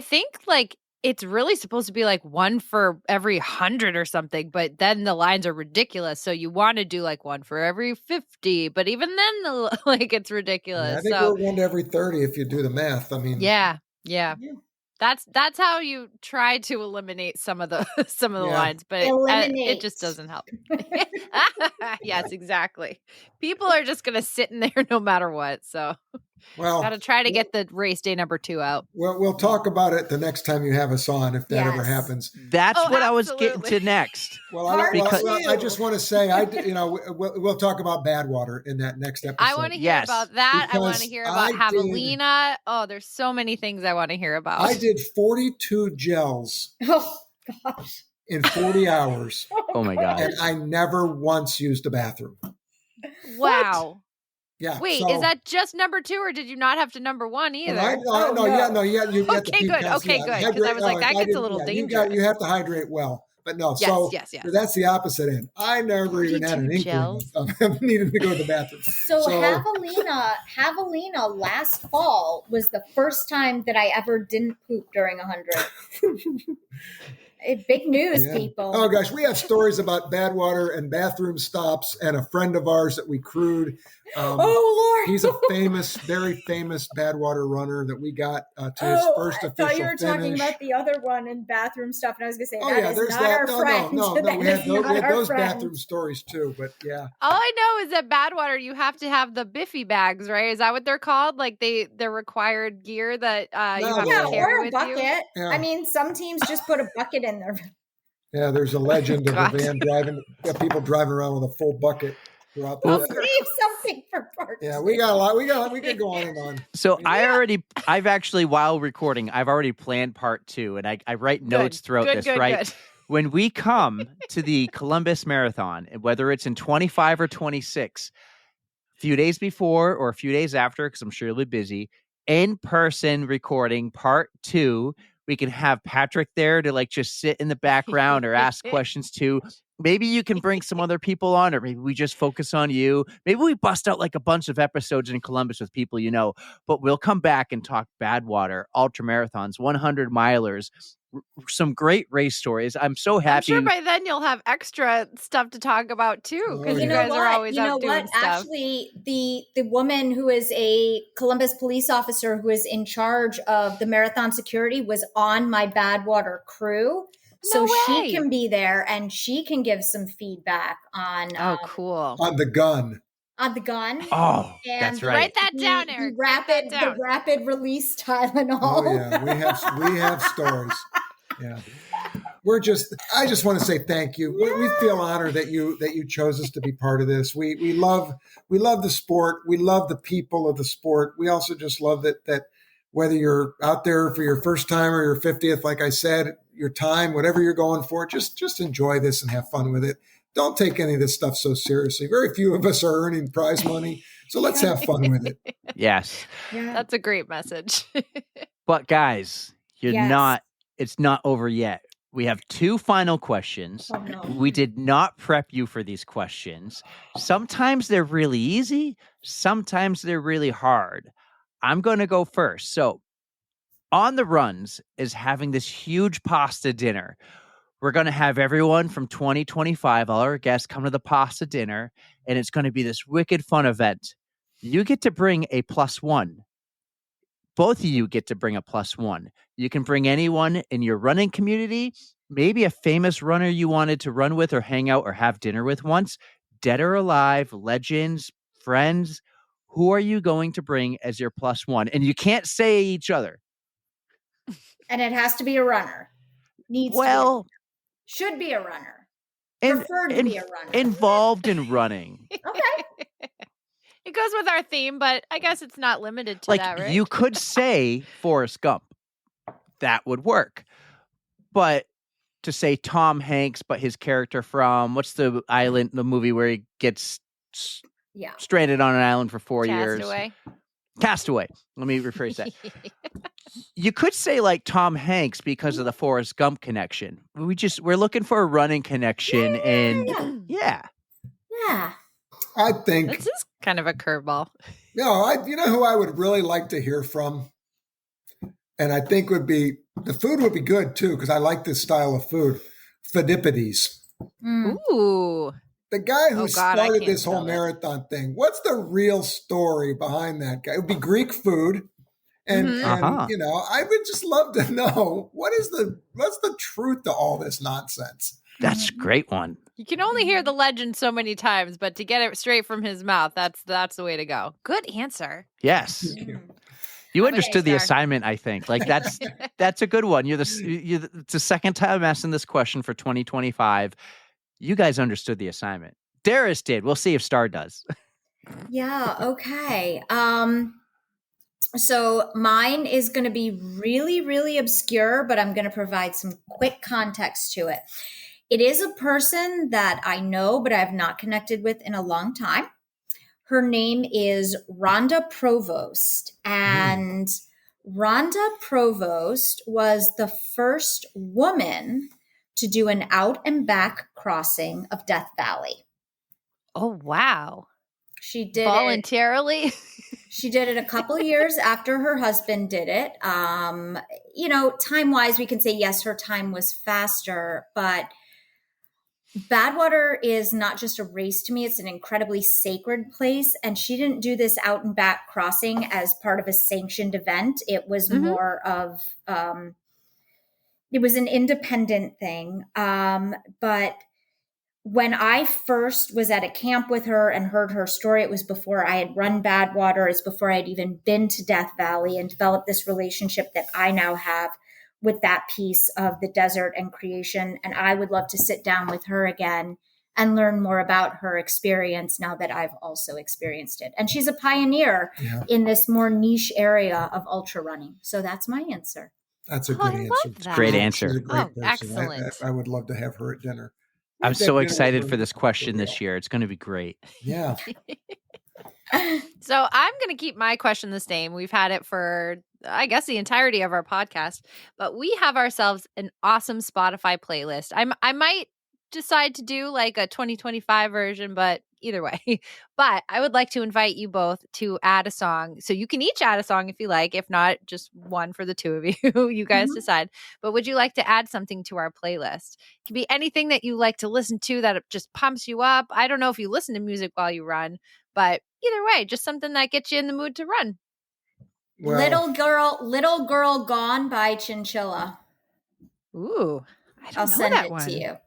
[SPEAKER 5] think like it's really supposed to be like 1 for every 100 or something, but then the lines are ridiculous. So you want to do like 1 for every 50, but even then, like it's ridiculous.
[SPEAKER 1] Yeah, I think
[SPEAKER 5] so
[SPEAKER 1] we're 1 to every 30 if you do the math. I mean,
[SPEAKER 5] yeah.
[SPEAKER 3] Yeah.
[SPEAKER 5] That's how you try to eliminate some of the
[SPEAKER 1] Yeah.
[SPEAKER 5] lines, but it
[SPEAKER 3] Eliminate.
[SPEAKER 5] just doesn't help. Yes, exactly. People are just gonna sit in there no matter what. So
[SPEAKER 1] well,
[SPEAKER 5] gotta try to get the race day number 2 out.
[SPEAKER 1] we'll talk about it the next time you have us on, if that ever
[SPEAKER 3] Yes.
[SPEAKER 1] happens.
[SPEAKER 6] That's
[SPEAKER 5] Oh,
[SPEAKER 6] what I was getting
[SPEAKER 5] absolutely.
[SPEAKER 6] to next.
[SPEAKER 1] Well,
[SPEAKER 3] Part
[SPEAKER 1] I
[SPEAKER 3] two.
[SPEAKER 1] just want to say, we'll talk about Badwater in that next episode.
[SPEAKER 5] I want to hear
[SPEAKER 6] Yes,
[SPEAKER 5] about that. I want to
[SPEAKER 1] because
[SPEAKER 5] hear about
[SPEAKER 1] I
[SPEAKER 5] javelina. Oh, there's so many things I want to hear about.
[SPEAKER 1] I did 42 gels
[SPEAKER 3] Oh gosh.
[SPEAKER 1] in 40 hours,
[SPEAKER 6] Oh my God.
[SPEAKER 1] and I never once used a bathroom.
[SPEAKER 5] Wow.
[SPEAKER 1] Yeah.
[SPEAKER 5] Wait,
[SPEAKER 1] so,
[SPEAKER 5] is that just number 2, or did you not have to number 1 either?
[SPEAKER 1] No, you have to
[SPEAKER 5] Okay,
[SPEAKER 1] keep
[SPEAKER 5] good.
[SPEAKER 1] counts,
[SPEAKER 5] Okay,
[SPEAKER 1] yeah.
[SPEAKER 5] good. Because I was like, that gets a little dangerous.
[SPEAKER 1] You have to hydrate well. But no,
[SPEAKER 5] Yes,
[SPEAKER 1] so
[SPEAKER 5] yes.
[SPEAKER 1] that's the opposite end. I never even had an
[SPEAKER 5] 42
[SPEAKER 1] inkling
[SPEAKER 5] gels?
[SPEAKER 1] of needing to go to the bathroom.
[SPEAKER 3] So Javelina last fall was the first time that I ever didn't poop during 100. Big news,
[SPEAKER 1] Yeah.
[SPEAKER 3] people.
[SPEAKER 1] Oh gosh, we have stories about Badwater and bathroom stops, and a friend of ours that we crewed.
[SPEAKER 3] Oh Lord,
[SPEAKER 1] He's a very famous Badwater runner that we got to his first
[SPEAKER 3] I
[SPEAKER 1] official
[SPEAKER 3] thought you were talking
[SPEAKER 1] finish.
[SPEAKER 3] about the other one in bathroom stuff, and I was going to say
[SPEAKER 1] Oh
[SPEAKER 3] that
[SPEAKER 1] yeah,
[SPEAKER 3] is
[SPEAKER 1] there's
[SPEAKER 3] not
[SPEAKER 1] that.
[SPEAKER 3] our friend.
[SPEAKER 1] No,
[SPEAKER 3] That
[SPEAKER 1] we
[SPEAKER 3] is
[SPEAKER 1] had
[SPEAKER 3] not our
[SPEAKER 1] those
[SPEAKER 3] friend.
[SPEAKER 1] bathroom stories too. But yeah,
[SPEAKER 5] All I know is that Badwater, you have to have the Biffy bags, right? Is that what they're called? Like they're required gear that you have
[SPEAKER 3] Yeah,
[SPEAKER 5] to carry
[SPEAKER 3] or a
[SPEAKER 5] with
[SPEAKER 3] bucket.
[SPEAKER 5] you?
[SPEAKER 1] Yeah.
[SPEAKER 3] I mean, some teams just put a bucket in there.
[SPEAKER 1] yeah. There's a legend of a
[SPEAKER 5] God.
[SPEAKER 1] van people driving around with a full bucket throughout the
[SPEAKER 3] I'll
[SPEAKER 1] day.
[SPEAKER 3] save something for part
[SPEAKER 1] Yeah,
[SPEAKER 3] two.
[SPEAKER 1] we got a lot. We could go on and on.
[SPEAKER 6] So I've actually, while recording, I've already planned part 2, and I write notes throughout this, right?
[SPEAKER 5] Good.
[SPEAKER 6] When we come to the Columbus Marathon, whether it's in 25 or 26, a few days before or a few days after, because I'm sure you'll be busy, in-person recording part 2, we can have Patrick there to like just sit in the background or ask questions too. Maybe you can bring some other people on, or maybe we just focus on you. Maybe we bust out like a bunch of episodes in Columbus with people you know, but we'll come back and talk Badwater, ultra marathons, 100 milers, some great race stories. I'm so
[SPEAKER 5] I'm
[SPEAKER 6] happy.
[SPEAKER 5] sure by then you'll have extra stuff to talk about too, because
[SPEAKER 1] Oh,
[SPEAKER 5] you
[SPEAKER 1] yeah.
[SPEAKER 5] guys are always out doing stuff.
[SPEAKER 3] Actually, the woman who is a Columbus police officer who is in charge of the marathon security was on my Badwater crew. So
[SPEAKER 5] No
[SPEAKER 3] she
[SPEAKER 5] way.
[SPEAKER 3] can be there and she can give some feedback on
[SPEAKER 5] Oh, cool.
[SPEAKER 1] On the gun.
[SPEAKER 3] on the gun.
[SPEAKER 6] Oh,
[SPEAKER 3] And
[SPEAKER 6] that's
[SPEAKER 3] the-
[SPEAKER 6] right.
[SPEAKER 5] Write that down,
[SPEAKER 3] the
[SPEAKER 5] Eric. Write that down.
[SPEAKER 3] the rapid release Tylenol.
[SPEAKER 1] Oh yeah, we have stories. Yeah, I just want to say thank you. We feel honored that you chose us to be part of this. We love the sport. We love the people of the sport. We also just love that whether you're out there for your first time or your 50th, like I said, your time, whatever you're going for, just enjoy this and have fun with it. Don't take any of this stuff so seriously. Very few of us are earning prize money, so let's have fun with it.
[SPEAKER 6] Yes.
[SPEAKER 3] Yeah.
[SPEAKER 5] That's a great message.
[SPEAKER 6] But guys,
[SPEAKER 3] Yes.
[SPEAKER 6] it's not over yet. We have 2 final questions.
[SPEAKER 3] Oh, no.
[SPEAKER 6] We did not prep you for these questions. Sometimes they're really easy, sometimes they're really hard. I'm going to go first. So, On the Runs is having this huge pasta dinner. We're going to have everyone from 2025, all our guests, come to the pasta dinner, and it's going to be this wicked fun event. You get to bring a +1. Both of you get to bring a +1. You can bring anyone in your running community, maybe a famous runner you wanted to run with or hang out or have dinner with once, dead or alive, legends, friends. Who are you going to bring as your +1? And you can't say each other.
[SPEAKER 3] And it has to be a runner. Should be a runner. Preferred to be a runner.
[SPEAKER 6] Involved in running.
[SPEAKER 3] Okay.
[SPEAKER 5] It goes with our theme, but I guess it's not limited to that, right?
[SPEAKER 6] You could say Forrest Gump. That would work. But to say Tom Hanks, but his character from, what's the island, the movie where he gets
[SPEAKER 3] Yeah.
[SPEAKER 6] stranded on an island for 4 years? Castaway. Let me rephrase that. You could say like Tom Hanks because of the Forrest Gump connection. We're looking for a running connection, and
[SPEAKER 3] Yeah.
[SPEAKER 1] I think
[SPEAKER 5] This is kind of a curveball.
[SPEAKER 1] you know who I would really like to hear from, and I think would be The food would be good too, because I like this style of food. Phodipides.
[SPEAKER 5] Ooh.
[SPEAKER 1] The guy who
[SPEAKER 5] Oh, God, I
[SPEAKER 1] started
[SPEAKER 5] can't
[SPEAKER 1] this whole
[SPEAKER 5] spell that.
[SPEAKER 1] marathon thing. What's the real story behind that guy? It would be Greek food. And,
[SPEAKER 5] Mhm.
[SPEAKER 1] and I would just love to know what's the truth to all this nonsense.
[SPEAKER 6] That's a great one.
[SPEAKER 5] You can only hear the legend so many times, but to get it straight from his mouth, that's the way to go. Good answer.
[SPEAKER 6] Yes. You understood the assignment, I think. Like that's a good one. It's the second time asking this question for 2025. You guys understood the assignment. Darris did. We'll see if Star does.
[SPEAKER 3] Yeah, okay. So mine is going to be really, really obscure, but I'm going to provide some quick context to it. It is a person that I know, but I have not connected with in a long time. Her name is Rhonda Provost. And Rhonda Provost was the first woman to do an out and back crossing of Death Valley.
[SPEAKER 5] Oh, wow.
[SPEAKER 3] She did
[SPEAKER 5] voluntarily.
[SPEAKER 3] She did it a couple of years after her husband did it. Time wise, we can say, yes, her time was faster, but Badwater is not just a race to me. It's an incredibly sacred place. And she didn't do this out and back crossing as part of a sanctioned event. It was more of, it was an independent thing. But when I first was at a camp with her and heard her story, it was before I had run Badwater. It's before I had even been to Death Valley and developed this relationship that I now have with that piece of the desert and creation. And I would love to sit down with her again and learn more about her experience now that I've also experienced it. And she's a pioneer in this more niche area of ultra running. So that's my answer.
[SPEAKER 1] That's a good answer.
[SPEAKER 5] That.
[SPEAKER 6] Great answer.
[SPEAKER 1] She's a great person.
[SPEAKER 5] Excellent.
[SPEAKER 1] I would love to have her at dinner.
[SPEAKER 6] I'm so excited for this question this year. It's going to be great.
[SPEAKER 1] Yeah.
[SPEAKER 5] So I'm going to keep my question the same. We've had it for, I guess, the entirety of our podcast, but we have ourselves an awesome Spotify playlist. I might decide to do like a 2025 version, but either way. But I would like to invite you both to add a song. So you can each add a song if you like. If not, just one for the two of you. You guys decide. But would you like to add something to our playlist? It can be anything that you like to listen to that just pumps you up. I don't know if you listen to music while you run, but either way, just something that gets you in the mood to run.
[SPEAKER 3] Well, Little Girl Gone by Chinchilla.
[SPEAKER 5] Ooh,
[SPEAKER 3] I'll send it to you.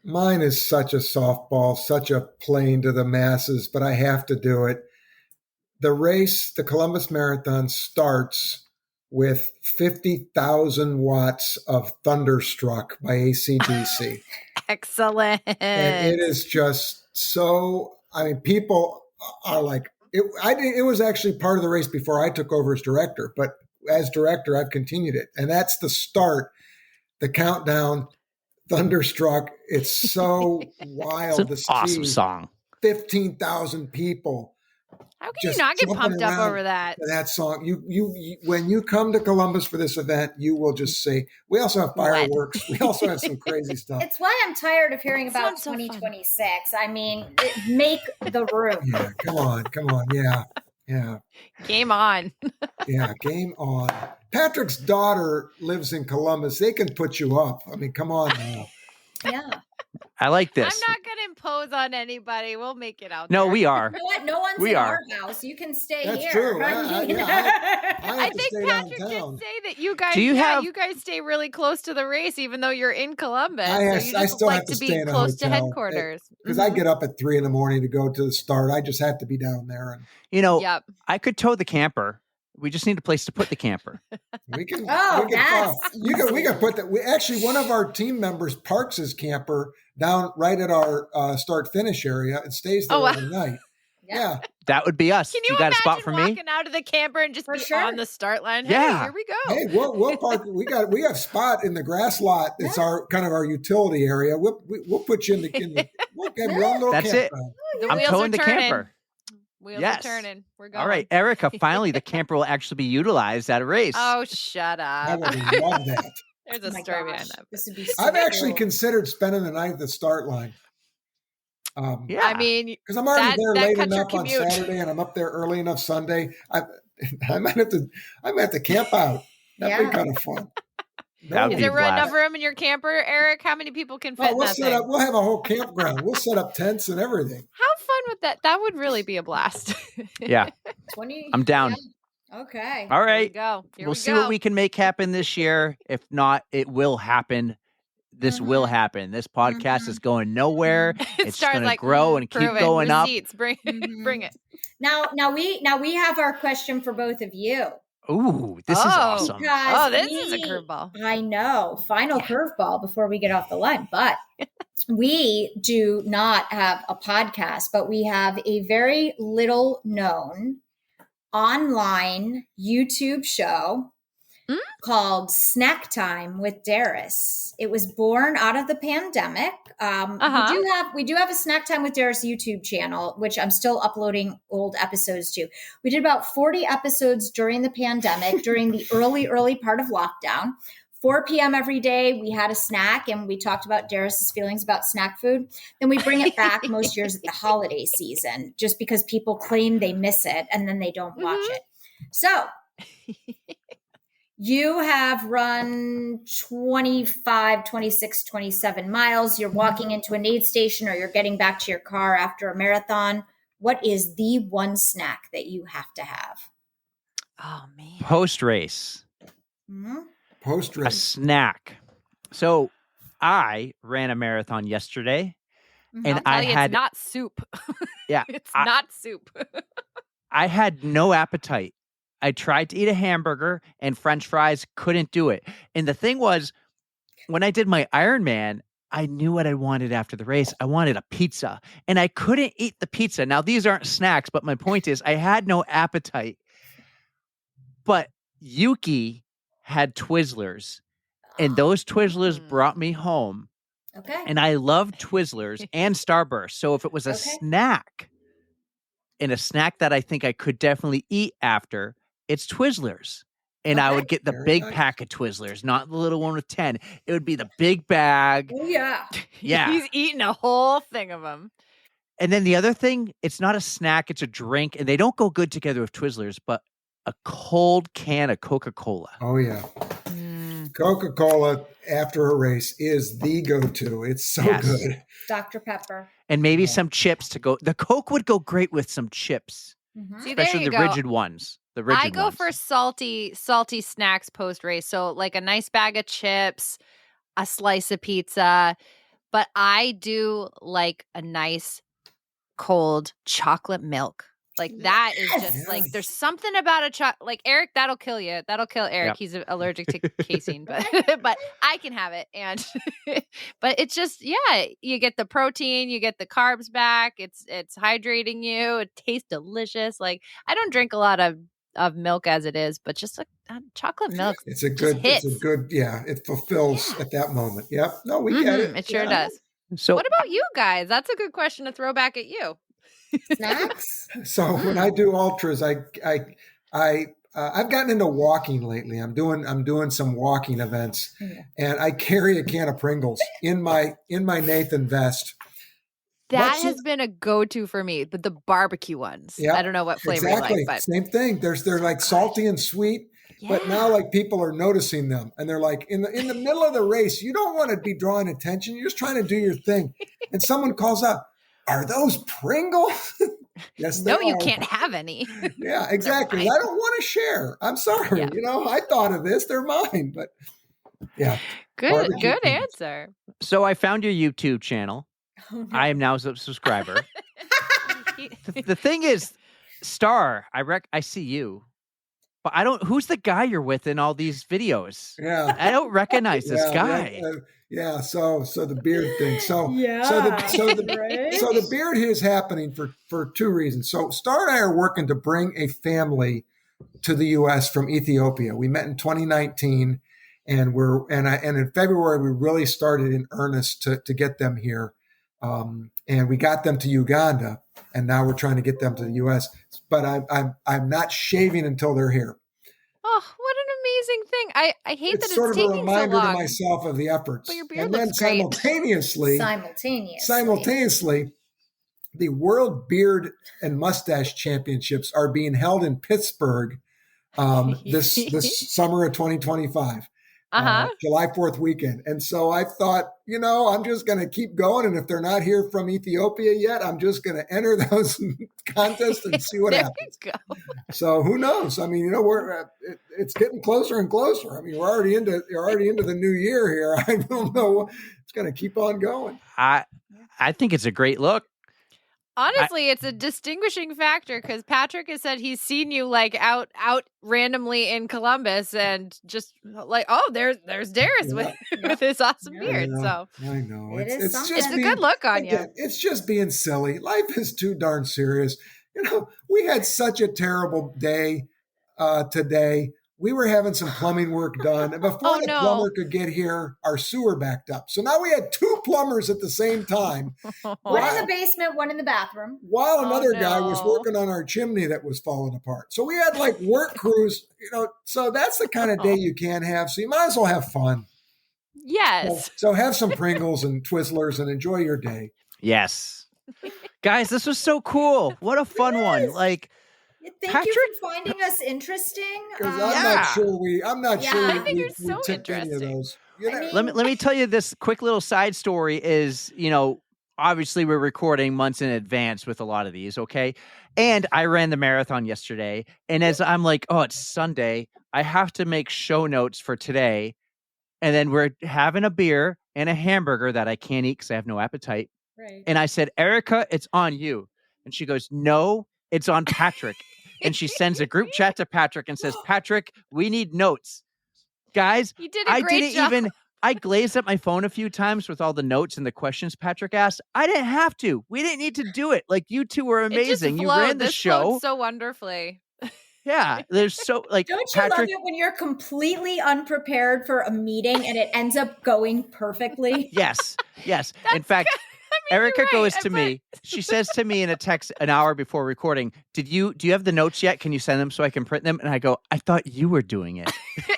[SPEAKER 1] Mine is such a softball, such a plane to the masses, but I have to do it. The race, the Columbus Marathon, starts with 50,000 watts of Thunderstruck by AC/DC.
[SPEAKER 5] Excellent.
[SPEAKER 1] And it is just so, people are like, it was actually part of the race before I took over as director, but as director, I've continued it. And that's the start, the countdown, Thunderstruck. It's so wild.
[SPEAKER 6] It's an awesome song.
[SPEAKER 1] 15,000 people.
[SPEAKER 5] How can you not get pumped up over that?
[SPEAKER 1] That song. You when you come to Columbus for this event, you will just say, we also have fireworks. We also have some crazy stuff.
[SPEAKER 3] It's why I'm tired of hearing about 2026. Make the room.
[SPEAKER 1] Yeah, come on. Yeah.
[SPEAKER 5] Game on.
[SPEAKER 1] Yeah, game on. Patrick's daughter lives in Columbus. They can put you up. Come on now.
[SPEAKER 3] Yeah.
[SPEAKER 6] I like this.
[SPEAKER 5] I'm not going to impose on anybody. We'll make it out
[SPEAKER 6] No,
[SPEAKER 5] there.
[SPEAKER 6] we are.
[SPEAKER 3] You know what? No one's in our house. You can stay
[SPEAKER 1] That's
[SPEAKER 3] here.
[SPEAKER 1] true. I
[SPEAKER 5] think Patrick did say that you guys, you guys stay really close to the race, even though you're in Columbus.
[SPEAKER 1] I still have to
[SPEAKER 5] be
[SPEAKER 1] stay in a
[SPEAKER 5] close to
[SPEAKER 1] hotel,
[SPEAKER 5] headquarters.
[SPEAKER 1] Because I get up at 3 a.m. to go to the start. I just have to be down there. And
[SPEAKER 6] I could tow the camper. We just need a place to put the camper.
[SPEAKER 1] We can.
[SPEAKER 3] We
[SPEAKER 1] can put that. Actually, one of our team members parks his camper down right at our start finish area and stays there overnight. Yeah,
[SPEAKER 6] that would be us.
[SPEAKER 5] Can you
[SPEAKER 6] got
[SPEAKER 5] imagine
[SPEAKER 6] a spot for me?
[SPEAKER 5] walking out of the camper and just be on the start line? Hey, here we go.
[SPEAKER 1] Hey, we'll park. We have spot in the grass lot. It's our kind of our utility area. We'll put you in the we'll have your own little
[SPEAKER 6] That's
[SPEAKER 1] campground.
[SPEAKER 6] it. I'm towing the camper.
[SPEAKER 5] Wheels are turning. We're going.
[SPEAKER 6] All right, Erika, finally the camper will actually be utilized at a race.
[SPEAKER 5] Oh, shut up.
[SPEAKER 1] I would love that.
[SPEAKER 5] There's a story behind that.
[SPEAKER 3] This would be so
[SPEAKER 1] I've actually
[SPEAKER 3] cool.
[SPEAKER 1] considered spending the night at the start line.
[SPEAKER 5] I mean,
[SPEAKER 1] because I'm already there
[SPEAKER 5] that
[SPEAKER 1] late
[SPEAKER 5] cuts your
[SPEAKER 1] enough on
[SPEAKER 5] commute.
[SPEAKER 1] Saturday, and I'm up there early enough Sunday. I might have to camp out. That'd be kind of fun.
[SPEAKER 6] That'd
[SPEAKER 5] Is
[SPEAKER 6] be
[SPEAKER 5] there
[SPEAKER 6] a blast.
[SPEAKER 5] enough room in your camper, Eric? How many people can fit in
[SPEAKER 1] We'll
[SPEAKER 5] that
[SPEAKER 1] set
[SPEAKER 5] thing?
[SPEAKER 1] up. We'll have a whole campground. We'll set up tents and everything.
[SPEAKER 5] How fun would that? That would really be a blast.
[SPEAKER 6] Yeah,
[SPEAKER 3] 20.
[SPEAKER 6] I'm down.
[SPEAKER 3] Yeah. Okay.
[SPEAKER 6] All
[SPEAKER 5] Here we
[SPEAKER 6] right.
[SPEAKER 5] go. Here
[SPEAKER 6] We'll
[SPEAKER 5] we
[SPEAKER 6] see
[SPEAKER 5] go.
[SPEAKER 6] what we can make happen this year. If not, it will happen. This will happen. This podcast is going nowhere. It's
[SPEAKER 5] Star's
[SPEAKER 6] going to
[SPEAKER 5] like,
[SPEAKER 6] grow and keep
[SPEAKER 5] prove it.
[SPEAKER 6] going up.
[SPEAKER 5] Receipts. Bring it.
[SPEAKER 3] Now we have our question for both of you.
[SPEAKER 6] Ooh, this is awesome.
[SPEAKER 3] Because
[SPEAKER 5] This is a curveball.
[SPEAKER 3] I know. Final curveball before we get off the line. But we do not have a podcast, but we have a very little known online YouTube show called Snack Time with Darris. It was born out of the pandemic. We do have a Snack Time with Darris YouTube channel, which I'm still uploading old episodes to. We did about 40 episodes during the pandemic, during the early part of lockdown. 4 p.m. every day, we had a snack, and we talked about Darris's feelings about snack food. Then we bring it back most years at the holiday season, just because people claim they miss it, and then they don't watch it. So you have run 25, 26, 27 miles. You're walking into an aid station, or you're getting back to your car after a marathon. What is the one snack that you have to have?
[SPEAKER 5] Oh, man.
[SPEAKER 6] Post-race. A snack. So I ran a marathon yesterday, and
[SPEAKER 5] it's not soup.
[SPEAKER 6] Yeah,
[SPEAKER 5] it's not soup.
[SPEAKER 6] I had no appetite. I tried to eat a hamburger and French fries, couldn't do it. And the thing was, when I did my Ironman, I knew what I wanted after the race. I wanted a pizza, and I couldn't eat the pizza. Now, these aren't snacks, but my point is I had no appetite. But Yuki had Twizzlers, and those Twizzlers brought me home.
[SPEAKER 3] Okay.
[SPEAKER 6] And I love Twizzlers and Starburst. So if it was a snack, and a snack that I think I could definitely eat after, it's Twizzlers. And I would get the big pack of Twizzlers, not the little one with 10. It would be the big bag.
[SPEAKER 3] Oh, yeah.
[SPEAKER 6] Yeah.
[SPEAKER 5] He's eating a whole thing of them.
[SPEAKER 6] And then the other thing, it's not a snack, it's a drink. And they don't go good together with Twizzlers, but a cold can of Coca-Cola.
[SPEAKER 1] Oh, yeah. Coca-Cola after a race is the go-to. It's so good.
[SPEAKER 3] Dr. Pepper.
[SPEAKER 6] And maybe some chips to go. The Coke would go great with some chips,
[SPEAKER 5] See,
[SPEAKER 6] especially the rigid ones. The rigid
[SPEAKER 5] I go
[SPEAKER 6] ones.
[SPEAKER 5] for salty snacks post race. So like a nice bag of chips, a slice of pizza. But I do like a nice cold chocolate milk. Like that is just like, there's something about a chocolate, like Eric, that'll kill you. That'll kill Eric.
[SPEAKER 6] Yep.
[SPEAKER 5] He's allergic to casein, but I can have it. And, but it's just, you get the protein, you get the carbs back. It's hydrating you. It tastes delicious. Like I don't drink a lot of milk as it is, but just like chocolate milk.
[SPEAKER 1] It's a good, it fulfills at that moment. Yep. No, we get it.
[SPEAKER 5] It sure does.
[SPEAKER 6] So
[SPEAKER 5] what about you guys? That's a good question to throw back at you.
[SPEAKER 3] Snacks?
[SPEAKER 1] So when I do ultras, I've gotten into walking lately. I'm doing some walking events, and I carry a can of Pringles in my Nathan vest.
[SPEAKER 5] That has been a go-to for me, but the barbecue ones. Yep, I don't know what flavor you like, but
[SPEAKER 1] same thing. They're like salty and sweet, but now like people are noticing them, and they're like in the middle of the race. You don't want to be drawing attention. You're just trying to do your thing, and someone calls out, "Are those Pringles?" Yes, they
[SPEAKER 5] no, you
[SPEAKER 1] are.
[SPEAKER 5] Can't have any.
[SPEAKER 1] Yeah, exactly. I don't want to share. I'm sorry.
[SPEAKER 5] Yeah.
[SPEAKER 1] I thought of this. They're mine, but yeah.
[SPEAKER 5] Good answer.
[SPEAKER 6] So I found your YouTube channel. Oh, no. I am now a subscriber. The thing is, Star, I see you, but I don't. Who's the guy you're with in all these videos?
[SPEAKER 1] Yeah,
[SPEAKER 6] I don't recognize this guy.
[SPEAKER 1] Yeah, so the beard thing. So the beard is happening for two reasons. So Star and I are working to bring a family to the U.S. from Ethiopia. We met in 2019, and in February we really started in earnest to get them here, and we got them to Uganda, and now we're trying to get them to the U.S. But I'm not shaving until they're here.
[SPEAKER 5] Oh, what an amazing thing. I hate that it's
[SPEAKER 1] sort of
[SPEAKER 5] taking
[SPEAKER 1] a reminder
[SPEAKER 5] so long.
[SPEAKER 1] to myself of the efforts.
[SPEAKER 5] But your beard
[SPEAKER 1] and then
[SPEAKER 5] looks great.
[SPEAKER 1] simultaneously, the World Beard and Mustache Championships are being held in Pittsburgh this summer of 2025.
[SPEAKER 5] Uh-huh.
[SPEAKER 1] July 4th weekend. And so I thought, I'm just going to keep going. And if they're not here from Ethiopia yet, I'm just going to enter those contests and see what
[SPEAKER 5] There
[SPEAKER 1] happens.
[SPEAKER 5] you go.
[SPEAKER 1] So who knows? I mean, it's getting closer and closer. I mean, we're already into the new year here. I don't know. It's going to keep on going.
[SPEAKER 6] I think it's a great look.
[SPEAKER 5] Honestly, it's a distinguishing factor because Patrick has said he's seen you like out randomly in Columbus and just like, oh, there's Darris with his awesome beard. So
[SPEAKER 1] I know
[SPEAKER 3] it's
[SPEAKER 5] a good look on you.
[SPEAKER 1] It's just being silly. Life is too darn serious. We had such a terrible day today. We were having some plumbing work done. And before plumber could get here, our sewer backed up. So now we had 2 plumbers at the same time.
[SPEAKER 3] One in the basement, one in the bathroom.
[SPEAKER 1] While another guy was working on our chimney that was falling apart. So we had like work crews, so that's the kind of day you can't have. So you might as well have fun.
[SPEAKER 5] Yes.
[SPEAKER 1] So have some Pringles and Twizzlers and enjoy your day.
[SPEAKER 6] Yes. Guys, this was so cool. What a fun one. Like,
[SPEAKER 3] Thank you for finding us interesting.
[SPEAKER 1] Because I'm not sure
[SPEAKER 5] I think you're
[SPEAKER 1] we
[SPEAKER 5] so
[SPEAKER 1] tipped any of
[SPEAKER 5] interesting.
[SPEAKER 1] those.
[SPEAKER 6] let me tell you this quick little side story is, obviously we're recording months in advance with a lot of these, okay? And I ran the marathon yesterday, and as I'm like, oh, it's Sunday, I have to make show notes for today, and then we're having a beer and a hamburger that I can't eat because I have no appetite.
[SPEAKER 3] Right.
[SPEAKER 6] And I said, Erika, it's on you. And she goes, no, it's on Patrick. And she sends a group chat to Patrick and says, Patrick, we need notes. Guys,
[SPEAKER 5] You did a great job.
[SPEAKER 6] I glazed up my phone a few times with all the notes and the questions Patrick asked. I didn't have to. We didn't need to do it. Like, you two were amazing. You ran the show
[SPEAKER 5] so wonderfully.
[SPEAKER 6] Yeah, there's so like.
[SPEAKER 3] Don't you
[SPEAKER 6] Patrick,
[SPEAKER 3] love it when you're completely unprepared for a meeting and it ends up going perfectly?
[SPEAKER 6] Yes. In fact, Erika goes to me. She says to me in a text an hour before recording, do you have the notes yet? Can you send them so I can print them? And I go, I thought you were doing it.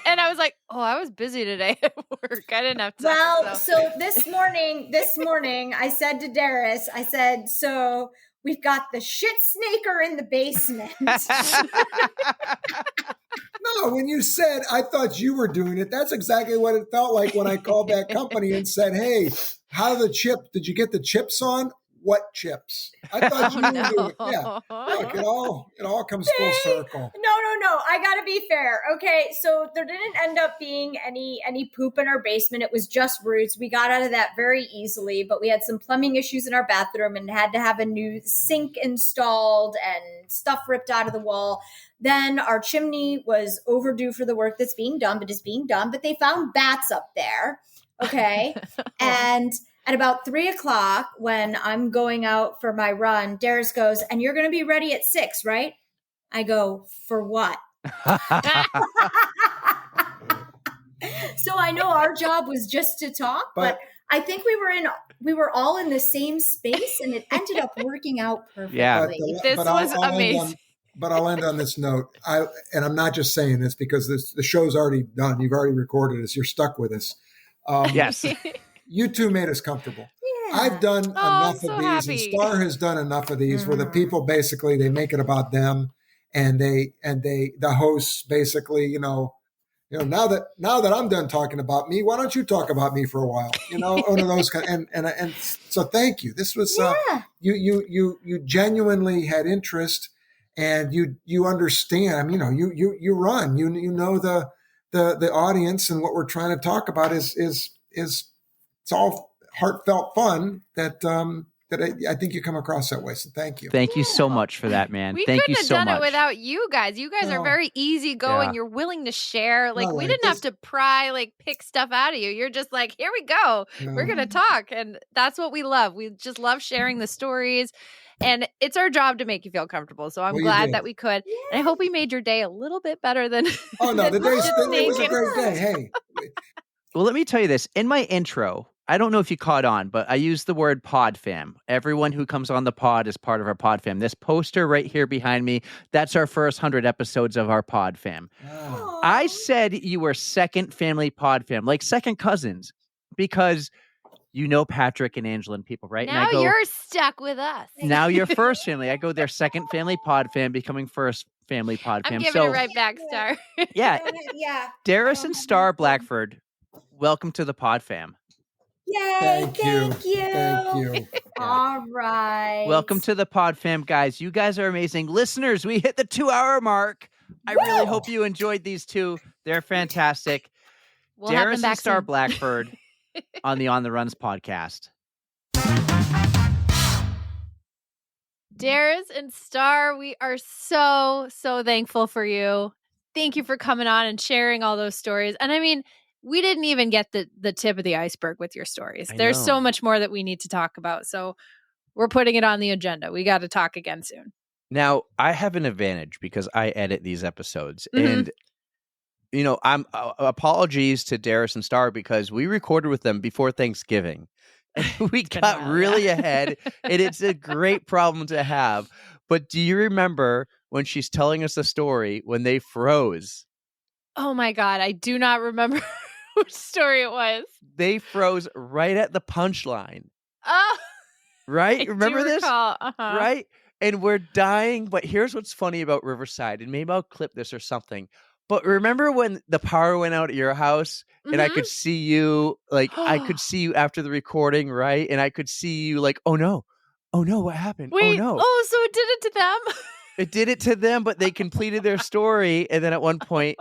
[SPEAKER 5] And I was like, oh, I was busy today at work. I didn't have time.
[SPEAKER 3] Well, so this morning, I said to Darris, so we've got the shit snaker in the basement.
[SPEAKER 1] No, when you said, I thought you were doing it, that's exactly what it felt like when I called that company and said, hey, did you get the chips on? What chips? I thought you were doing it. Yeah. Look, it all comes full circle.
[SPEAKER 3] No. I gotta be fair. Okay. So there didn't end up being any poop in our basement. It was just roots. We got out of that very easily, but we had some plumbing issues in our bathroom and had to have a new sink installed and stuff ripped out of the wall. Then our chimney was overdue for the work that's being done, but they found bats up there. Okay. And at about 3:00, when I'm going out for my run, Darris goes, and you're going to be ready at 6, right? I go, for what? So I know our job was just to talk, but I think we were all in the same space and it ended up working out perfectly.
[SPEAKER 6] Yeah.
[SPEAKER 5] This was amazing.
[SPEAKER 1] But I'll end on this note. And I'm not just saying this because the show's already done. You've already recorded us. You're stuck with us.
[SPEAKER 6] Yes.
[SPEAKER 1] You two made us comfortable.
[SPEAKER 3] Yeah.
[SPEAKER 1] I've done enough
[SPEAKER 5] so
[SPEAKER 1] of these,
[SPEAKER 5] happy.
[SPEAKER 1] and Star has done enough of these where the people basically they make it about them, and the hosts basically, now that I'm done talking about me, why don't you talk about me for a while? One of those kind. And so thank you. This was you genuinely had interest, and you understand. I mean, you run. You know the audience, and what we're trying to talk about is it's all heartfelt fun that I think you come across that way. So thank you.
[SPEAKER 6] Thank you so much for that, man.
[SPEAKER 5] We
[SPEAKER 6] Thank you
[SPEAKER 5] couldn't
[SPEAKER 6] so
[SPEAKER 5] have done
[SPEAKER 6] much.
[SPEAKER 5] it without you guys. You guys are very easygoing.
[SPEAKER 6] Yeah.
[SPEAKER 5] You're willing to share. Like,
[SPEAKER 1] No,
[SPEAKER 5] we
[SPEAKER 1] like
[SPEAKER 5] didn't have to pick stuff out of you. You're just like, here we go. We're going to talk. And that's what we love. We just love sharing the stories. And it's our job to make you feel comfortable. So I'm glad that we could. And I hope we made your day a little bit better than.
[SPEAKER 1] Oh, no,
[SPEAKER 5] than
[SPEAKER 1] it was
[SPEAKER 5] just
[SPEAKER 1] a great day. Hey.
[SPEAKER 6] Well, let me tell you this. In my intro, I don't know if you caught on, but I used the word PodFam. Everyone who comes on the pod is part of our PodFam. This poster right here behind me, that's our first 100 episodes of our PodFam.
[SPEAKER 1] Oh.
[SPEAKER 6] I said you were second family PodFam, like second cousins, because You know Patrick and Angela and people, right? And
[SPEAKER 5] Now
[SPEAKER 6] I go,
[SPEAKER 5] you're stuck with us.
[SPEAKER 6] now you're first family. I go their second family PodFam, becoming first family PodFam.
[SPEAKER 5] I'm giving it right back, Star.
[SPEAKER 6] Yeah.
[SPEAKER 3] Yeah.
[SPEAKER 6] Darris and Star Blackford, welcome to the PodFam.
[SPEAKER 3] Yay!
[SPEAKER 1] Thank you.
[SPEAKER 3] Thank you.
[SPEAKER 1] Thank you.
[SPEAKER 3] All right.
[SPEAKER 6] Welcome to the PodFam, guys. You guys are amazing. Listeners, we hit the 2-hour mark. I really hope you enjoyed these two. They're fantastic.
[SPEAKER 5] We'll have them
[SPEAKER 6] Darris
[SPEAKER 5] back
[SPEAKER 6] and Star
[SPEAKER 5] soon.
[SPEAKER 6] Blackford on the On the Runs podcast.
[SPEAKER 5] Darris and Star, we are so thankful for you. Thank you for coming on and sharing all those stories. And I mean, we didn't even get the tip of the iceberg with your stories.
[SPEAKER 6] I
[SPEAKER 5] There's
[SPEAKER 6] know.
[SPEAKER 5] so much more that we need to talk about. So we're putting it on the agenda. We got to talk again soon.
[SPEAKER 6] Now, I have an advantage because I edit these episodes.
[SPEAKER 5] Mhm.
[SPEAKER 6] And, I'm apologies to Darris and Star because we recorded with them before Thanksgiving. And we
[SPEAKER 5] been a
[SPEAKER 6] got
[SPEAKER 5] while,
[SPEAKER 6] really
[SPEAKER 5] yeah.
[SPEAKER 6] ahead, and it's a great problem to have. But do you remember when she's telling us the story when they froze?
[SPEAKER 5] Oh my God. I do not remember which story it was.
[SPEAKER 6] They froze right at the punchline,
[SPEAKER 5] Oh,
[SPEAKER 6] right?
[SPEAKER 5] I do
[SPEAKER 6] Remember this?
[SPEAKER 5] recall. Uh-huh.
[SPEAKER 6] Right? And we're dying. But here's what's funny about Riverside, and maybe I'll clip this or something. But remember when the power went out at your house and I
[SPEAKER 5] Mhm.
[SPEAKER 6] could see you, like, I could see you after the recording, right? And I could see you like, oh no, what happened?
[SPEAKER 5] Wait.
[SPEAKER 6] Oh no.
[SPEAKER 5] So it did it to them?
[SPEAKER 6] It did it to them, but they completed their story. And then at one point,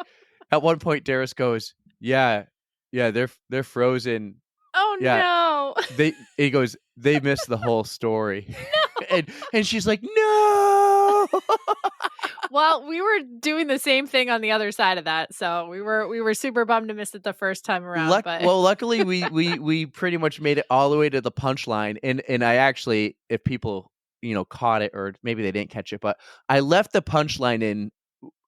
[SPEAKER 6] Darris goes, yeah, they're frozen.
[SPEAKER 5] Oh
[SPEAKER 6] Yeah.
[SPEAKER 5] no.
[SPEAKER 6] He goes, they missed the whole story. and she's like, no.
[SPEAKER 5] Well, we were doing the same thing on the other side of that, so we were super bummed to miss it the first time around. But
[SPEAKER 6] Well, luckily we pretty much made it all the way to the punchline, and I actually, if people caught it, or maybe they didn't catch it, but I left the punchline in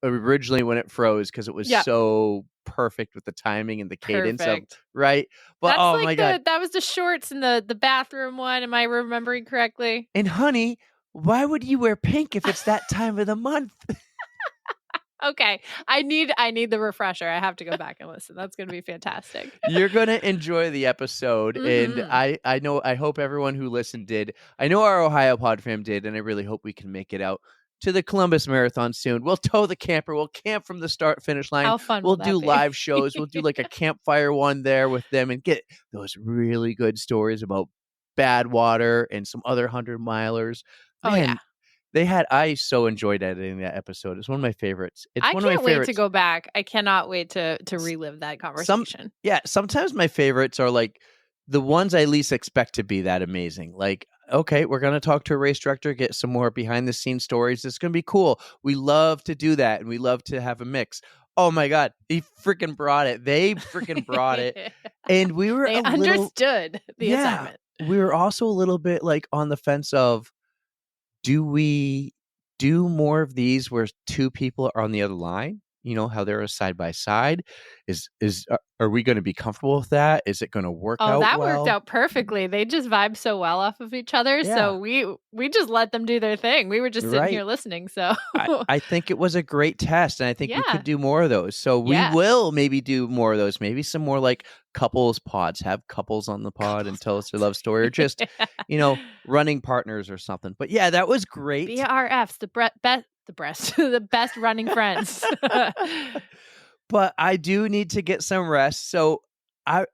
[SPEAKER 6] originally when it froze because it was so perfect with the timing and the cadence
[SPEAKER 5] Perfect.
[SPEAKER 6] of right. But
[SPEAKER 5] that's
[SPEAKER 6] oh
[SPEAKER 5] like
[SPEAKER 6] my God!
[SPEAKER 5] that was the shorts in the bathroom one. Am I remembering correctly?
[SPEAKER 6] And honey, why would you wear pink if it's that time of the month?
[SPEAKER 5] Okay, I need the refresher. I have to go back and listen. That's going to be fantastic.
[SPEAKER 6] You're gonna enjoy the episode, and
[SPEAKER 5] Mhm.
[SPEAKER 6] I know. I hope everyone who listened did. I know our Ohio Pod fam did, and I really hope we can make it out to the Columbus Marathon soon. We'll tow the camper. We'll camp from the start finish line.
[SPEAKER 5] How fun
[SPEAKER 6] We'll
[SPEAKER 5] will
[SPEAKER 6] do
[SPEAKER 5] that be?
[SPEAKER 6] live shows. We'll do like a campfire one there with them, and get those really good stories about Badwater and some other 100-milers.
[SPEAKER 5] Oh,
[SPEAKER 6] Man,
[SPEAKER 5] yeah.
[SPEAKER 6] I so enjoyed editing that episode. It's one of my favorites. It's
[SPEAKER 5] I
[SPEAKER 6] one of my
[SPEAKER 5] can't wait
[SPEAKER 6] favorites.
[SPEAKER 5] to go back. I cannot wait to relive that conversation.
[SPEAKER 6] Sometimes my favorites are like the ones I least expect to be that amazing. Like, okay, we're going to talk to a race director, get some more behind the scenes stories. It's going to be cool. We love to do that, and we love to have a mix. Oh my God, he freaking brought it. They freaking brought it. And we were
[SPEAKER 5] They understood the assignment.
[SPEAKER 6] We were also a little bit like on the fence of, do we do more of these where two people are on the other line? You know, how they're side by side. Are we going to be comfortable with that? Is it going to work out?
[SPEAKER 5] Oh, that
[SPEAKER 6] well?
[SPEAKER 5] worked out perfectly. They just vibe so well off of each other.
[SPEAKER 6] Yeah.
[SPEAKER 5] So we just let them do their thing. We were just sitting here listening. So
[SPEAKER 6] I think it was a great test, and I think we
[SPEAKER 5] Yeah.
[SPEAKER 6] could do more of those. So we
[SPEAKER 5] Yeah.
[SPEAKER 6] will maybe do more of those. Maybe some more like couples pods. Have couples on the pod and tell us their love story, or just running partners or something. But yeah, that was great.
[SPEAKER 5] BRFs, the best running friends.
[SPEAKER 6] But I do need to get some rest. So,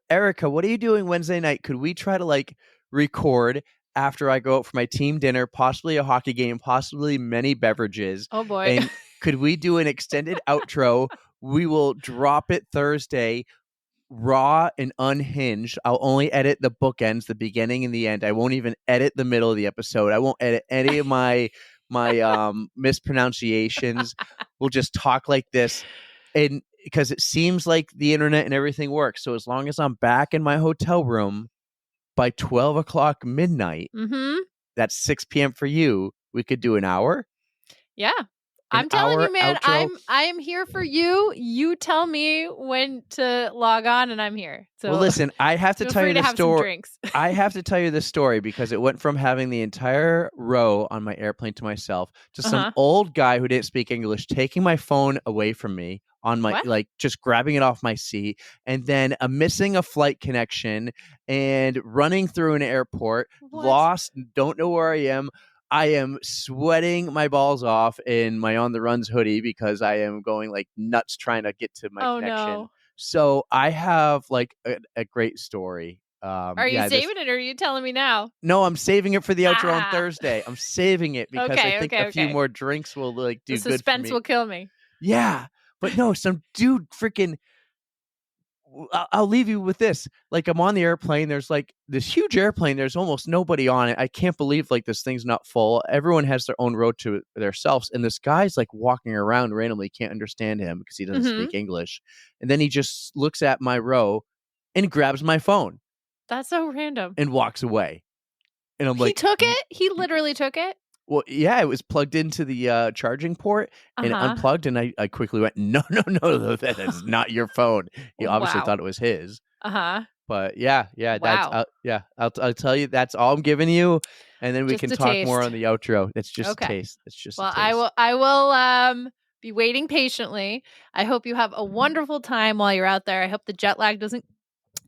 [SPEAKER 6] Erika, what are you doing Wednesday night? Could we try to like record after I go out for my team dinner, possibly a hockey game, possibly many beverages?
[SPEAKER 5] Oh boy.
[SPEAKER 6] And could we do an extended outro? We will drop it Thursday, raw and unhinged. I'll only edit the bookends, the beginning and the end. I won't even edit the middle of the episode. I won't edit any of my mispronunciations. We'll just talk like this. And because it seems like the internet and everything works. So as long as I'm back in my hotel room by 12 o'clock midnight, that's 6 p.m. for you, we could do an hour.
[SPEAKER 5] Yeah. I'm telling you, man, I am here for you. You tell me when to log on and I'm here. So
[SPEAKER 6] well, listen, I have to tell you the story. I have to tell you this story because it went from having the entire row on my airplane to myself to some old guy who didn't speak English taking my phone away from me on my,
[SPEAKER 5] What?
[SPEAKER 6] like just grabbing it off my seat, and then missing a flight connection and running through an airport,
[SPEAKER 5] What?
[SPEAKER 6] lost, don't know where I am. I am sweating my balls off in my On the Runs hoodie because I am going like nuts trying to get to my connection.
[SPEAKER 5] No.
[SPEAKER 6] So I have like a great story.
[SPEAKER 5] Are you saving it or are you telling me now?
[SPEAKER 6] No, I'm saving it for the outro on
[SPEAKER 5] Ah.
[SPEAKER 6] Thursday. I'm saving it because I think a few more drinks will like do
[SPEAKER 5] The
[SPEAKER 6] good for
[SPEAKER 5] suspense
[SPEAKER 6] me.
[SPEAKER 5] will kill me.
[SPEAKER 6] Yeah, but no, some dude freaking. I'll leave you with this. Like, I'm on the airplane. There's like this huge airplane. There's almost nobody on it. I can't believe like this thing's not full. Everyone has their own row to themselves. And this guy's like walking around randomly. Can't understand him because he doesn't speak English. And then he just looks at my row and grabs my phone
[SPEAKER 5] That's so random.
[SPEAKER 6] and walks away. And I'm
[SPEAKER 5] He
[SPEAKER 6] like,
[SPEAKER 5] took it? He literally took it?
[SPEAKER 6] well, yeah, it was plugged into the charging port and unplugged, and I quickly went, no, that is not your phone. He obviously
[SPEAKER 5] Wow.
[SPEAKER 6] thought it was his.
[SPEAKER 5] Uh-huh.
[SPEAKER 6] But yeah,
[SPEAKER 5] Wow.
[SPEAKER 6] that's I'll tell you, that's all I'm giving you, and then we
[SPEAKER 5] Just
[SPEAKER 6] can
[SPEAKER 5] a
[SPEAKER 6] talk more
[SPEAKER 5] taste.
[SPEAKER 6] on the outro. It's just
[SPEAKER 5] Okay.
[SPEAKER 6] a taste. It's just
[SPEAKER 5] Well,
[SPEAKER 6] a taste.
[SPEAKER 5] I will be waiting patiently. I hope you have a wonderful time while you're out there. I hope the jet lag doesn't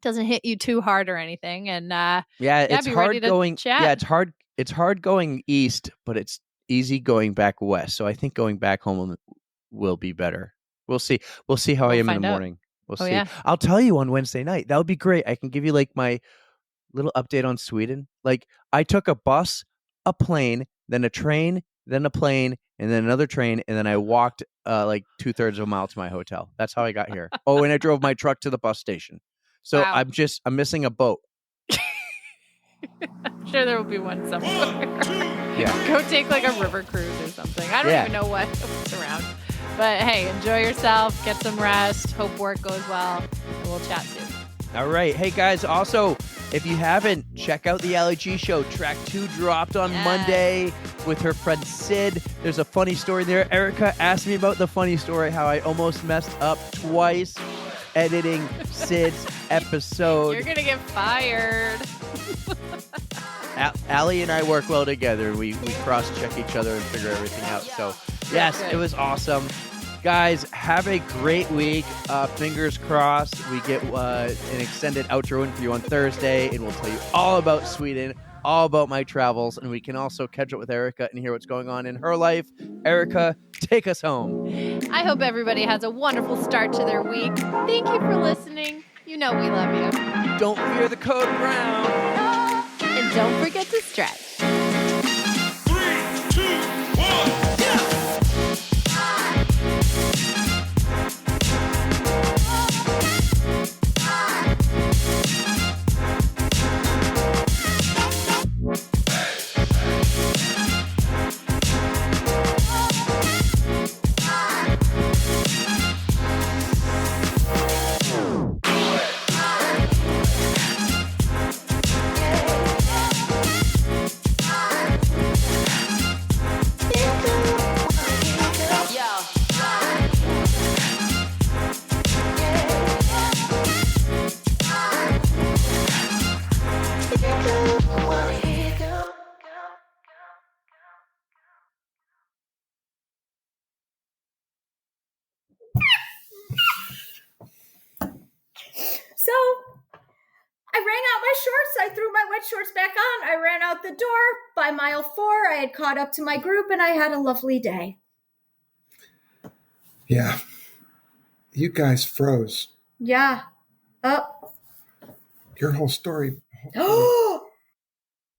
[SPEAKER 5] hit you too hard or anything. And
[SPEAKER 6] it's
[SPEAKER 5] be
[SPEAKER 6] hard
[SPEAKER 5] ready to
[SPEAKER 6] going.
[SPEAKER 5] chat.
[SPEAKER 6] Yeah, it's hard going east, but it's easy going back west. So I think going back home will be better. We'll see. We'll see how I am in
[SPEAKER 5] find
[SPEAKER 6] the
[SPEAKER 5] out.
[SPEAKER 6] morning. We'll see.
[SPEAKER 5] Yeah.
[SPEAKER 6] I'll tell you on Wednesday night. That would be great. I can give you like my little update on Sweden. Like, I took a bus, a plane, then a train, then a plane, and then another train, and then I walked like 2/3 of a mile to my hotel. That's how I got here. Oh, and I drove my truck to the bus station. So
[SPEAKER 5] Wow.
[SPEAKER 6] I'm missing a boat.
[SPEAKER 5] I'm sure there will be one somewhere.
[SPEAKER 6] Yeah.
[SPEAKER 5] Go take like a river cruise or something. I don't even know what's around. But hey, enjoy yourself, get some rest, hope work goes well, and we'll chat soon.
[SPEAKER 6] All right. Hey, guys, also, if you haven't, check out the Ali G Show. Track 2 dropped on Monday with her friend Sid. There's a funny story there. Erika asked me about the funny story, how I almost messed up twice editing Sid's episode.
[SPEAKER 5] You're going to get fired.
[SPEAKER 6] Ali and I work well together. We cross-check each other and figure everything out. So, yes, it was awesome. Guys, have a great week. Fingers crossed we get an extended outro in for you on Thursday, and we'll tell you all about Sweden, all about my travels, and we can also catch up with Erika and hear what's going on in her life. Erika, take us home.
[SPEAKER 5] I hope everybody has a wonderful start to their week. Thank you for listening. You know we love you.
[SPEAKER 6] Don't fear the code brown.
[SPEAKER 5] And don't forget to stretch.
[SPEAKER 4] 3, 2, 1.
[SPEAKER 3] So I ran out my shorts. I threw my wet shorts back on. I ran out the door. By mile 4, I had caught up to my group, and I had a lovely day.
[SPEAKER 1] Yeah. You guys froze.
[SPEAKER 3] Yeah. Oh.
[SPEAKER 1] Your whole story.
[SPEAKER 3] Oh.